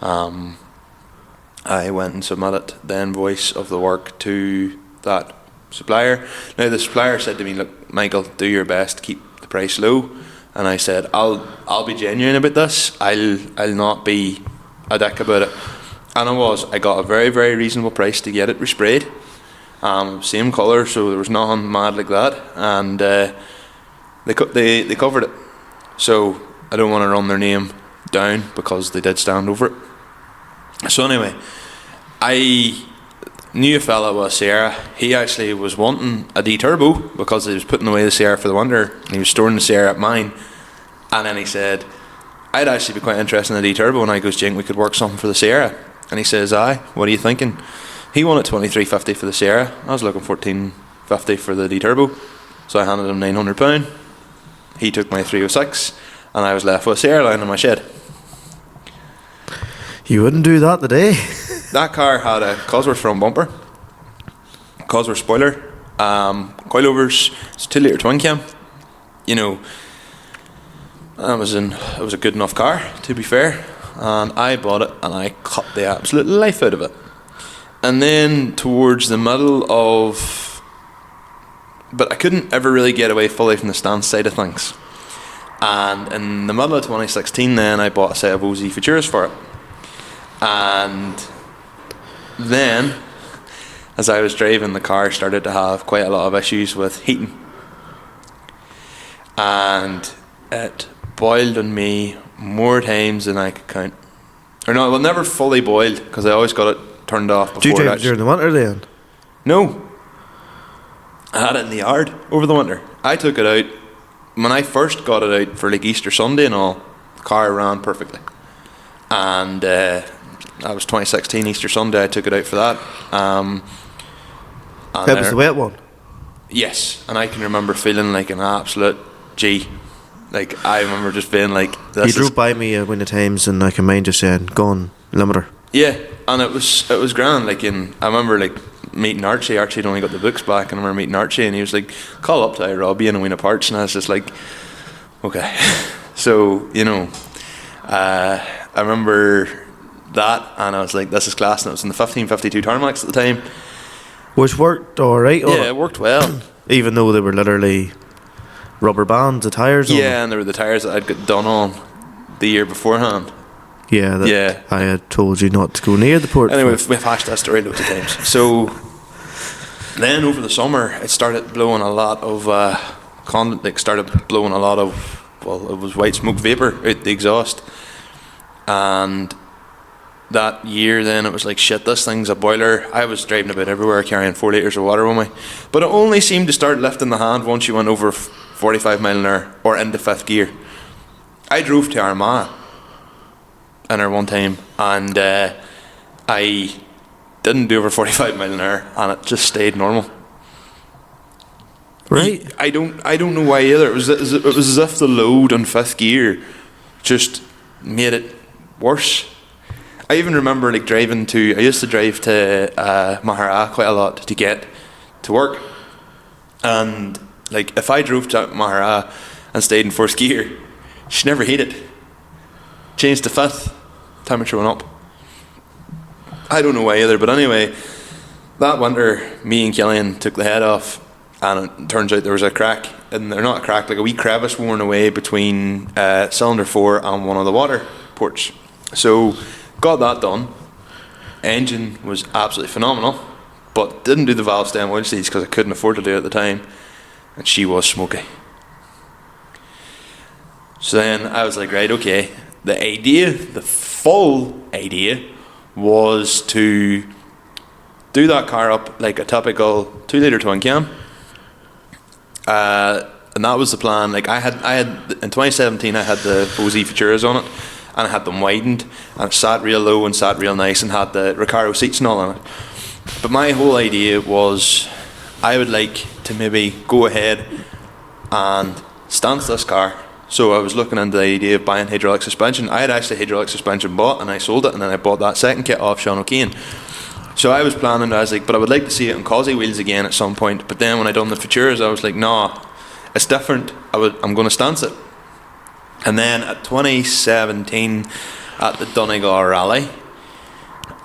I went and submitted the invoice of the work to that supplier. Now the supplier said to me, look, Michael, do your best to keep the price low. And I said, I'll be genuine about this. I'll not be a dick about it. And I got a very, very reasonable price to get it resprayed. Same colour, so there was nothing mad like that. And they covered it. So I don't want to run their name down because they did stand over it. So anyway, I knew a fella with a Sierra. He actually was wanting a D-Turbo because he was putting away the Sierra for the winter, and he was storing the Sierra at mine. And then he said, I'd actually be quite interested in a D-Turbo. And I goes, Jink, we could work something for the Sierra. And he says, aye, what are you thinking? He wanted $23.50 for the Sierra. I was looking $14.50 for the D-Turbo. So I handed him £900. He took my 306, and I was left with a Sierra lying in my shed. You wouldn't do that today. That car had a Cosworth front bumper, Cosworth spoiler, coilovers. It's a 2-litre twin cam. You know, it was a good enough car, to be fair. And I bought it, and I cut the absolute life out of it. And then towards the middle of, but I couldn't ever really get away fully from the stance side of things. And in the middle of 2016 then I bought a set of OZ Futuras for it. And then as I was driving, the car started to have quite a lot of issues with heating. And it boiled on me more times than I could count. Or no, it never fully boiled because I always got it turned off before. Do you drive during the winter then? No. I had it in the yard over the winter. I took it out. When I first got it out for like Easter Sunday and all, the car ran perfectly. And that was 2016 Easter Sunday. I took it out for that. That was the wet one? Yes. And I can remember feeling like an absolute G. Like, I remember just being like, this. You drove by me a winter times and I can mind just saying, go on, limiter. Yeah, and it was grand. Like, I remember like meeting Archie. Archie had only got the books back, and I remember meeting Archie, and he was like, "Call up to Robbie and a win of parts," and I was just like, "Okay." So I remember that, and I was like, "This is class." And it was in the 1552 Tarmacs at the time, which worked all right. Yeah, it worked well, even though they were literally rubber bands, the tires. Yeah, and they were the tires that I'd got done on the year beforehand. Yeah, I had told you not to go near the port. Anyway, we've hashed that story loads of times. So then over the summer, it started blowing a lot of it was white smoke vapour out the exhaust. And that year then it was like, shit, this thing's a boiler. I was driving about everywhere carrying 4 litres of water with me. But it only seemed to start lifting the hand once you went over 45 mile an hour or into fifth gear. I drove to Armagh in her one time, and I didn't do over 45 mile an hour, and it just stayed normal. Right. I don't know why either. It was as if the load on fifth gear just made it worse. I even remember like I used to drive to Mahara quite a lot to get to work, and like if I drove to Mahara and stayed in first gear, she never heated. Changed to fifth. Temperature went up. I don't know why either, but anyway, that winter, me and Killian took the head off, and it turns out there was a crack, and they're not a crack, like a wee crevice worn away between cylinder 4 and one of the water ports. So, got that done. Engine was absolutely phenomenal, but didn't do the valve stem oil seals because I couldn't afford to do it at the time, and she was smoky. So then I was like, right, okay. The full idea was to do that car up like a typical 2 litre twin cam, and that was the plan. Like I had in 2017 I had the OZ Futuras on it, and I had them widened, and it sat real low and sat real nice, and had the Recaro seats and all on it. But my whole idea was I would like to maybe go ahead and stance this car. So I was looking into the idea of buying hydraulic suspension. I had actually hydraulic suspension bought, and I sold it, and then I bought that second kit off Sean O'Kane. So I was planning, I was like, but I would like to see it on Causey wheels again at some point. But then when I done the Futuras, I was like, nah, it's different. I'm going to stance it. And then at 2017 at the Donegal Rally,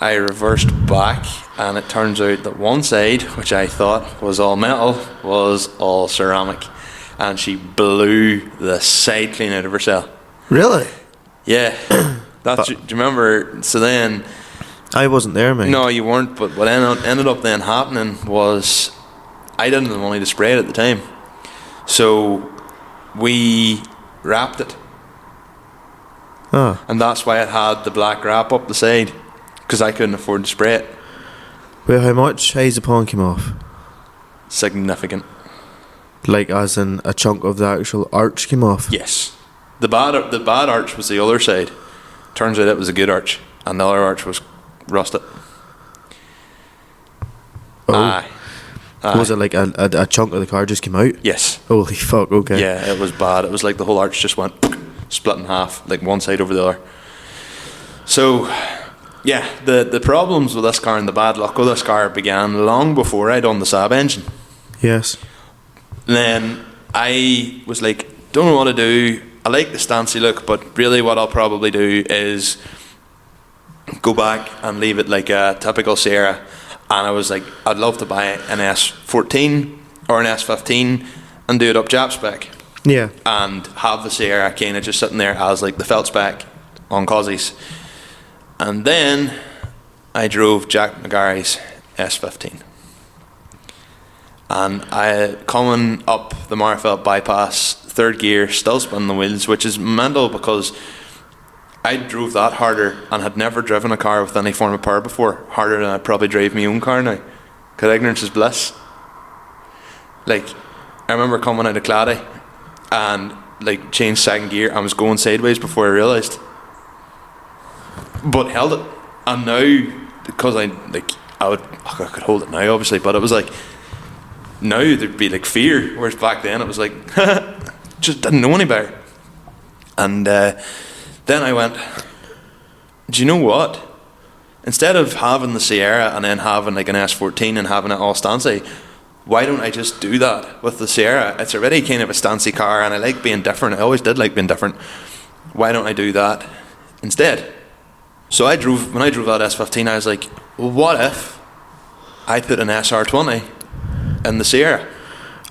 I reversed back, and it turns out that one side, which I thought was all metal, was all ceramic. And she blew the side clean out of herself. Really? Yeah. Do you remember? So then, I wasn't there, mate. No, you weren't. But what ended up then happening was I didn't have money to spray it at the time, so we wrapped it. Oh. And that's why it had the black wrap up the side, because I couldn't afford to spray it. Well, how much? How's the pawn came off? Significant. Like as in a chunk of the actual arch came off? Yes. The bad arch was the other side. Turns out it was a good arch, and the other arch was rusted. Oh. Aye. Was it like a chunk of the car just came out? Yes. Holy fuck, okay. Yeah, it was bad. It was like the whole arch just went split in half, like one side over the other. So, yeah, the problems with this car and the bad luck with this car began long before I done the Saab engine. Yes. Then I was like, don't know what to do. I like the stancy look, but really what I'll probably do is go back and leave it like a typical Sierra. And I was like, I'd love to buy an S14 or an S15 and do it up Jap spec. Yeah. and have the Sierra kind of just sitting there as like the felt spec on Cozzies. And then I drove Jack McGarry's S15. And I coming up the Marfelt bypass, third gear, still spinning the wheels, which is mental because I drove that harder and had never driven a car with any form of power before, harder than I probably drive my own car now. Because ignorance is bliss. Like, I remember coming out of Clady and like changed second gear and was going sideways before I realised. But held it. And now, because I could hold it now obviously, but it was like, now there'd be like fear, whereas back then it was like, just didn't know any better. And then I went, do you know what? Instead of having the Sierra and then having like an S14 and having it all stancy, why don't I just do that with the Sierra? It's already kind of a stancy car and I like being different. I always did like being different. Why don't I do that instead? So when I drove that S15, I was like, well, what if I put an SR20 in the Sierra?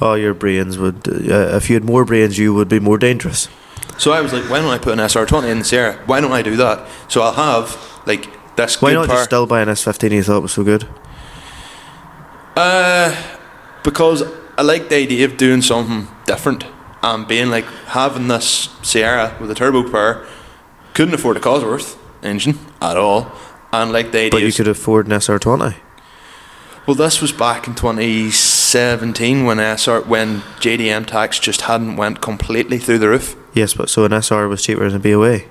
Oh, your brains would, if you had more brains, you would be more dangerous. So I was like, why don't I put an SR20 in the Sierra? Why don't I do that? So I'll have like this Why good not power. just still buy an S15 you thought was so good? Because I like the idea of doing something different and being like having this Sierra with a turbo power. Couldn't afford a Cosworth engine at all, and like the idea. But you could afford an SR20. Well, this was back in 2017 when JDM tax just hadn't went completely through the roof. Yes, but so an SR was cheaper than a BOA.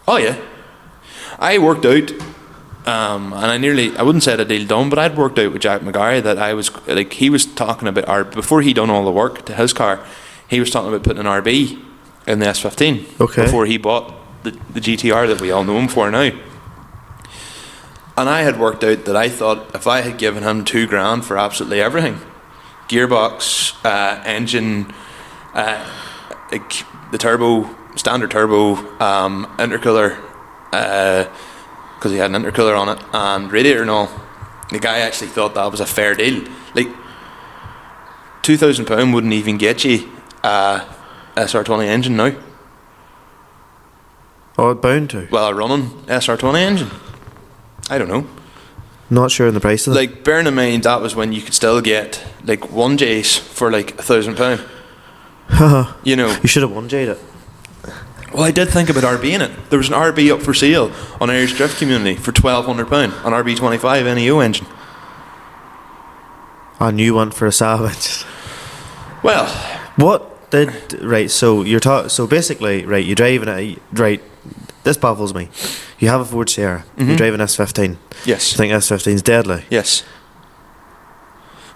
Oh yeah, I worked out, and I wouldn't say a deal done, but I'd worked out with Jack McGarry that I was like, he was talking about before he done all the work to his car, he was talking about putting an RB in the S15. Okay. Before he bought the GTR that we all know him for now. And I had worked out that I thought if I had given him $2,000 for absolutely everything, gearbox, engine, like the turbo, standard turbo, intercooler, because he had an intercooler on it, and radiator and all, the guy actually thought that was a fair deal. Like, £2,000 wouldn't even get you a SR20 engine now. Oh, bound to. Well, a running SR20 engine. I don't know. Not sure on the price of it. Like, bearing in mind that was when you could still get like 1Js for like £1,000. You know. You should have 1J'd it. Well, I did think about RB in it. There was an RB up for sale on Irish Drift Community for £1,200, an RB25 NEO engine. A new one for a Savage. Well, What did so you're so basically you drive this baffles me. You have a Ford Sierra, you drive an S15. yes, You think S15's deadly. yes.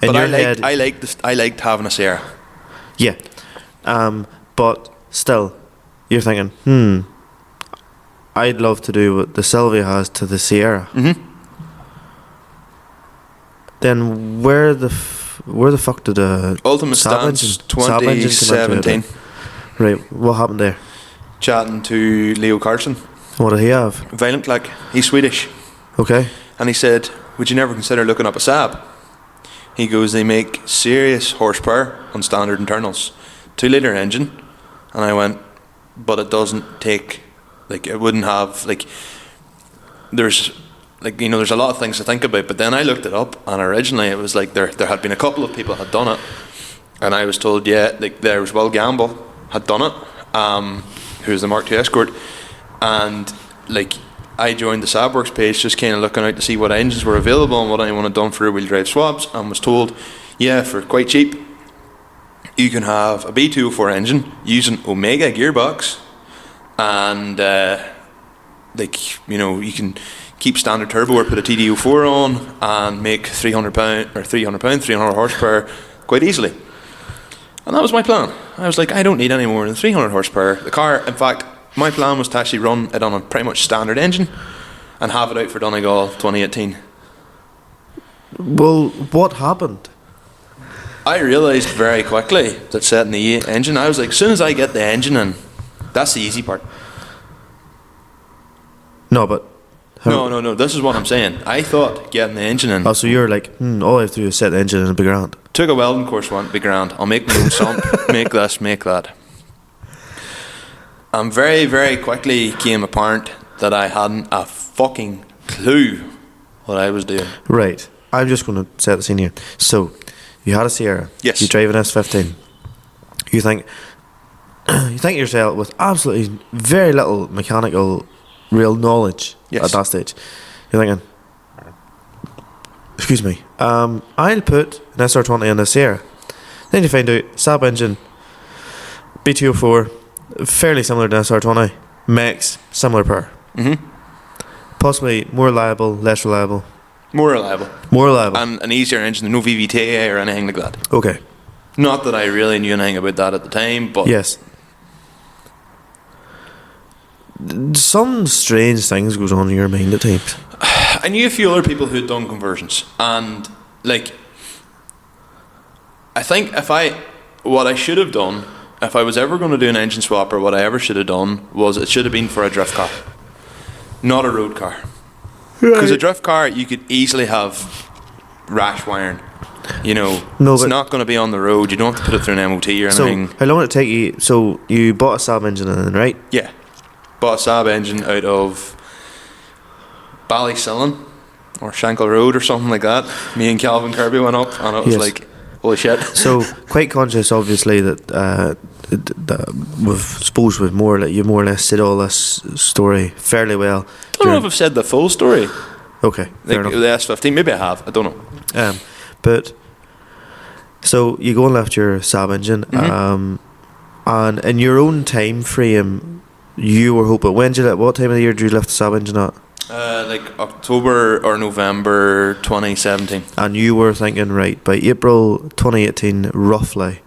In But your head, I liked having a Sierra. yeah. But still, you're thinking, I'd love to do what the Sylvia has to the Sierra. Mm-hmm. Then where the fuck did the Ultimate Saab Stance engine come into it 2017. then? Right, what happened there? Chatting to Leo Carson, What did he have? Violent Click. He's Swedish. Okay. And he said, would you never consider looking up a Saab? He goes, they make serious horsepower on standard internals. 2-litre engine. And I went, but it doesn't take, like, it wouldn't have, like, there's a lot of things to think about. But then I looked it up, and originally it was like there had been a couple of people had done it. And I was told, yeah, like, there was Will Gamble had done it, who was the Mark II Escort. And, like, I joined the Sabworks page just kind of looking out to see what engines were available and what anyone had done for rear-wheel drive swaps, and was told, yeah, for quite cheap, you can have a B204 engine using Omega gearbox, and you can keep standard turbo or put a TD04 on and make £300 horsepower quite easily. And that was my plan. I was like, I don't need any more than 300 horsepower. The car, in fact, my plan was to actually run it on a pretty much standard engine and have it out for Donegal 2018. Well, what happened? I realised very quickly that setting the engine, I was like, as soon as I get the engine in, that's the easy part. No, but No, this is what I'm saying. I thought getting the engine in. oh, so you're like, all I have to do is set the engine in and be grand. Took a welding course, went, be grand. I'll make my own sump, make this, make that. And very, very quickly came apparent that I hadn't a fucking clue what I was doing. Right. I'm just going to set the scene here. So, you had a Sierra. Yes. You drive an S15. You think yourself with absolutely very little mechanical real knowledge at that stage. You're thinking, excuse me, I'll put an SR20 in this Sierra. Then you find out Saab engine, B204, fairly similar to SR20, max, similar power. Possibly more reliable, less reliable. More reliable. More reliable. And an easier engine, no VVT or anything like that. Okay. Not that I really knew anything about that at the time, but... Yes. Some strange things goes on in your mind at times. I knew a few other people who'd done conversions, and like, I think what I should have done, if I was ever going to do an engine swap, or what I ever should have done, was it should have been for a drift car, not a road car. Because a drift car, you could easily have rash wiring. You know, it's not going to be on the road. You don't have to put it through an MOT or anything. So, how long did it take you? So, you bought a Saab engine then, right? Yeah. Bought a Saab engine out of Ballysillan or Shankle Road or something like that. Me and Calvin Kirby went up, and it was like, holy shit. So, quite conscious, obviously, that we've supposed we've more you more or less said all this story fairly well. I don't know if I've said the full story. Okay, fair like enough. The S15, maybe I have. I don't know. But so you go and left your Saab engine, and in your own time frame, you were hoping. What time of the year did you lift the Saab engine at? Like October or November 2017. And you were thinking, right, by April 2018, roughly,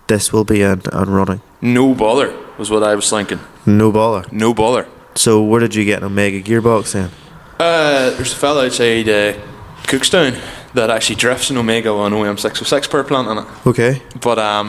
this will be in and running. No bother was what I was thinking. No bother. No bother. So where did you get an Omega gearbox then? There's a fella outside Cookstown that actually drifts an Omega with an OM 606 power plant in it. Okay. But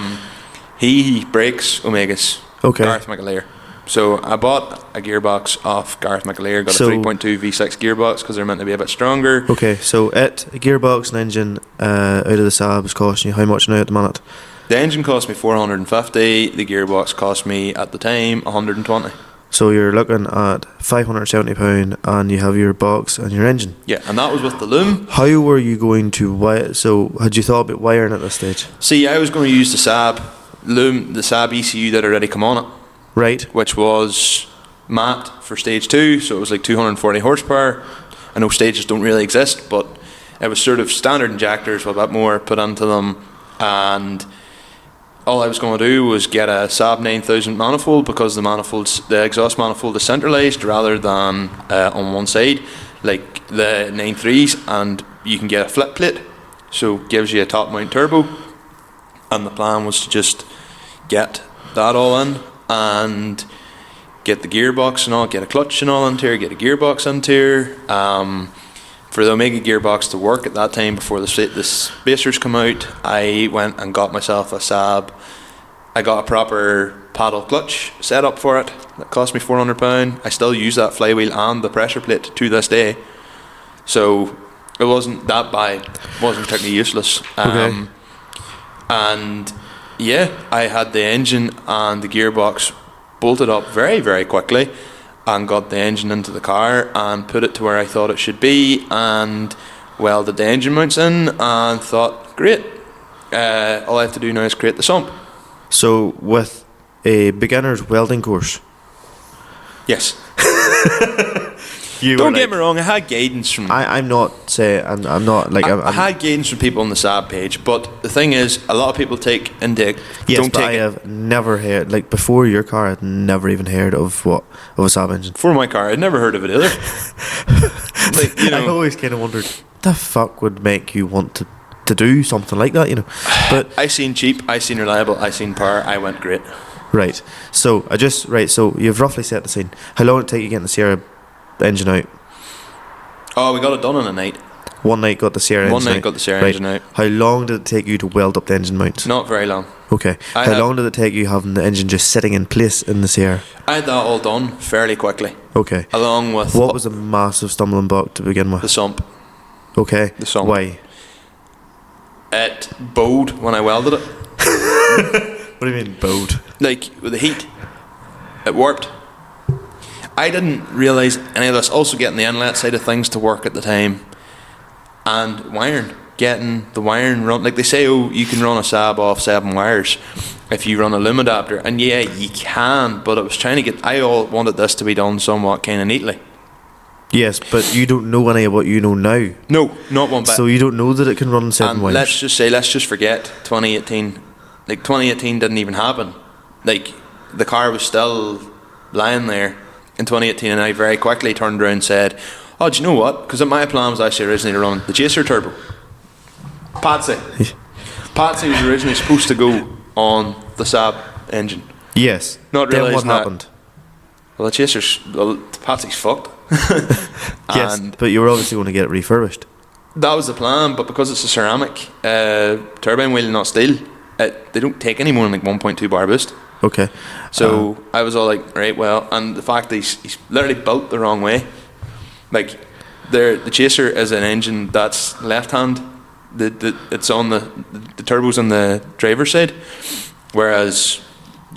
he breaks Omegas. Okay. Gareth McAleer. So I bought a gearbox off Gareth McAleer, got a 3.2 V6 gearbox because they're meant to be a bit stronger. Okay, so a gearbox and engine out of the Saab is costing you how much now at the minute? The engine cost me $450, the gearbox cost me at the time $120. So you're looking at £570 and you have your box and your engine. Yeah, and that was with the loom. How were you going to wire? So had you thought about wiring at this stage? See, I was going to use the Saab loom, the Saab ECU that already come on it. Right. Which was matte for stage 2, so it was like 240 horsepower. I know stages don't really exist, but it was sort of standard injectors with a bit more put into them, and all I was going to do was get a Saab 9000 manifold, because the exhaust manifold is centralised rather than on one side like the 93s, and you can get a flip plate, so it gives you a top mount turbo. And the plan was to just get that all in and get the gearbox and all, get a clutch and all into here, get a gearbox into here. For the Omega gearbox to work at that time before the spacers come out, I went and got myself a Saab. I got a proper paddle clutch set up for it that cost me £400. I still use that flywheel and the pressure plate to this day, so it wasn't that bad, wasn't particularly useless. Okay. And yeah, I had the engine and the gearbox bolted up very, very quickly, and got the engine into the car and put it to where I thought it should be, and welded the engine mounts in, and thought, great, all I have to do now is create the sump. So with a beginner's welding course? Yes. Don't get me wrong, I had guidance from... I'm not saying... I'm not like... I had guidance from people on the Saab page, but the thing is, a lot of people take intake... Yes, but I have never heard... Like, before your car, I'd never even heard of a Saab engine. For my car, I'd never heard of it either. Like, you know, I always kind of wondered, the fuck would make you want to do something like that, you know? But I seen cheap, I seen reliable, I seen power, I went great. Right. So, so you've roughly set the scene. How long did it take you getting the Sierra engine out? Oh, we got it done in a night. One night got the Sierra engine out. One night got the Sierra engine out. How long did it take you to weld up the engine mounts? Not very long. Okay. How long did it take you having the engine just sitting in place in the Sierra? I had that all done fairly quickly. Okay. Along with... What was a massive stumbling block to begin with? The sump. Okay. The sump. Why? It bowed when I welded it. What do you mean bowed? Like, with the heat. it warped. I didn't realise any of this. Also getting the inlet side of things to work at the time, and wiring, getting the wiring run. Like they say, oh, you can run a Saab off 7 wires if you run a loom adapter, and yeah, you can. But I was trying to get. I all wanted this to be done somewhat kind of neatly. Yes, but you don't know any of what you know now. No, not one bit. So you don't know that it can run 7 wires. Let's just forget 2018. Like 2018 didn't even happen. Like the car was still lying there in 2018, and I very quickly turned around and said, "Oh, do you know what? Because my plan was actually originally to run the Chaser turbo. Patsy was originally supposed to go on the Saab engine. Yes. Not Then what realising that. happened? Well, Patsy's fucked. Yes, And but you were obviously going to get it refurbished. that was the plan, but because it's a ceramic turbine wheel, not steel, they don't take any more than like 1.2 bar boost. Okay. So I was all like, right, well, and the fact that he's literally built the wrong way. Like, the Chaser is an engine that's left hand. It's on the turbo's on the driver's side, whereas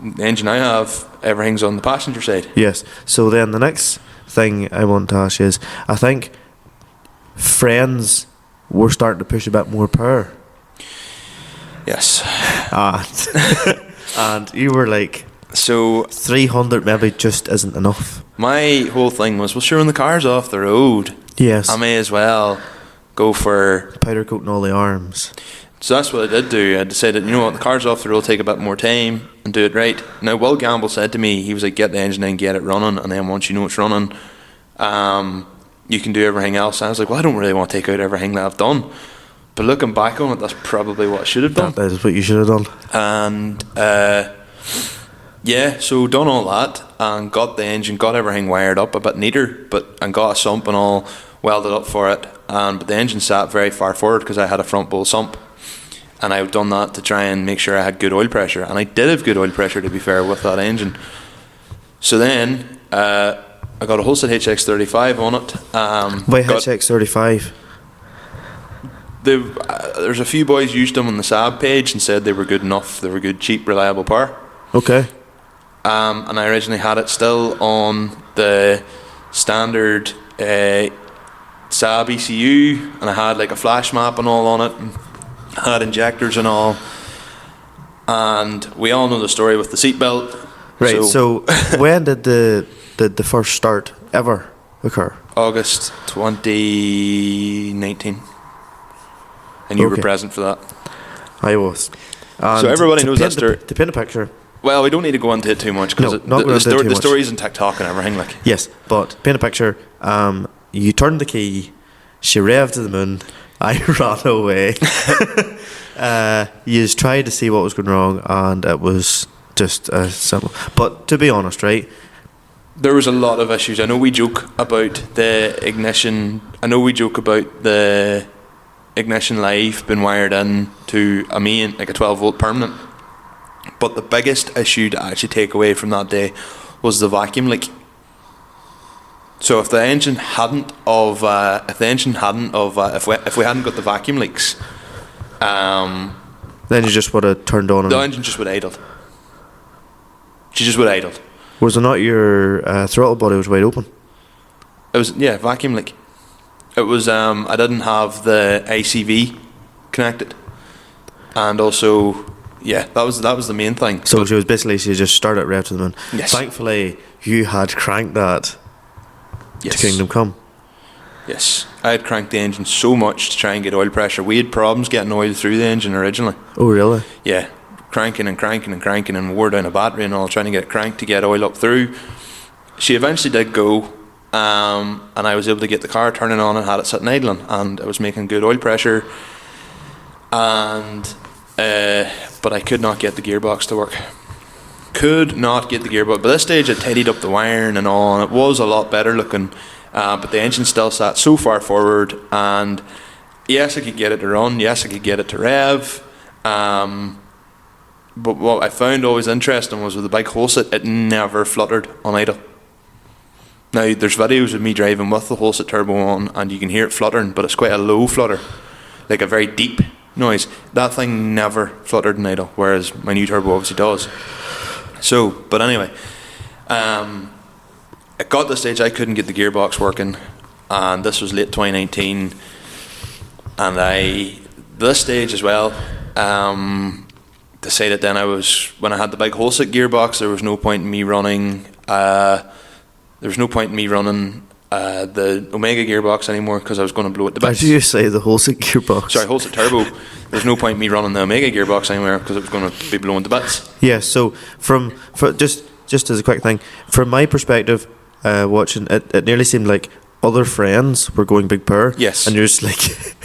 the engine I have, everything's on the passenger side. Yes. So then the next thing I want to ask you is, I think friends were starting to push a bit more power. Yes. And you were like, So 300 maybe just isn't enough. my whole thing was, well, sure, when the car's off the road, Yes. I may as well go for. Powder coating all the arms. So that's what I did do. I decided, you know what, the car's off the road, take a bit more time and do it right. Now, Will Gamble said to me, he was like, get the engine in, get it running, and then once you know it's running, you can do everything else. And I was like, well, I don't really want to take out everything that I've done. But looking back on it, that's probably what I should have done. That is what you should have done. And yeah, so done all that and got the engine, got everything wired up a bit neater, and got a sump and all welded up for it. But the engine sat very far forward because I had a front bowl sump, and I've done that to try and make sure I had good oil pressure, and I did have good oil pressure, to be fair, with that engine. So then I got a Holstein HX35 on it. Why HX35? There's a few boys used them on the Saab page and said they were good enough. They were good, cheap, reliable power. Okay. And I originally had it still on the standard Saab ECU, and I had like a flash map and all on it, and had injectors and all. And we all know the story with the seatbelt. Right. So when did the first start ever occur? August 2019. And you were present for that. I was. And so everybody knows that story. To paint a picture. Well, we don't need to go into it too much because the story's in TikTok and everything. Like, yes, but paint a picture. You turned the key. She revved to the moon. I ran away. You just tried to see what was going wrong, and it was just simple. But to be honest, right, there was a lot of issues. I know we joke about the ignition. I know we joke about the ignition live being wired in to a main, like a 12 volt permanent. But the biggest issue to actually take away from that day was the vacuum leak. So if we hadn't got the vacuum leaks, then you just would have turned on. The engine just would have idled. She just would have idled. Was it not your throttle body was wide open? It was, yeah, vacuum leak. It was I didn't have the ICV connected, and also, yeah, that was the main thing. So she just started rev to the moon. Yes. Thankfully, you had cranked that to Kingdom Come. Yes, I had cranked the engine so much to try and get oil pressure. We had problems getting oil through the engine originally. Oh, really? Yeah, cranking and wore down a battery and all, trying to get it cranked to get oil up through. She eventually did go. And I was able to get the car turning on and had it sitting idling, and it was making good oil pressure. And but I could not get the gearbox to work. Could not get the gearbox. By this stage, I tidied up the wiring and all, and it was a lot better looking. But the engine still sat so far forward, and yes, I could get it to run. Yes, I could get it to rev. But what I found always interesting was with the big Holset, it never fluttered on idle. Now, there's videos of me driving with the Holset turbo on, and you can hear it fluttering, but it's quite a low flutter, like a very deep noise. That thing never fluttered in idle, whereas my new turbo obviously does. So, but anyway, It got to the stage I couldn't get the gearbox working, and this was late 2019, and this stage as well, decided then when I had the big Holsic gearbox, there was no point in me running the Omega gearbox anymore, because I was going to blow it to bits. Did you say the Holsic gearbox? Sorry, Holsic Turbo. There's no point in me running the Omega gearbox anymore, because it was going to be blowing to bits. Yeah, so for just as a quick thing, from my perspective, watching it nearly seemed like other friends were going big power. Yes. And you're just like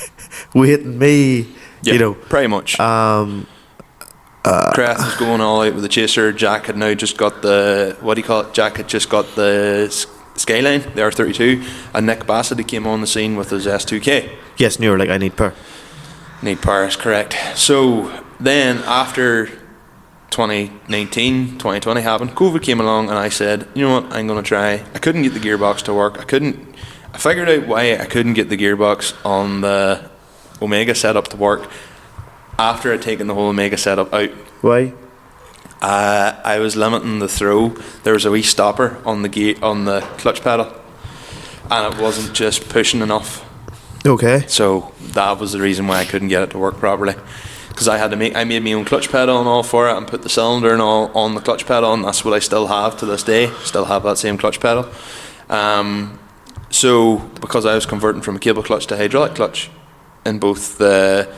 waiting me, yeah, you know. Pretty much. Creth was going all out with the Chaser. Jack had now just got Jack had just got the Skyline, the R32, and Nick Bassett came on the scene with his S2K. Yes, and you were like, I need power. Need power is correct. So then after 2019, 2020 happened, COVID came along, and I said, you know what, I'm going to try. I couldn't get the gearbox to work. I figured out why I couldn't get the gearbox on the Omega setup to work after I'd taken the whole Omega setup out. Why? I was limiting the throw. There was a wee stopper on the clutch pedal, and it wasn't just pushing enough. Okay. So that was the reason why I couldn't get it to work properly, because I made my own clutch pedal and all for it, and put the cylinder and all on the clutch pedal, and that's what I still have to this day. Still have that same clutch pedal. So because I was converting from a cable clutch to hydraulic clutch in both the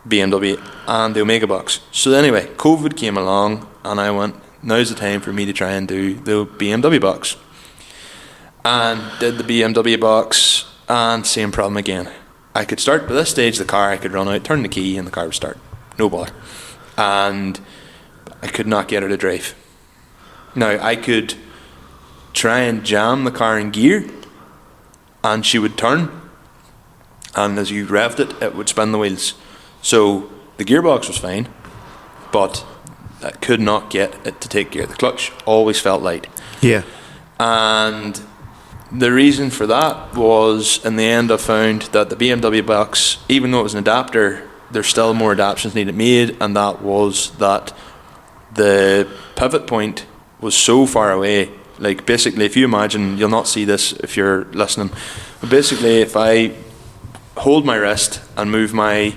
BMW and the Omega box. So anyway, COVID came along, and I went, now's the time for me to try and do the BMW box. And did the BMW box, and same problem again. I could start, by this stage the car, I could run out, turn the key, and the car would start. No bother. And I could not get her to drive. Now, I could try and jam the car in gear, and she would turn, and as you revved it, it would spin the wheels. So the gearbox was fine, but I could not get it to take gear. The clutch always felt light. Yeah. And the reason for that was, in the end, I found that the BMW box, even though it was an adapter, there's still more adaptations needed made, and that was that the pivot point was so far away. Like, basically, if you imagine, you'll not see this if you're listening, but basically, if I hold my wrist and move my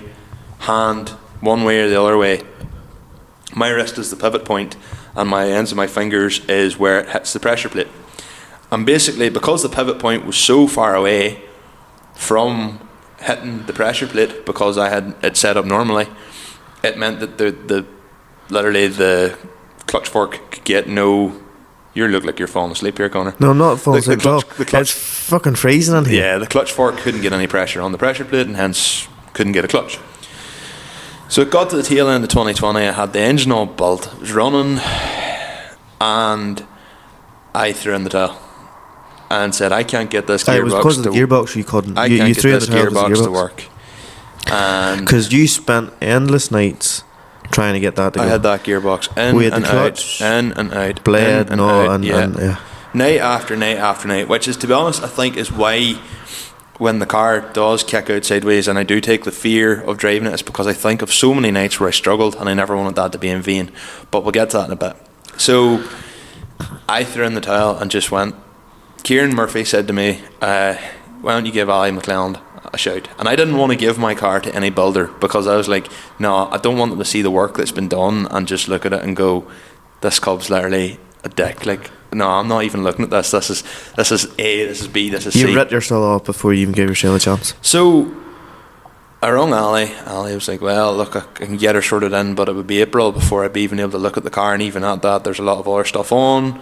hand one way or the other way, my wrist is the pivot point, and my ends of my fingers is where it hits the pressure plate. And basically, because the pivot point was so far away from hitting the pressure plate, because I had it set up normally, it meant that literally the clutch fork could get no. You look like you're falling asleep here, Conor. No, I'm not falling asleep at all. The clutch, it's fucking freezing in here. Yeah, the clutch fork couldn't get any pressure on the pressure plate, and hence couldn't get a clutch. So it got to the tail end of 2020. I had the engine all built, it was running, and I threw in the towel and said, I can't get this gearbox. It was because of the gearbox you couldn't. I you can't threw get this gearbox to work. Because you spent endless nights trying to get that to go. I had that gearbox in and out, blade, and yeah. Night after night after night, which is, to be honest, I think is why when the car does kick out sideways and I do take the fear of driving it, it's because I think of so many nights where I struggled and I never wanted that to be in vain. But we'll get to that in a bit. So I threw in the towel and just went. Kieran Murphy said to me, why don't you give Ali McLeod a shout? And I didn't want to give my car to any builder, because I was like, no, I don't want them to see the work that's been done and just look at it and go, this cub's literally a dick. Like, no, I'm not even looking at this. This is A, this is B, this is C. You ripped yourself off before you even gave yourself a chance. So I rang Ali. Ali was like, well, look, I can get her sorted in, but it would be April before I'd be even able to look at the car, and even at that, there's a lot of other stuff on.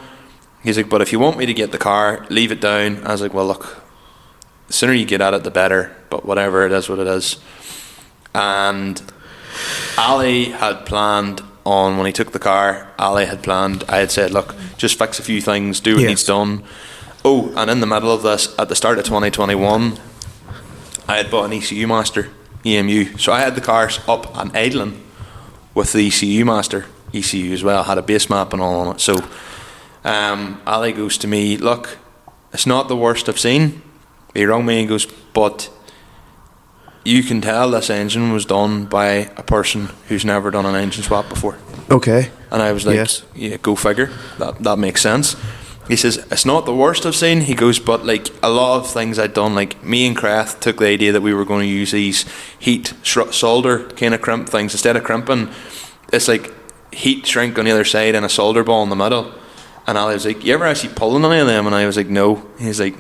He's like, but if you want me to get the car, leave it down. I was like, well, look, the sooner you get at it, the better, but whatever, it is what it is. And Ali had planned on, when he took the car, I had said, look, just fix a few things, do what needs done. Oh, and in the middle of this, at the start of 2021, I had bought an ECU Master, EMU. So I had the cars up and idling with the ECU Master, ECU as well, had a base map and all on it. So Ali goes to me, look, it's not the worst I've seen. He rang me and goes, but you can tell this engine was done by a person who's never done an engine swap before. Okay. And I was like, Yes. yeah, go figure. That makes sense. He says, it's not the worst I've seen. He goes, but like a lot of things I'd done, like me and Krath took the idea that we were going to use these heat solder kind of crimp things. Instead of crimping, it's like heat shrink on the other side and a solder ball in the middle. And Ali was like, you ever actually pull any of them? And I was like, no. He's like,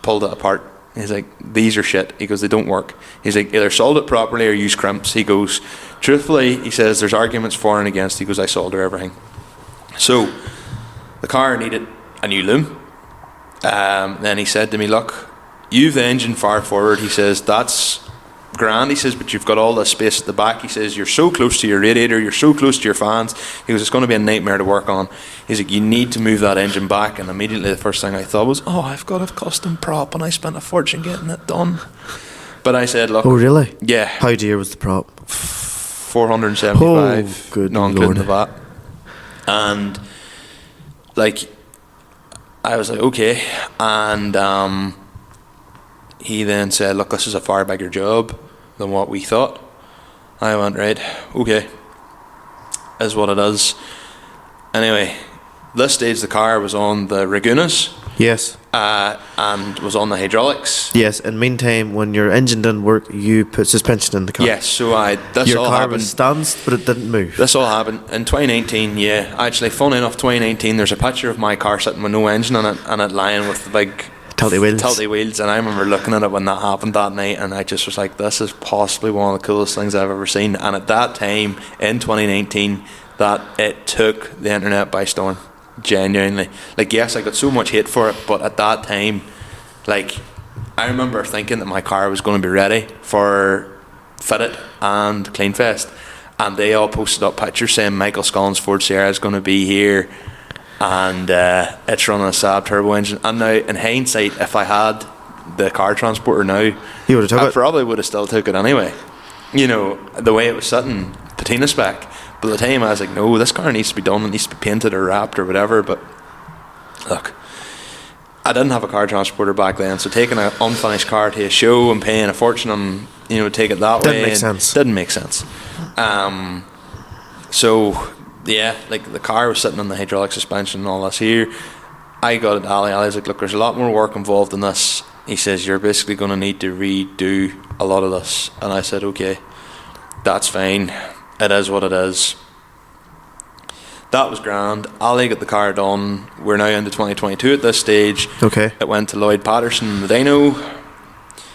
pulled it apart. He's like, these are shit. He goes, they don't work. He's like, either solder it properly or use crimps. He goes, truthfully, he says, there's arguments for and against. He goes, I solder everything. So the car needed a new loom. Then he said to me, look, you've the engine far forward. He says, that's grand. He says, but you've got all this space at the back. He says, you're so close to your radiator, you're so close to your fans. He goes, it's going to be a nightmare to work on. He's like, you need to move that engine back. And immediately the first thing I thought was, oh, I've got a custom prop and I spent a fortune getting it done. But I said, look. Oh, really? Yeah. How dear was the prop? 475. Oh, good not including the Lord. VAT. And like, I was like, okay. And he then said, look, this is a far bigger job than what we thought. I went, right, okay, is what it is. Anyway, this stage the car was on the Ragunas. Yes. And was on the hydraulics. Yes, and meantime, when your engine didn't work, you put suspension in the car. Yes, so this your all car happened. was stanced, but it didn't move. This all happened in 2019, yeah. Actually, funny enough, 2019, there's a picture of my car sitting with no engine in it and it lying with the big tilty wheels. And I remember looking at it when that happened that night and I just was like, this is possibly one of the coolest things I've ever seen. And at that time, in 2019, that it took the internet by storm. Genuinely. Like, yes, I got so much hate for it, but at that time, like, I remember thinking that my car was going to be ready for Fit It and Cleanfest, and they all posted up pictures saying Michael Scullin's Ford Sierra is going to be here and it's running a Saab turbo engine. And now in hindsight, if I had the car transporter now, you would have took I it. probably would have still took it anyway, you know, the way it was sitting, patina spec. But at the time I was like, no, this car needs to be done, it needs to be painted or wrapped or whatever. But look, I didn't have a car transporter back then, so taking an unfinished car to a show and paying a fortune on, you know, take it that way didn't make sense. So yeah, like the car was sitting on the hydraulic suspension and all this here. I got it to Ali. I was like, look, there's a lot more work involved in this. He says, you're basically going to need to redo a lot of this. And I said, okay, that's fine. It is what it is. That was grand. Ali got the car done. We're now into 2022 at this stage. Okay. It went to Lloyd Patterson, the dyno.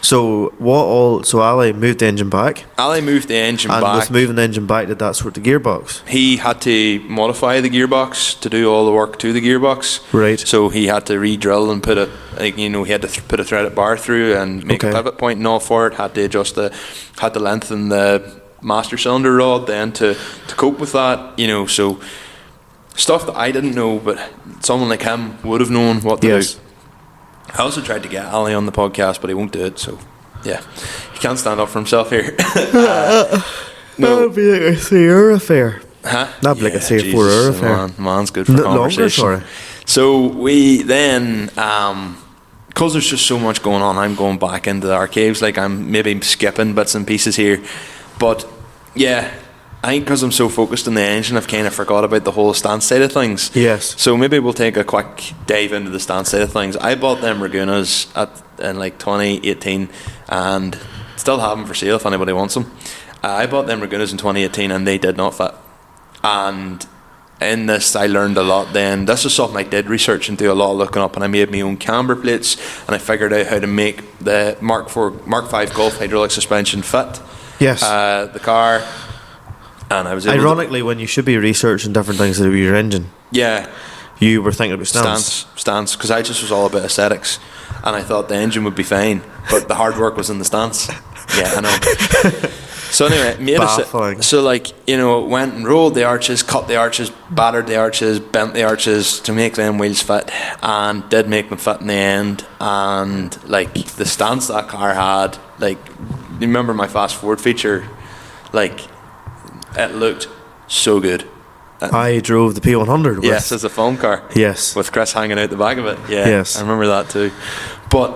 So Ali moved the engine back. Ali moved the engine back. And with moving the engine back, did that sort the gearbox? He had to modify the gearbox to do all the work to the gearbox. Right. So he had to re-drill and put he had to put a threaded bar through and make a pivot point and all for it. Had to adjust had to lengthen the master cylinder rod then to cope with that. You know, so stuff that I didn't know, but someone like him would have known what to do. I also tried to get Ali on the podcast, but he won't do it. So, yeah, he can't stand up for himself here. No, that'd be like a 3-hour affair. Huh? That'd be like a 3 or 4 hour affair. Man's good for conversation. Longer, sorry. So we then, because there's just so much going on, I'm going back into the archives. Like I'm maybe skipping bits and pieces here, but yeah. I think because I'm so focused on the engine, I've kind of forgot about the whole stance side of things. Yes. So maybe we'll take a quick dive into the stance side of things. I bought them Ragunas in like 2018 and still have them for sale if anybody wants them. I bought them Ragunas in 2018 and they did not fit. And in this, I learned a lot then. This is something I did research and do a lot of looking up, and I made my own camber plates and I figured out how to make the Mark 5 Golf hydraulic suspension fit. Yes. The car. And I was able ironically, when you should be researching different things to do with your engine, you were thinking about stance, because I just was all about aesthetics, and I thought the engine would be fine, but the hard work was in the stance. Yeah, I know. So anyway, so like, you know, went and rolled the arches, cut the arches, battered the arches, bent the arches to make them wheels fit, and did make them fit in the end. And like the stance that car had, like, you remember my fast forward feature, like. It looked so good. I drove the P100. Yes, as a foam car. Yes. With Chris hanging out the back of it. Yeah. Yes. I remember that too. But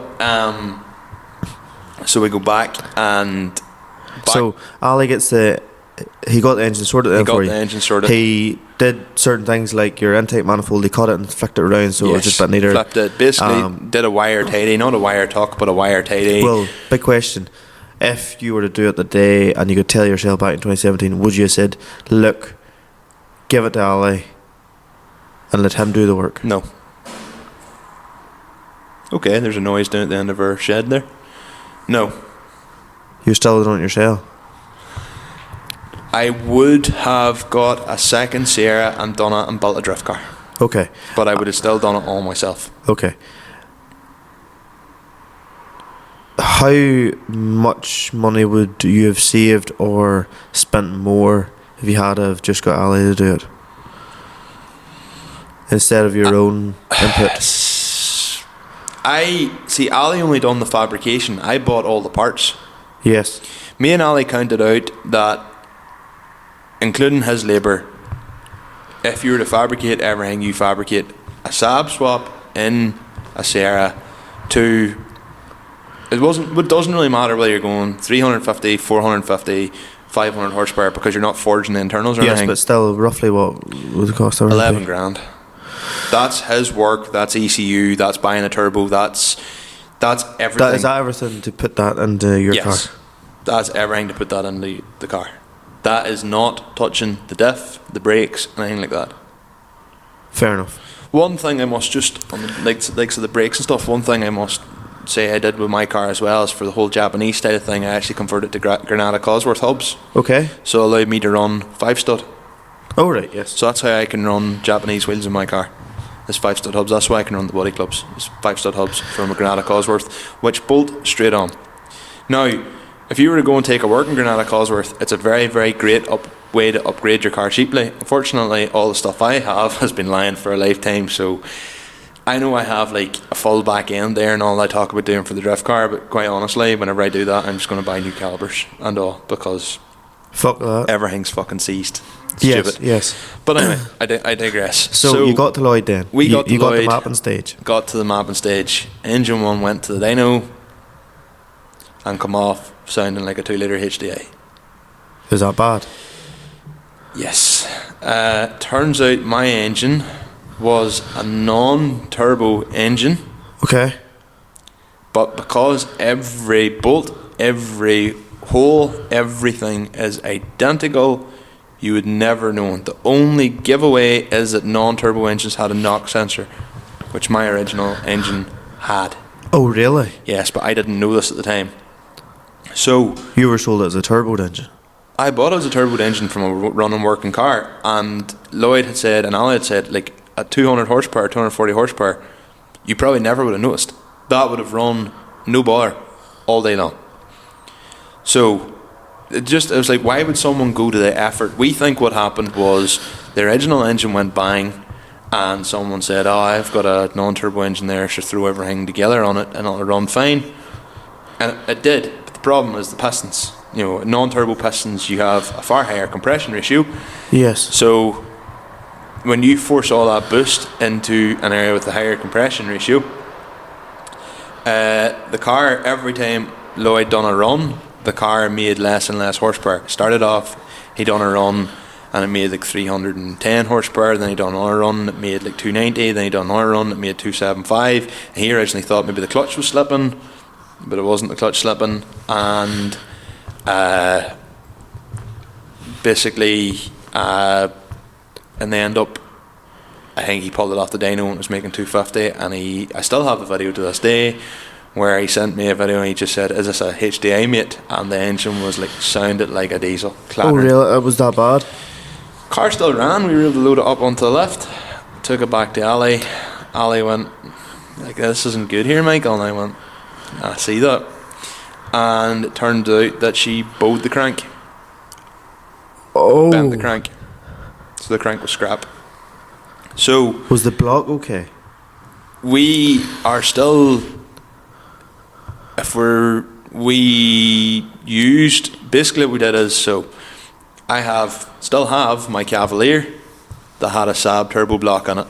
so we go back and. So Ali gets the he got the engine sorted He then got for you. the engine sorted. He did certain things like your intake manifold. He cut it and flicked it around, so it was just a bit neater. Flipped it. Basically, did a wire tidy, not a wire tuck, but a wire tidy. Well, big question. If you were to do it the day and you could tell yourself back in 2017, would you have said, look, give it to Ali and let him do the work? No. Okay, there's a noise down at the end of our shed there. No. You still doing it yourself? I would have got a second Sierra and done it and built a drift car. Okay. But I would have still done it all myself. Okay. How much money would you have saved or spent more if you had to have just got Ali to do it instead of your own input? I see Ali only done the fabrication. I bought all the parts. Yes. Me and Ali counted out that, including his labour, if you were to fabricate everything you fabricate, a Saab swap in a Sierra to, it doesn't really matter whether you're going 350, 450, 500 horsepower because you're not forging the internals or yes, anything. but still, roughly what would it cost? 11 grand. That's his work, that's ECU, that's buying a turbo, that's everything. Is that everything to put that into your car? Yes, that's everything to put that into the car. That is not touching the diff, the brakes, anything like that. Fair enough. One thing I must just, on the likes of the brakes and stuff, one thing I must say I did with my car as well is for the whole Japanese style of thing, I actually converted to Granada Cosworth hubs. Okay. So it allowed me to run 5-stud. Oh, right, yes. So that's how I can run Japanese wheels in my car. It's 5-stud hubs. That's why I can run the body clubs. It's 5-stud hubs from a Granada Cosworth, which bolt straight on. Now, if you were to go and take a working Granada Cosworth, it's a very, very great way to upgrade your car cheaply. Unfortunately, all the stuff I have has been lying for a lifetime, so I know I have like a full back end there and all I talk about doing for the drift car, but quite honestly, whenever I do that, I'm just going to buy new calipers and all because fuck that. Everything's fucking seized. Yes, Stupid. yes. But anyway, I digress. So you got to Lloyd then? We got to you got Lloyd, the mapping stage? Got to the mapping stage. Engine 1 went to the dyno and come off sounding like a 2-litre HDA. Is that bad? Yes. Turns out my engine was a non-turbo engine. Okay. But because every bolt, every hole, everything is identical, you would never know. The only giveaway is that non-turbo engines had a knock sensor, which my original engine had. Oh, really? Yes, but I didn't know this at the time. So you were sold it as a turbo engine? I bought it as a turbo engine from a running working car, and Lloyd had said, and Ali had said, like at 200 horsepower, 240 horsepower, you probably never would have noticed. That would have run no bother all day long. So it was like, why would someone go to the effort? We think what happened was the original engine went bang, and someone said, oh, I've got a non-turbo engine there, should throw everything together on it and it'll run fine. And it did. But the problem is the pistons. You know, non-turbo pistons, you have a far higher compression ratio. Yes. So when you force all that boost into an area with a higher compression ratio, the car, every time Lloyd done a run, the car made less and less horsepower. Started off, he done a run and it made like 310 horsepower, then he done another run that made like 290, then he done another run that made 275. And he originally thought maybe the clutch was slipping, but it wasn't the clutch slipping, and basically in the end up, I think he pulled it off the dyno and it was making 250, and I still have the video to this day where he sent me a video and he just said, is this a HDI, mate? And the engine was like, sounded like a diesel. Clattering. Oh really? It was that bad? Car still ran. We were able to load it up onto the lift, took it back to Ali. Ali went like, this isn't good here, Michael. And I went, I see that. And it turned out that she bowed the crank. Oh. Bent the crank. So the crank was scrap. So was the block okay? We are still, we used, basically what we did is, so I still have my Cavalier that had a Saab turbo block on it.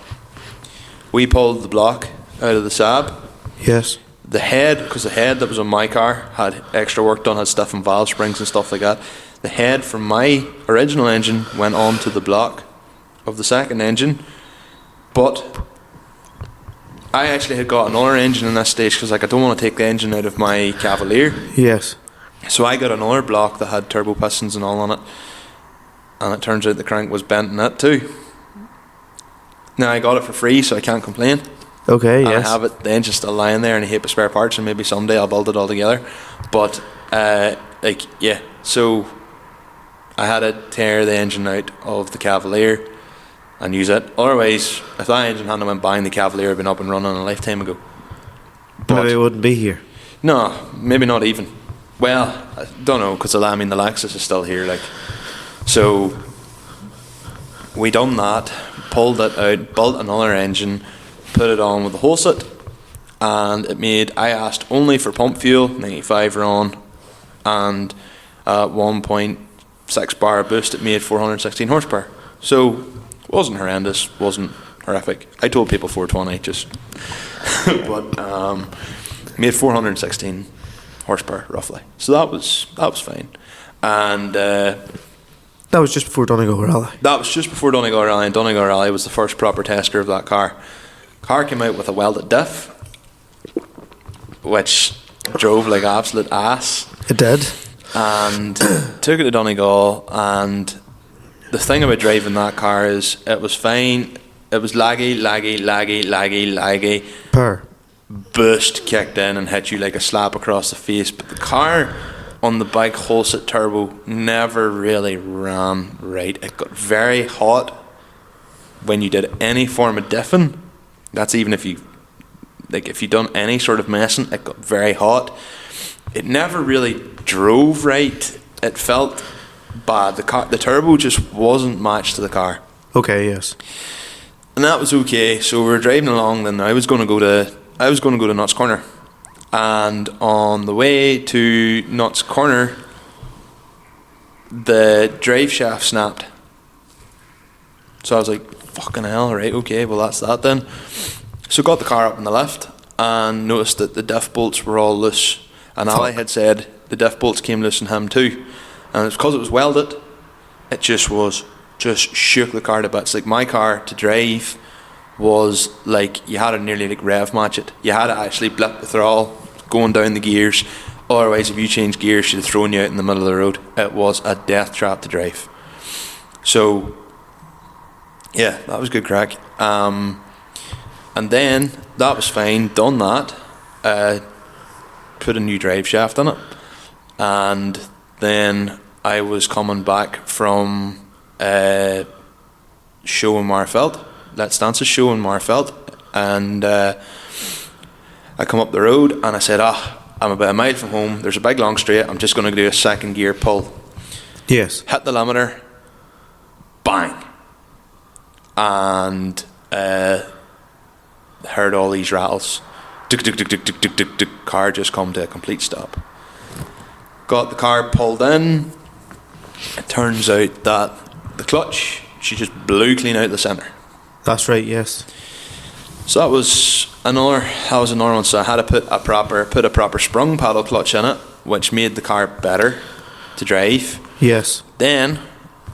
We pulled the block out of the Saab. Yes. The head, because the head that was on my car had extra work done, had stuff and valve springs and stuff like that. the head from my original engine went onto the block of the second engine, but I actually had got another engine in this stage because like I don't want to take the engine out of my Cavalier. Yes. So I got another block that had turbo pistons and all on it, and it turns out the crank was bent in it too. Now I got it for free, so I can't complain. Okay, and yes. I have it, the engine's still lying there in a heap of spare parts, and maybe someday I'll build it all together. But so I had to tear the engine out of the Cavalier and use it. Otherwise, if that engine hadn't went buying the Cavalier, had been up and running a lifetime ago. But maybe it wouldn't be here. no, maybe not even. Well, I don't know, because the Lexus is still here. Like, so we done that, pulled it out, built another engine, put it on with the Holset, and it made. I asked only for pump fuel, 95 RON, and 1.6 bar boost. It made 416 horsepower. So wasn't horrendous, wasn't horrific. I told people 420 just, but made 416 horsepower roughly. So that was fine, and That was just before Donegal Rally. that was just before Donegal Rally. And Donegal Rally was the first proper tester of that car. Car came out with a welded diff, which drove like absolute ass. It did. And took it to Donegal, and the thing about driving that car is it was fine. It was laggy. Per. Boost kicked in and hit you like a slap across the face, but the car on the bike Holset turbo never really ran right. It got very hot when you did any form of diffing. That's even if you done any sort of messing, it got very hot. It never really drove right. It felt bad. The turbo just wasn't matched to the car. Okay, yes. And that was okay. So we were driving along, then I was going to go to Notts Corner. And on the way to Notts Corner, the drive shaft snapped. So I was like, fucking hell, right, okay, well that's that then. So got the car up in the lift and noticed that the diff bolts were all loose. And Ali had said the diff bolts came loose in him too. And it's because it was welded, it just shook the car to bits. Like my car to drive was like, you had to nearly like rev match it. You had to actually blip the throttle going down the gears. Otherwise, if you change gears, she'd have thrown you out in the middle of the road. It was a death trap to drive. So, yeah, that was good crack. And then, that was fine, done that. Put a new drive shaft in it. And then I was coming back from show in Marfeld. Let's Dance's show in Marfeld, and I come up the road and I said, I'm about a mile from home, there's a big long straight, I'm just going to do a second gear pull. Yes. Hit the limiter, bang, and heard all these rattles. Car just come to a complete stop. Got the car pulled in. It turns out that the clutch, she just blew clean out the centre. That's right, yes. So that was another one. So I had to put a proper sprung paddle clutch in it, which made the car better to drive. Yes. Then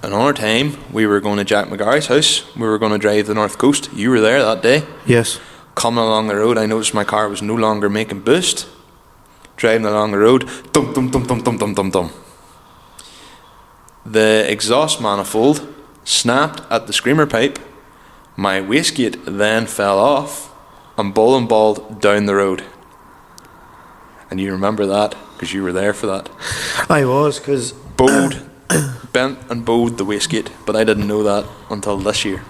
another time we were going to Jack McGarry's house. We were going to drive the North Coast. You were there that day. Yes. Coming along the road, I noticed my car was no longer making boost. Driving along the road, dum dum dum dum dum dum dum dum. The exhaust manifold snapped at the screamer pipe. My wastegate then fell off and bowling balled down the road. And you remember that because you were there for that. I was, because... Bent and bowed the wastegate, but I didn't know that until this year.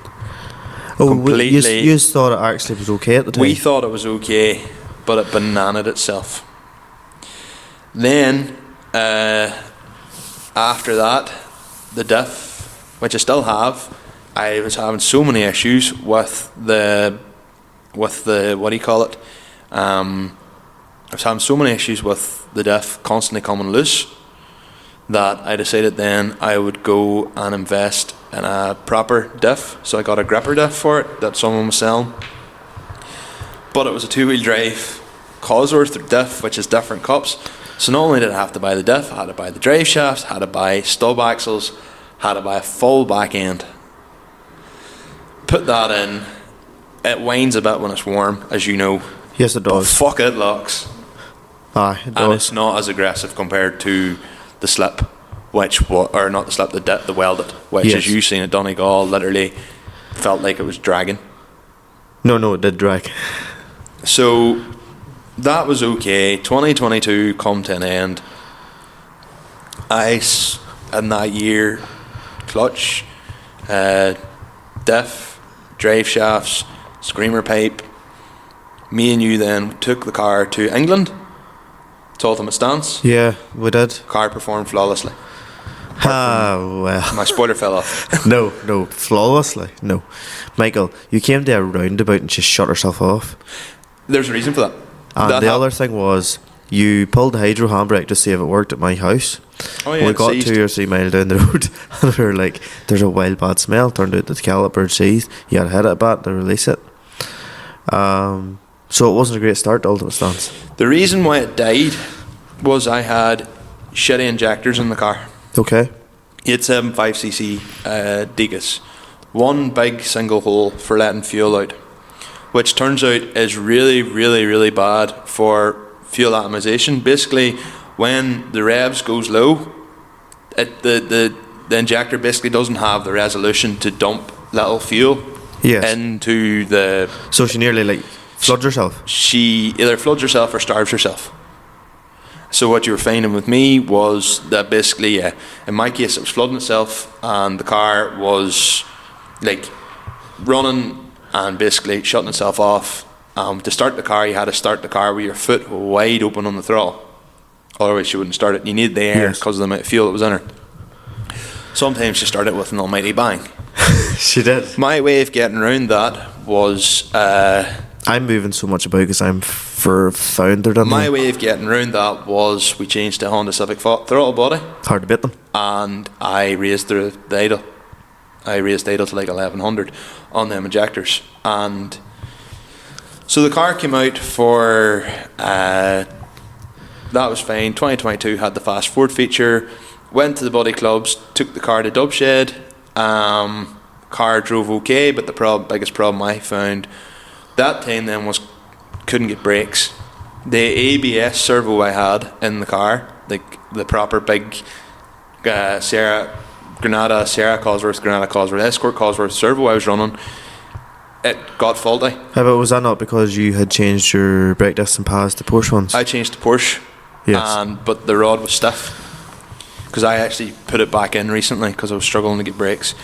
Oh, Completely. You thought it actually was okay at the time? We thought it was okay, but it bananaed itself. Then, after that, the diff, which I still have, I was having so many issues with the what do you call it? I was having so many issues with the diff constantly coming loose that I decided then I would go and invest in a proper diff. So I got a gripper diff for it that someone was selling, but it was a two-wheel drive Cosworth diff, which is different cups. So not only did I have to buy the diff, I had to buy the drive shafts, had to buy stub axles, had to buy a full back end. Put that in. It whines a bit when it's warm, as you know. Yes, it does. But fuck, it locks. Aye, it And does. it's not as aggressive compared to the slip, or not the slip, the welded, which, Yes. as you've seen at Donegal, literally felt like it was dragging. No, it did drag. So that was okay. 2022 come to an end. Ice in that year, clutch, diff, drive shafts, screamer pipe. Me and you then took the car to England, to Ultimate Stance. Yeah, we did. Car performed flawlessly. Ah, well. My spoiler fell off. No, flawlessly. No. Michael, you came to a roundabout and just shut herself off. There's a reason for that. And That the hap- other thing was, you pulled the hydro handbrake to see if it worked at my house. Oh, yeah, We it got seized. 2 or 3 miles down the road and we were like, there's a wild bad smell. Turned out that the caliper seized. You had to hit it back to release it. So it wasn't a great start to Ultimate Stance. The reason why it died was I had shitty injectors in the car. Okay. 875cc Degas. One big single hole for letting fuel out, which turns out is really, really, really bad for fuel atomization. Basically, when the revs goes low, the injector basically doesn't have the resolution to dump little fuel Yes. into the... So she nearly like floods herself. She either floods herself or starves herself. So what you were finding with me was that basically, in my case, it was flooding itself, and the car was like running and basically shutting itself off. To start the car, you had to start the car with your foot wide open on the throttle, otherwise you wouldn't start it. You needed the air Yes. because of the amount of fuel that was in her. Sometimes you start it with an almighty bang. She did. My way of getting around that was I'm moving so much about because I'm foundered on my them. way of getting around that was we changed to Honda Civic throttle body, Hard to beat them. and I raised the idle. I raised idle to like 1100 on them injectors, and so the car came out for that was fine. 2022 had the fast forward feature. Went to the body clubs, took the car to Dubshed. Car drove okay, but the biggest problem I found that time then was couldn't get brakes. The ABS servo I had in the car, like the proper big Granada Cosworth Escort Cosworth servo I was running, it got faulty. How about, was that not because you had changed your brake disc and pads to Porsche ones? I changed to Porsche, Yes. but the rod was stiff because I actually put it back in recently because I was struggling to get brakes.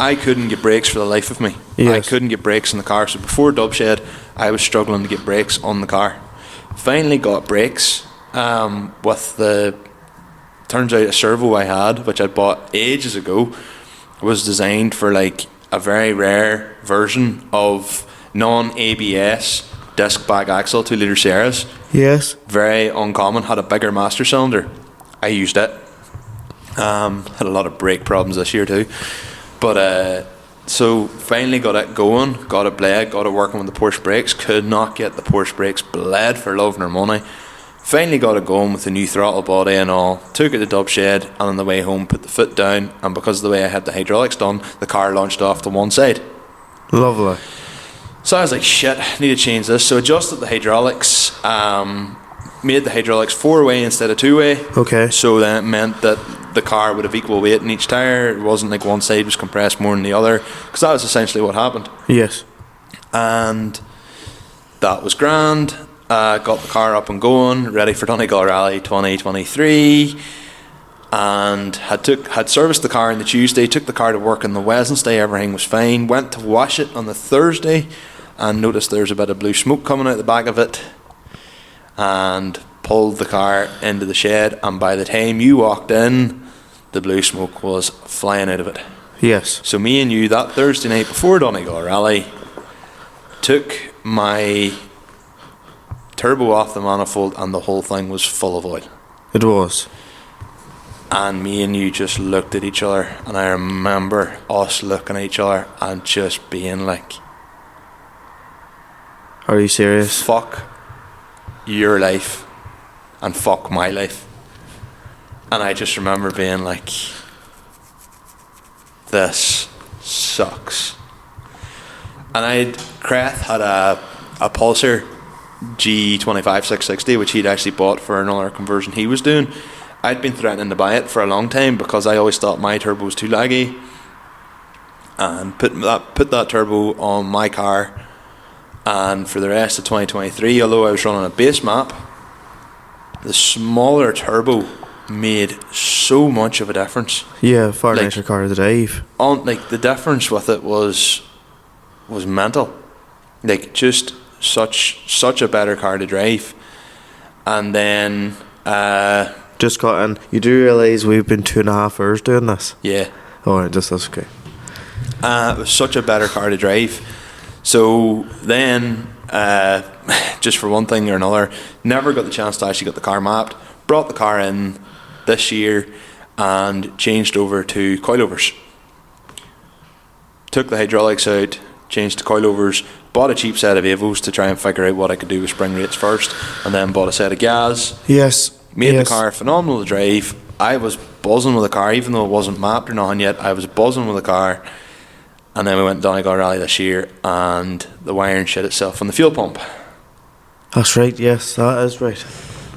I couldn't get brakes for the life of me. Yes. I couldn't get brakes in the car. So before Dubshed, I was struggling to get brakes on the car. Finally got brakes with the... Turns out a servo I had, which I'd bought ages ago, was designed for like a very rare version of non-ABS disc back axle 2 litre Sierras. Yes. Very uncommon. Had a bigger master cylinder. I used it. Had a lot of brake problems this year too. But so finally got it going, got it bled, got it working with the Porsche brakes. Could not get the Porsche brakes bled for love nor money. Finally got it going with the new throttle body and all. Took it to Dubshed, and on the way home put the foot down, and because of the way I had the hydraulics done, the car launched off to one side. Lovely. So I was like, shit, I need to change this. So adjusted the hydraulics, made the hydraulics 4-way instead of 2-way. Okay. So then it meant that the car would have equal weight in each tyre. It wasn't like one side was compressed more than the other, because that was essentially what happened. Yes. And that was grand. Got the car up and going, ready for Donegal Rally 2023, and had serviced the car on the Tuesday, took the car to work on the Wednesday, everything was fine. Went to wash it on the Thursday and noticed there's a bit of blue smoke coming out the back of it, and pulled the car into the shed, and by the time you walked in, the blue smoke was flying out of it. Yes. So me and you, that Thursday night before Donegal Rally, took my turbo off the manifold, and the whole thing was full of oil. It was. And me and you just looked at each other, and I remember us looking at each other and just being like, Are you serious? fuck your life. and fuck my life. And I just remember being like, this sucks. And Creth had a Pulsar G25 660, which he'd actually bought for another conversion he was doing. I'd been threatening to buy it for a long time because I always thought my turbo was too laggy, and put that turbo on my car. And for the rest of 2023, although I was running a base map, the smaller turbo made so much of a difference. Yeah, far nicer car to drive. Like, the difference with it was mental. Like, just such a better car to drive. And then just got in. You do realise we've been 2.5 hours doing this? Yeah. Oh, that's okay. It was such a better car to drive. So then, just for one thing or another, never got the chance to actually get the car mapped. Brought the car in this year and changed over to coilovers. Took the hydraulics out, changed to coilovers, bought a cheap set of Avos to try and figure out what I could do with spring rates first, and then bought a set of gas. Yes. Made the car phenomenal to drive. I was buzzing with the car, even though it wasn't mapped or nothing yet. I was buzzing with the car. And then we went down Donegal Rally this year, and the wiring shit itself on the fuel pump. That's right, yes, that is right.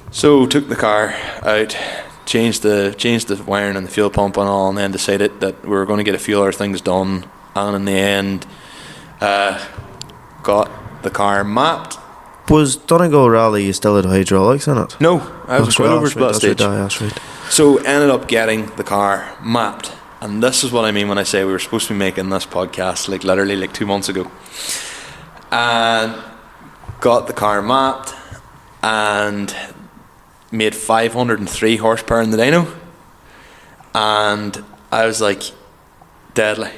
So took the car out, changed the wiring and the fuel pump and all, and then decided that we were going to get a few other things done. And in the end, got the car mapped. Was Donegal Rally still had hydraulics in it? No, I was a coilovers at that stage. That's right. So ended up getting the car mapped. And this is what I mean when I say we were supposed to be making this podcast like literally like 2 months ago. And got the car mapped and made 503 horsepower in the dyno. And I was like, deadly.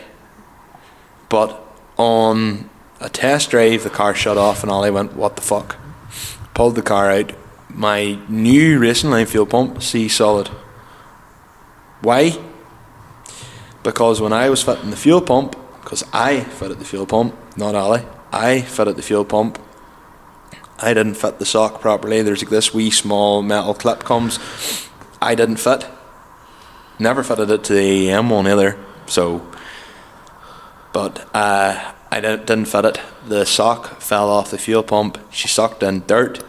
But on a test drive, the car shut off and Ollie went, what the fuck? Pulled the car out. My new racing line fuel pump, C solid. Why? Because when I was fitting the fuel pump, because I fitted the fuel pump, not Ali, I fitted the fuel pump, I didn't fit the sock properly. There's like this wee small metal clip comes. I didn't fit. Never fitted it to the AEM one either. So, but I didn't fit it. The sock fell off the fuel pump. She sucked in dirt,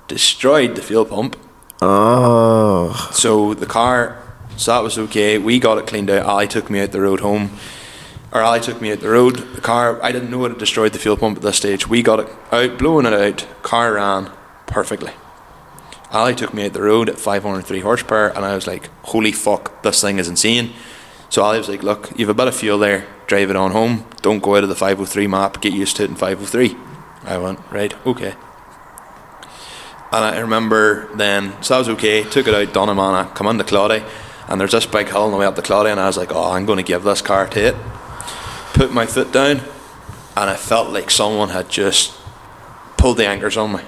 destroyed the fuel pump. Oh. So the car... So that was okay. We got it cleaned out. Ali took me out the road home. Or Ali took me out the road. The car, I didn't know it had destroyed the fuel pump at this stage. We got it out, blowing it out. Car ran perfectly. Ali took me out the road at 503 horsepower, and I was like, holy fuck, this thing is insane. So Ali was like, look, you've a bit of fuel there. Drive it on home. Don't go out of the 503 map. Get used to it in 503. I went, right, okay. And I remember then, so that was okay. Took it out, Donamana, come into Claudy. And there's this big hill on the way up the Claudia, and I was like, oh, I'm going to give this car to it. Put my foot down, and I felt like someone had just pulled the anchors on me.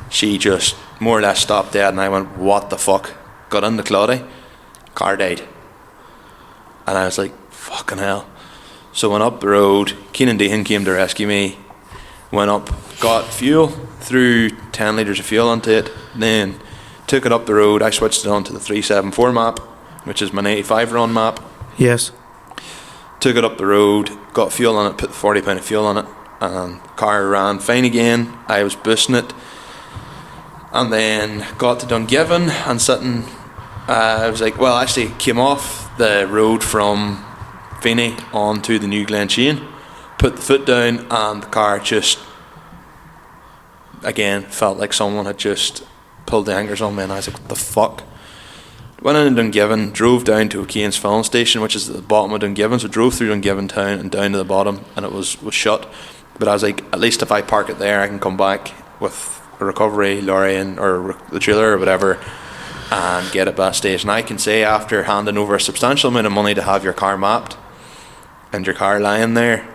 She just more or less stopped dead, and I went, what the fuck? Got in the Claudia, car died. And I was like, fucking hell. So went up the road, Keenan Dehan came to rescue me, went up, got fuel, threw 10 litres of fuel onto it, then took it up the road. I switched it onto the 374 map, which is my 85 run map. Yes. Took it up the road, got fuel on it, put 40 pound of fuel on it, and the car ran fine again. I was boosting it, and then got to Dungiven and sitting. I was like, well, actually came off the road from Feeney onto the new Glen Shane, put the foot down, and the car just again felt like someone had just pulled the anchors on me, and I was like, what the fuck? Went in Dungiven, drove down to O'Kane's filling station, which is at the bottom of Dungiven, so drove through Dungiven town and down to the bottom, and it was shut. But I was like, at least if I park it there, I can come back with a recovery lorry or the trailer or whatever and get it back stage. And I can say, after handing over a substantial amount of money to have your car mapped and your car lying there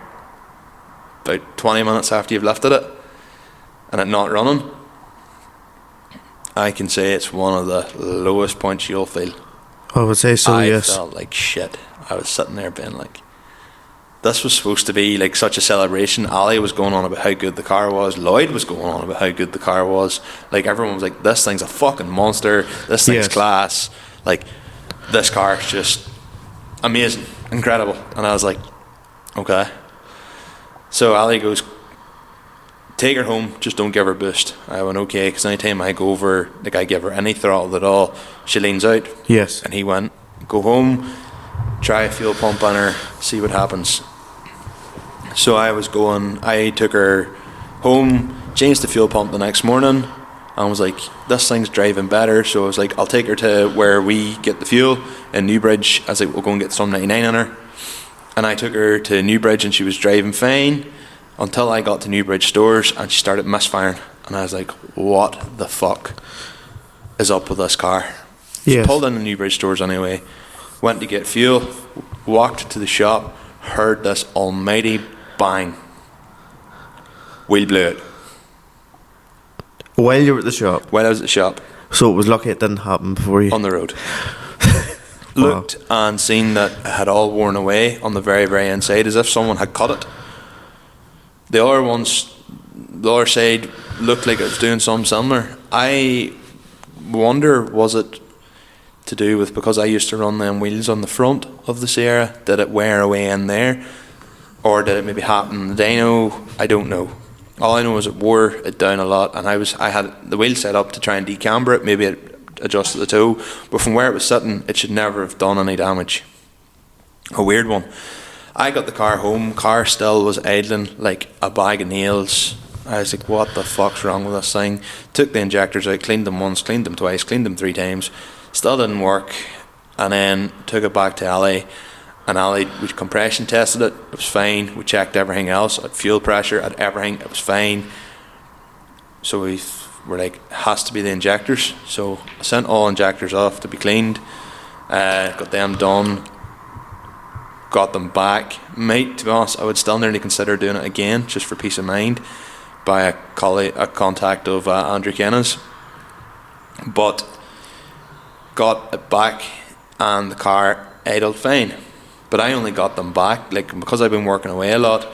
about 20 minutes after you've lifted it and it not running, I can say it's one of the lowest points you'll feel. I would say so, yes. I felt like shit. I was sitting there being like, this was supposed to be like such a celebration. Ali was going on about how good the car was. Lloyd was going on about how good the car was. Like, everyone was like, this thing's a fucking monster. This thing's class. Like, this car's just amazing, incredible. And I was like, okay. So Ali goes, take her home, just don't give her boost. I went, okay, because anytime I go over, like, I give her any throttle at all, she leans out. Yes. And he went, go home, try a fuel pump on her, see what happens. So I took her home, changed the fuel pump the next morning, and was like, this thing's driving better. So I was like, I'll take her to where we get the fuel in Newbridge. I was like, we'll go and get some 99 on her. And I took her to Newbridge, and she was driving fine until I got to Newbridge stores, and she started misfiring. And I was like, what the fuck is up with this car? Yes. So pulled in the Newbridge stores anyway, went to get fuel, walked to the shop, heard this almighty bang. Wheel blew it. While you were at the shop? While I was at the shop. So it was lucky it didn't happen before you... On the road. Looked and seen that it had all worn away on the very, very inside, as if someone had cut it. The other side looked like it was doing something similar. I wonder, was it to do with, because I used to run them wheels on the front of the Sierra, did it wear away in there? Or did it maybe happen in the dyno? I don't know. All I know is it wore it down a lot, and I had the wheel set up to try and decamber it. Maybe it adjusted the toe, but from where it was sitting, it should never have done any damage. A weird one. I got the car home. Car still was idling like a bag of nails. I was like, what the fuck's wrong with this thing? Took the injectors out, cleaned them once, cleaned them twice, cleaned them 3 times. Still didn't work. And then took it back to Ali. And Ali, we compression tested it. It was fine. We checked everything else. At fuel pressure, at everything, it was fine. So we were like, it has to be the injectors. So I sent all injectors off to be cleaned. Got them done. Got them back. Mate, to be honest, I would still nearly consider doing it again, just for peace of mind, by a contact of Andrew Kenna's. But got it back, and the car idled fine. But I only got them back, like, because I've been working away a lot,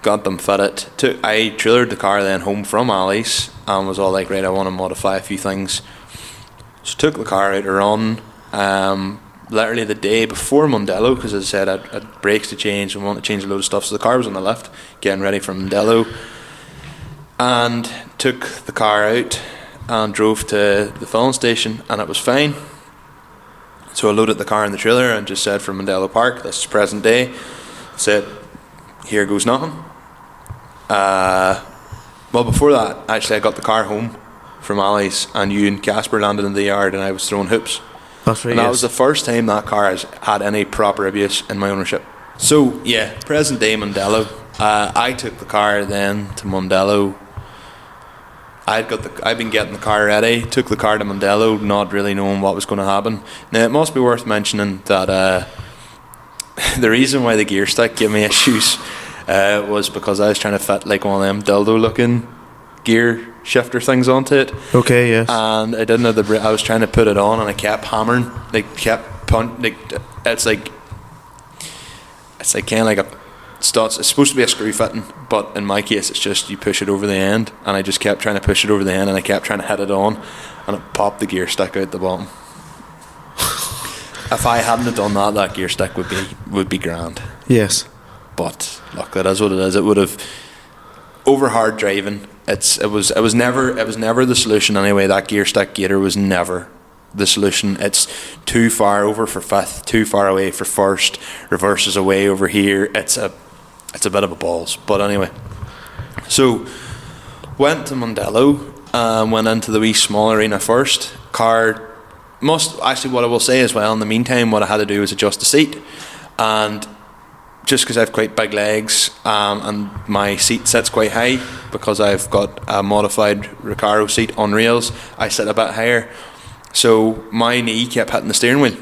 got them fitted. I trailered the car then home from Ali's, and was all like, right, I want to modify a few things. So took the car out to run, literally the day before Mondello, because as I said, I had brakes to change and wanted to change a load of stuff. So the car was on the lift, getting ready for Mondello, and took the car out and drove to the filling station, and it was fine. So I loaded the car in the trailer and just said, from Mondello Park, this is present day, said, here goes nothing. Well, before that, actually, I got the car home from Ali's, and you and Casper landed in the yard, and I was throwing hoops. That's right. And that was the first time that car has had any proper abuse in my ownership. So yeah, present day Mondello. I took the car then to Mondello. I'd been getting the car ready. Took the car to Mondello, not really knowing what was going to happen. Now it must be worth mentioning that the reason why the gear stick gave me issues was because I was trying to fit like one of them dildo-looking gear shifter things onto it. Okay, yes. And I didn't have I was trying to put it on, and I kept hammering, it's like kind of like a studs. It's supposed to be a screw fitting, but in my case it's just you push it over the end, and I just kept trying to push it over the end, and I kept trying to hit it on, and it popped the gear stick out the bottom. If I hadn't have done that, that gear stick would be grand. Yes. But look, that is what it is. It would have, over hard driving, it was never the solution anyway. That gear stick gator was never the solution. It's too far over for fifth, too far away for first, reverses away over here. It's a bit of a balls. But anyway, so went to Mondello, went into the wee small arena first. What I will say as well, in the meantime, what I had to do was adjust the seat, and just because I have quite big legs, and my seat sits quite high because I've got a modified Recaro seat on rails, I sit a bit higher, so my knee kept hitting the steering wheel.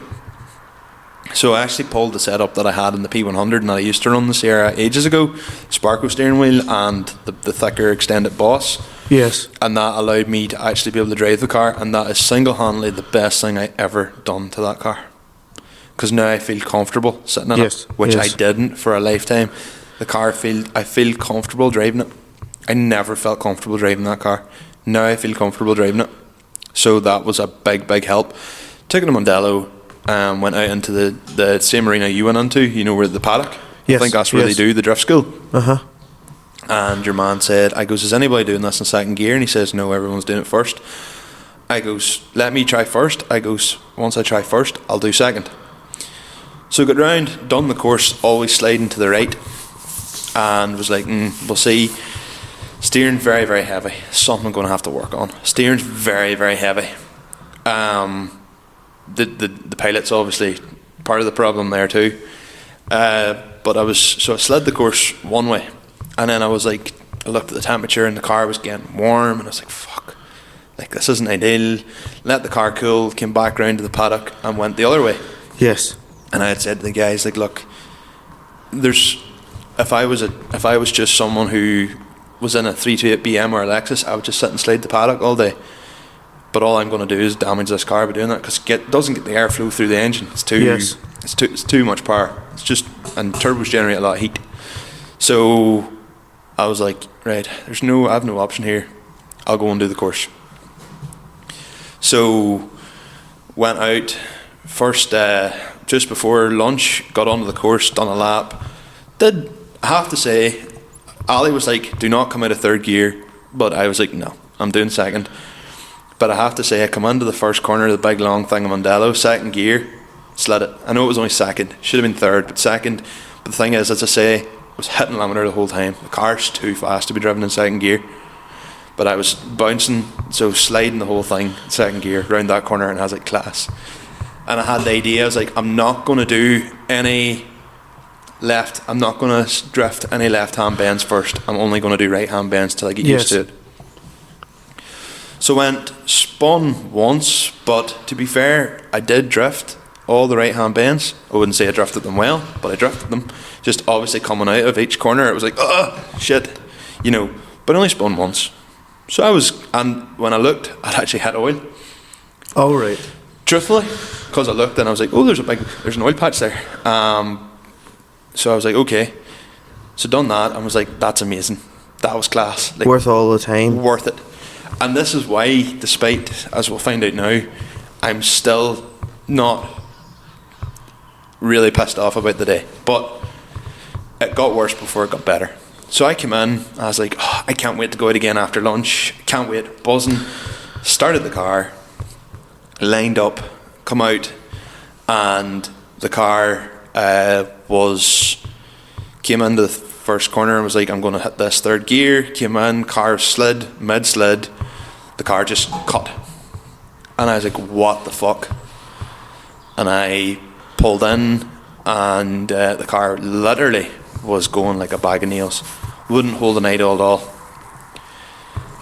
So I actually pulled the setup that I had in the P100 and that I used to run the Sierra ages ago, Sparco steering wheel and the thicker extended boss. Yes. And that allowed me to actually be able to drive the car, and that is single-handedly the best thing I ever done to that car. because now I feel comfortable sitting in it, which I didn't for a lifetime. The car, I feel comfortable driving it. I never felt comfortable driving that car. Now I feel comfortable driving it. So that was a big, big help. Took it to Mondello, went out into the same arena you went into, you know, where the paddock. I think that's where they do the drift school. And your man said, I goes, is anybody doing this in second gear? And he says, no, everyone's doing it first. I goes, let me try first. I goes, once I try first, I'll do second. So got round, done the course, always sliding to the right, and was like, we'll see. Steering very, very heavy. Something I'm going to have to work on. Steering's very, very heavy. The pilot's obviously part of the problem there too. But I slid the course one way, and then I was like, I looked at the temperature and the car was getting warm, and I was like, fuck, like this isn't ideal. Let the car cool, came back round to the paddock and went the other way. Yes. And I had said to the guys, like, look, if I was just someone who was in a 328 BM or a Lexus, I would just sit and slide the paddock all day. But all I'm going to do is damage this car by doing that, because it doesn't get the airflow through the engine. It's too much power. It's just, and turbos generate a lot of heat. So I was like, right, I have no option here. I'll go and do the course. So went out first, just before lunch, got onto the course, done a lap. I have to say, Ali was like, do not come out of third gear, but I was like, no, I'm doing second. But I have to say, I come into the first corner of the big long thing of Mondello, second gear, slid it. I know it was only second, should have been third, but second. But the thing is, as I say, I was hitting limiter the whole time. The car's too fast to be driven in second gear. But I was bouncing, so sliding the whole thing, second gear, round that corner, and I was like, class. And I had the idea, I was like, I'm not going to do any left, I'm not going to drift any left hand bends first. I'm only going to do right hand bends till I get used to it. So went, spun once, but to be fair, I did drift all the right hand bends. I wouldn't say I drifted them well, but I drifted them. Just obviously coming out of each corner, it was like, shit, you know, but I only spun once. So and when I looked, I'd actually had oil. Oh, right. Truthfully, because I looked and I was like, there's an oil patch there. So I was like, okay. So done that, and was like, that's amazing. That was class. Like, worth all the time. Worth it. And this is why, despite, as we'll find out now, I'm still not really pissed off about the day. But it got worse before it got better. So I came in, I was like, I can't wait to go out again after lunch. Can't wait, buzzing. Started the car, lined up, come out, and the car came into the first corner and was like, I'm going to hit this third gear. Came in, car slid, mid-slid, the car just cut. And I was like, what the fuck? And I pulled in, and the car literally was going like a bag of nails. Wouldn't hold an idle at all.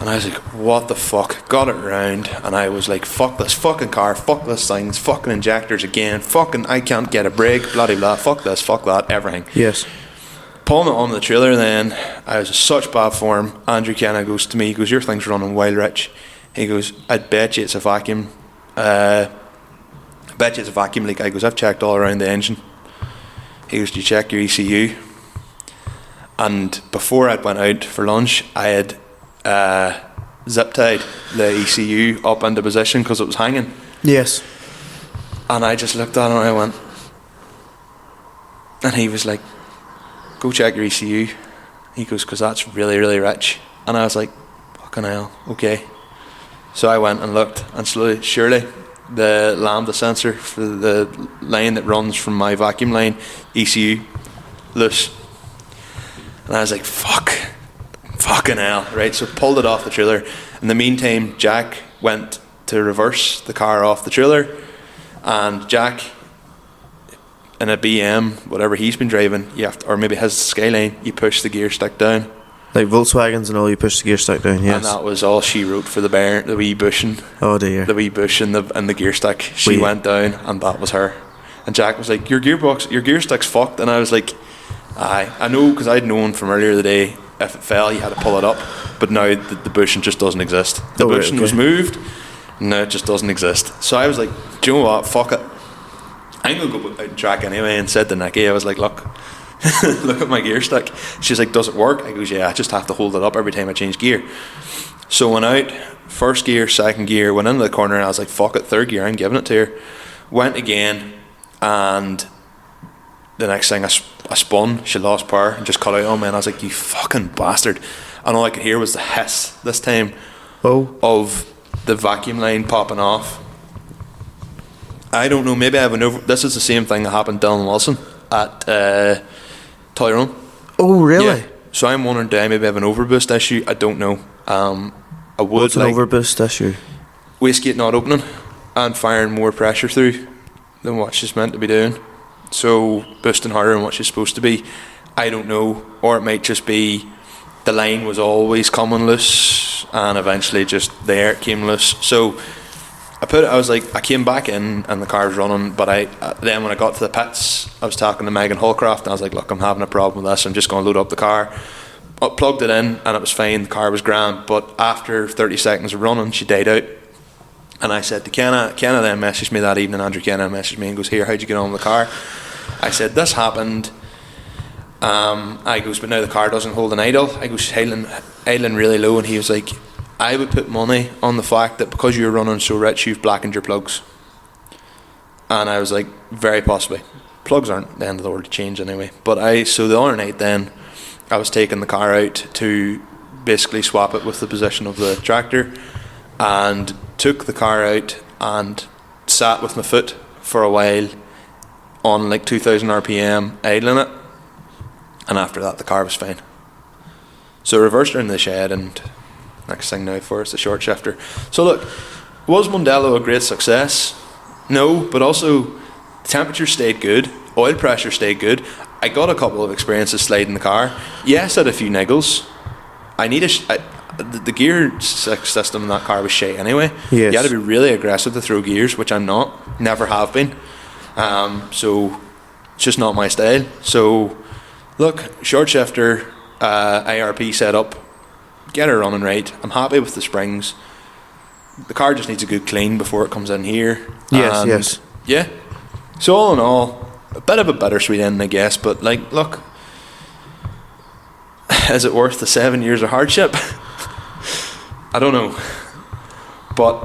And I was like, what the fuck? Got it round, and I was like, fuck this fucking car, fuck this thing, fucking injectors again, fucking I can't get a brake, blah blah blah, fuck this, fuck that, everything. Yes. Pulling it on the trailer then, I was in such bad form. Andrew Kenna goes to me, he goes, your thing's running wild, Rich. He goes, I'd bet you it's a vacuum. I bet you it's a vacuum leak. I goes, I've checked all around the engine. He goes, do you check your ECU? And before I'd went out for lunch, I had zip tied the ECU up into position because it was hanging. Yes. And I just looked at him and I went, and he was like, go check your ECU. He goes, because that's really, really rich. And I was like, fucking hell, okay. So I went and looked, and slowly, surely, the lambda sensor for the line that runs from my vacuum line, ECU, loose. And I was like, fucking hell, right? So pulled it off the trailer. In the meantime, Jack went to reverse the car off the trailer, and Jack, in a BM, whatever he's been driving, or maybe his Skyline, you push the gear stick down. Like Volkswagens and all, you push the gear stick down, yes. And that was all she wrote for the wee bushing. Oh dear. The wee bush and the gear stick. She went down, and that was her. And Jack was like, your gear stick's fucked. And I was like, aye, I know, because I'd known from earlier the day, if it fell, you had to pull it up. But now the bushing just doesn't exist. The bushing was moved, now it just doesn't exist. So I was like, do you know what, fuck it. I'm going to go out and track anyway, and said to Nikki, I was like, look, look at my gear stick. She's like, does it work? I goes, yeah, I just have to hold it up every time I change gear. So went out, first gear, second gear, went into the corner, and I was like, fuck it, third gear, I'm giving it to her. Went again, and the next thing I spun, she lost power and just cut out on me, and I was like, you fucking bastard. And all I could hear was the hiss this time of the vacuum line popping off. I don't know, maybe I have this is the same thing that happened to Dylan Wilson at Tyrone. Oh, really? Yeah. So I'm wondering, do I maybe have an overboost issue? I don't know. I would What's an overboost issue? Wastegate not opening and firing more pressure through than what she's meant to be doing. So boosting harder than what she's supposed to be. I don't know. Or it might just be the line was always coming loose and eventually just there it came loose. So I came back in and the car was running, but then when I got to the pits, I was talking to Megan Holcroft and I was like, look, I'm having a problem with this, I'm just going to load up the car. I plugged it in and it was fine, the car was grand, but after 30 seconds of running, she died out. And I said to Kenna then messaged me that evening, Andrew Kenna messaged me and goes, here, how'd you get on with the car? I said, this happened. I goes, but now the car doesn't hold an idle. I goes, she's idling really low, and he was like, I would put money on the fact that because you're running so rich, you've blackened your plugs. And I was like, very possibly. Plugs aren't the end of the world to change anyway. So the other night then, I was taking the car out to basically swap it with the position of the tractor, and took the car out and sat with my foot for a while on like 2000 RPM idling it, and after that the car was fine. So reversed her in the shed, and next thing now for us, a short shifter. So look, was Mondello a great success? No, but also the temperature stayed good, oil pressure stayed good. I got a couple of experiences sliding the car. Yes, I had a few niggles. The gear system in that car was shit anyway. Yes. You had to be really aggressive to throw gears, which I'm not, never have been. So it's just not my style. So look, short shifter, IRP setup, get her running right. I'm happy with the springs. The car just needs a good clean before it comes in here. Yes. Yeah. So all in all, a bit of a bittersweet ending, I guess. But like, look, is it worth the 7 years of hardship? I don't know. But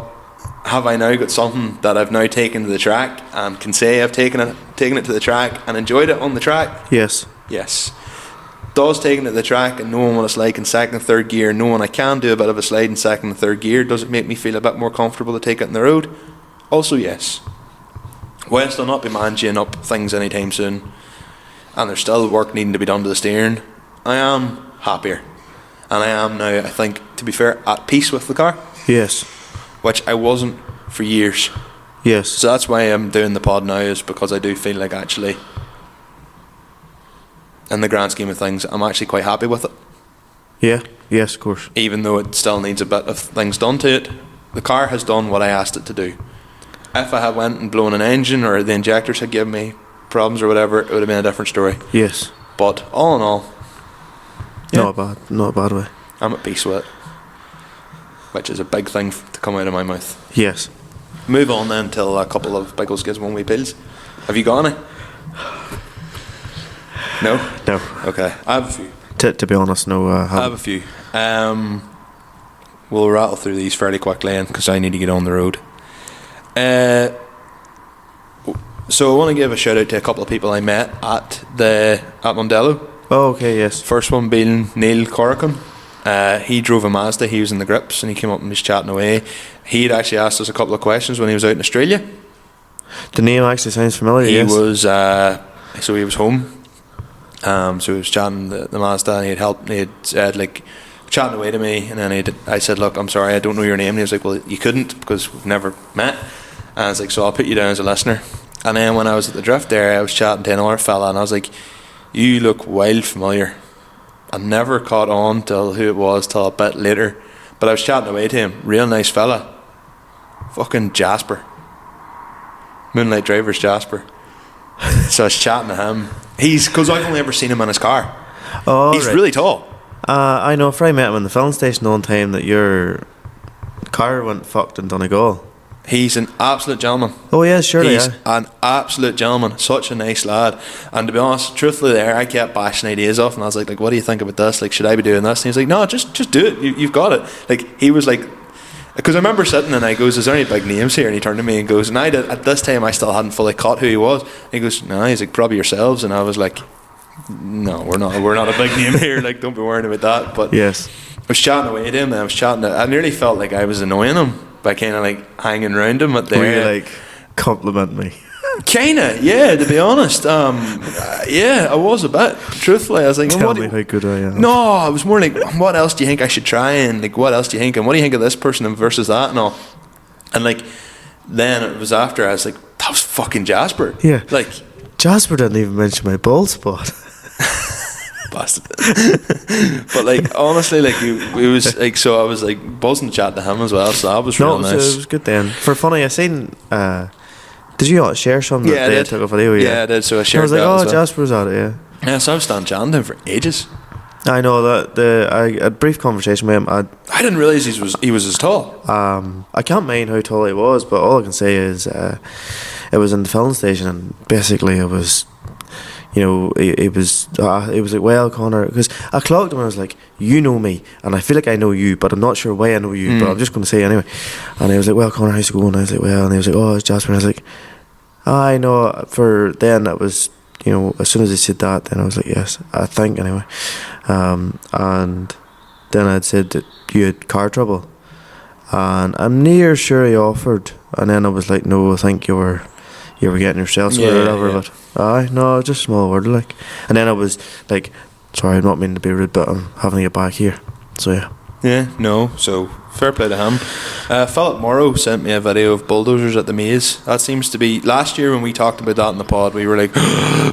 have I now got something that I've now taken to the track and can say I've taken it to the track and enjoyed it on the track? Yes. Does taking it to the track and knowing what it's like in second and third gear, knowing I can do a bit of a slide in second and third gear, does it make me feel a bit more comfortable to take it on the road? Also yes. Whilst I'll not be managing up things anytime soon, and there's still work needing to be done to the steering, I am happier. And I am now, I think, to be fair, at peace with the car. Yes. Which I wasn't for years. Yes. So that's why I'm doing the pod now, is because I do feel like actually, in the grand scheme of things, I'm actually quite happy with it. Yeah. Yes, of course. Even though it still needs a bit of things done to it, the car has done what I asked it to do. If I had went and blown an engine, or the injectors had given me problems or whatever, it would have been a different story. Yes. But all in all, yeah, not a bad way. I'm at peace with it, which is a big thing to come out of my mouth. Yes. Move on then till a couple of Biggles gives one wee pills. Have you got any? No? No. Okay, I have a few. To be honest, no. I have a few. We'll rattle through these fairly quickly because I need to get on the road. So I want to give a shout out to a couple of people I met at Mondello. Oh, okay, yes. First one being Neil Corrigan. He drove a Mazda, he was in the grips, and he came up and was chatting away. He'd actually asked us a couple of questions when he was out in Australia. The name actually sounds familiar. He was so he was home. So he was chatting the Mazda, and he had said, like, chatting away to me, and then I said, look, I'm sorry, I don't know your name. And he was like, well, you couldn't because we've never met. And I was like, so I'll put you down as a listener. And then when I was at the drift there, I was chatting to another fella, and I was like, you look wild familiar. I never caught on till who it was till a bit later, but I was chatting away to him. Real nice fella. Fucking Jasper. Moonlight Driver's Jasper. So I was chatting to him. Because I've only ever seen him in his car. Oh, he's right. really tall. I know, if I met him in the filling station one time, that your car went fucked in Donegal. He's an absolute gentleman. Oh yeah, surely. He's an absolute gentleman. Such a nice lad. And to be honest, truthfully, there I kept bashing ideas off, and I was like, what do you think about this? Like, should I be doing this? And he was like, no, just do it. You've got it. Like, he was like, because I remember sitting and I goes, is there any big names here? And he turned to me and goes, and I did, at this time I still hadn't fully caught who he was. And he goes, no, he's like, probably yourselves. And I was like, no, we're not a big name here. Like, don't be worrying about that. But yes, I was chatting away to him, and I nearly felt like I was annoying him by kind of like hanging around him at the. Were you like, compliment me? Kinda, yeah. To be honest, yeah, I was a bit. Truthfully, I was like, Tell me how good I am. No, I was more like, what else do you think I should try? And like, what else do you think? And what do you think of this person versus that and all? And like, then it was after I was like, that was fucking Jasper. Yeah, like Jasper didn't even mention my bald spot. Bastard. But like, honestly, like it was like, so I was like buzzing to chat to him as well. So that was real nice. It was good then. For funny, I seen. Did you not share something that they took a video? Yeah, I did. So I shared. I was like, that oh, as well. Jasper's at it. Yeah. Yeah, so I was standing chatting to him for ages. I know that I had a brief conversation with him. I didn't realise he was as tall. I can't mind how tall he was, but all I can say is it was in the filling station, and basically it was, you know, it was like, well, Conor, because I clocked him and I was like, you know me, and I feel like I know you, but I'm not sure why I know you, but I'm just going to say anyway. And he was like, well, Conor, how's it going? And I was like, well, and he was like, oh, it's Jasper. And I was like, I know. For then it was, you know, as soon as he said that, then I was like, yes, I think anyway. And then I'd said that you had car trouble, and I'm near sure he offered, and then I was like, no, I think you were getting yourself sorted or whatever. Yeah. But aye, no, just a small word like. And then I was like, sorry, I'm not meaning to be rude, but I'm having to get back here. So yeah. Yeah, no, so fair play to him. Philip Morrow sent me a video of bulldozers at the maze. That seems to be, last year when we talked about that in the pod, we were like,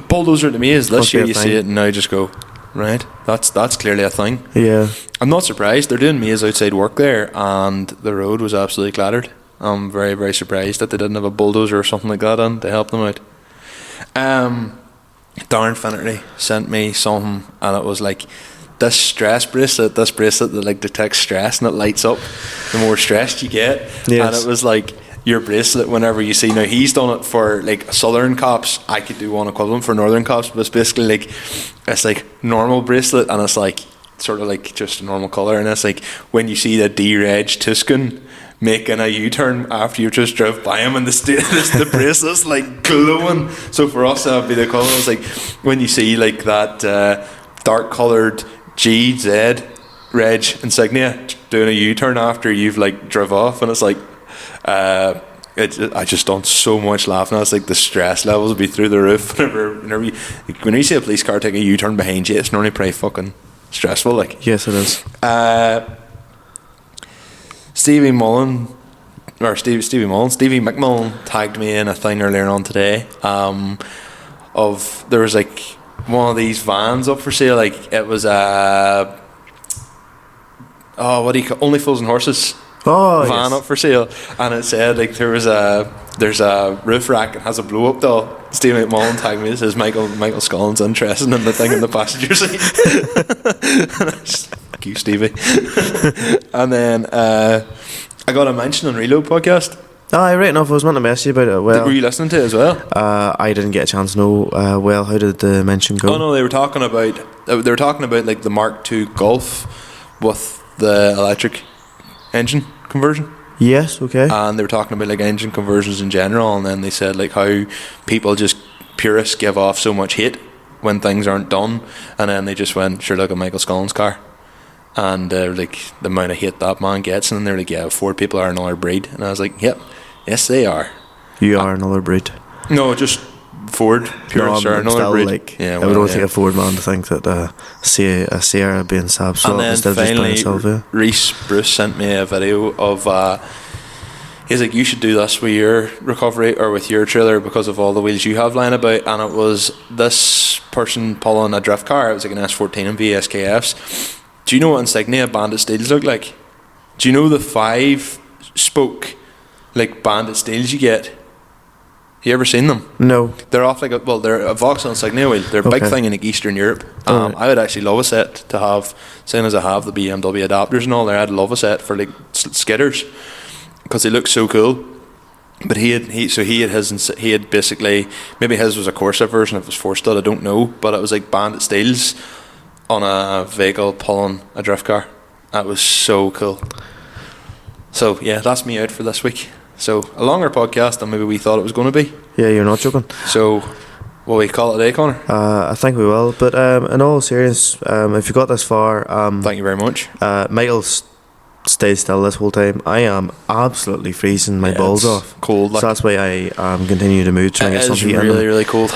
bulldozer at the maze. This year you see it and now you just go, right, that's clearly a thing. Yeah. I'm not surprised. They're doing maze outside work there, and the road was absolutely clattered. I'm very, very surprised that they didn't have a bulldozer or something like that on to help them out. Darren Finnerty sent me something, and it was like this stress bracelet, this bracelet that like detects stress and it lights up the more stressed you get. Yes. And it was like your bracelet whenever you see, now he's done it for like southern cops, I could do one equivalent for northern cops, but it's basically like, it's like normal bracelet, and it's like sort of like just a normal colour, and it's like when you see the D-Reg Tuscan making a U-turn after you just drove by him, and the bracelet's like glowing. So for us that would be the colour. It's like when you see like that dark coloured GZ Reg insignia doing a U-turn after you've like drove off, and it's like I just done so much laughing. It's like the stress levels would be through the roof whenever you see a police car take a U-turn behind you. It's normally pretty fucking stressful, like. Yes, it is. Stevie McMullen tagged me in a thing earlier on today of, there was like one of these vans up for sale, like it was what do you call, Only Fools and Horses van up for sale, and it said like there's a roof rack and has a blow up doll. Stevie McMullen tagged me. It says Michael Scullin's interested in the thing in the passenger seat. Fuck you, Stevie. And then I got a mention on Reload podcast. Right enough, I was meant to message you about it. Well, were you listening to it as well? I didn't get a chance to know. Well, how did the mention go? Oh no, they were talking about like the Mark II Golf with the electric engine conversion. Yes, okay. And they were talking about like engine conversions in general, and then they said like how people just, purists, give off so much hate when things aren't done, and then they just went, sure, look at Michael Scullin's car, and like the amount of hate that man gets, and then they're like, yeah, Ford people are another breed, and I was like, yep, yes they are. You are another breed. No, just Ford purists are another breed. Like, yeah, well, I don't think a Ford man to think that a Sierra being Saab, so instead of just playing itself. Yeah. Reese Bruce sent me a video of he's like, you should do this with your recovery or with your trailer because of all the wheels you have lying about, and it was this person pulling a drift car. It was like an S14 and VSKFs. Do you know what insignia Bandit steels look like? Do you know the 5-spoke like Bandit steels you get? You ever seen them? No. They're off like they're a Vauxhall insignia wheel. They're a big thing in like Eastern Europe. I would actually love a set to have, seeing as I have the BMW adapters and all there. I'd love a set for like skidders because they look so cool. But he had basically, maybe his was a Corsa version, if it was four stud, I don't know, but it was like bandit steels on a vehicle pulling a drift car. That was so cool. So yeah, that's me out for this week. So a longer podcast than maybe we thought it was going to be. Yeah, you're not joking. So will we call it a day, Connor? I think we will. But in all seriousness, if you got this far, thank you very much. Michael's stayed still this whole time. I am absolutely freezing my balls off. Cold. So that's why I continue to move, trying to get some heat in. It is really, really cold.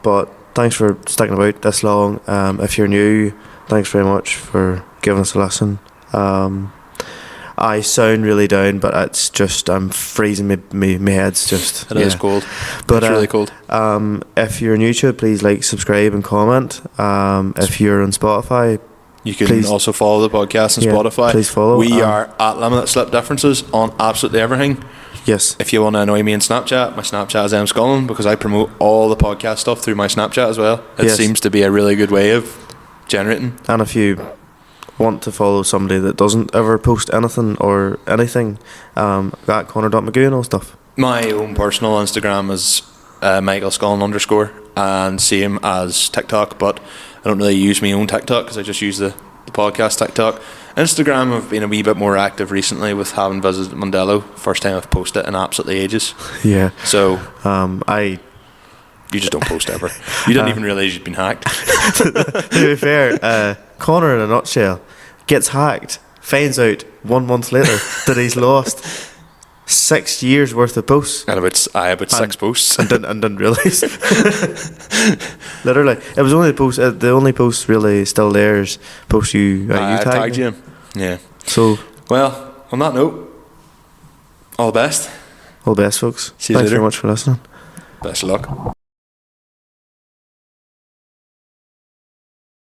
But thanks for sticking about this long. If you're new, thanks very much for giving us a listen. I sound really down, but it's just I'm freezing. My head's just. It is cold. But it's really cold. If you're on YouTube, please like, subscribe, and comment. If you're on Spotify, you can also follow the podcast on Spotify. Please follow. We are at Limited Slip Differences on absolutely everything. Yes. If you want to annoy me on Snapchat, my Snapchat is mscullen, because I promote all the podcast stuff through my Snapchat as well. It seems to be a really good way of generating. And if you want to follow somebody that doesn't ever post anything or anything, at Conor.McGoo and all stuff. My own personal Instagram is MichaelScullen_, and same as TikTok, but I don't really use my own TikTok because I just use the podcast TikTok. Instagram, I've been a wee bit more active recently with having visited Mondello. First time I've posted in absolutely ages. Yeah. So you just don't post ever. You didn't even realise you'd been hacked. To be fair, Conor in a nutshell gets hacked, finds out 1 month later that he's lost 6 years worth of posts. And about 6 posts. And didn't realise. Literally. It was only the only post really still there is post you tagged you. Yeah. So, well, on that note, all the best. All the best, folks. See you Thanks later. very much for listening. Best of luck.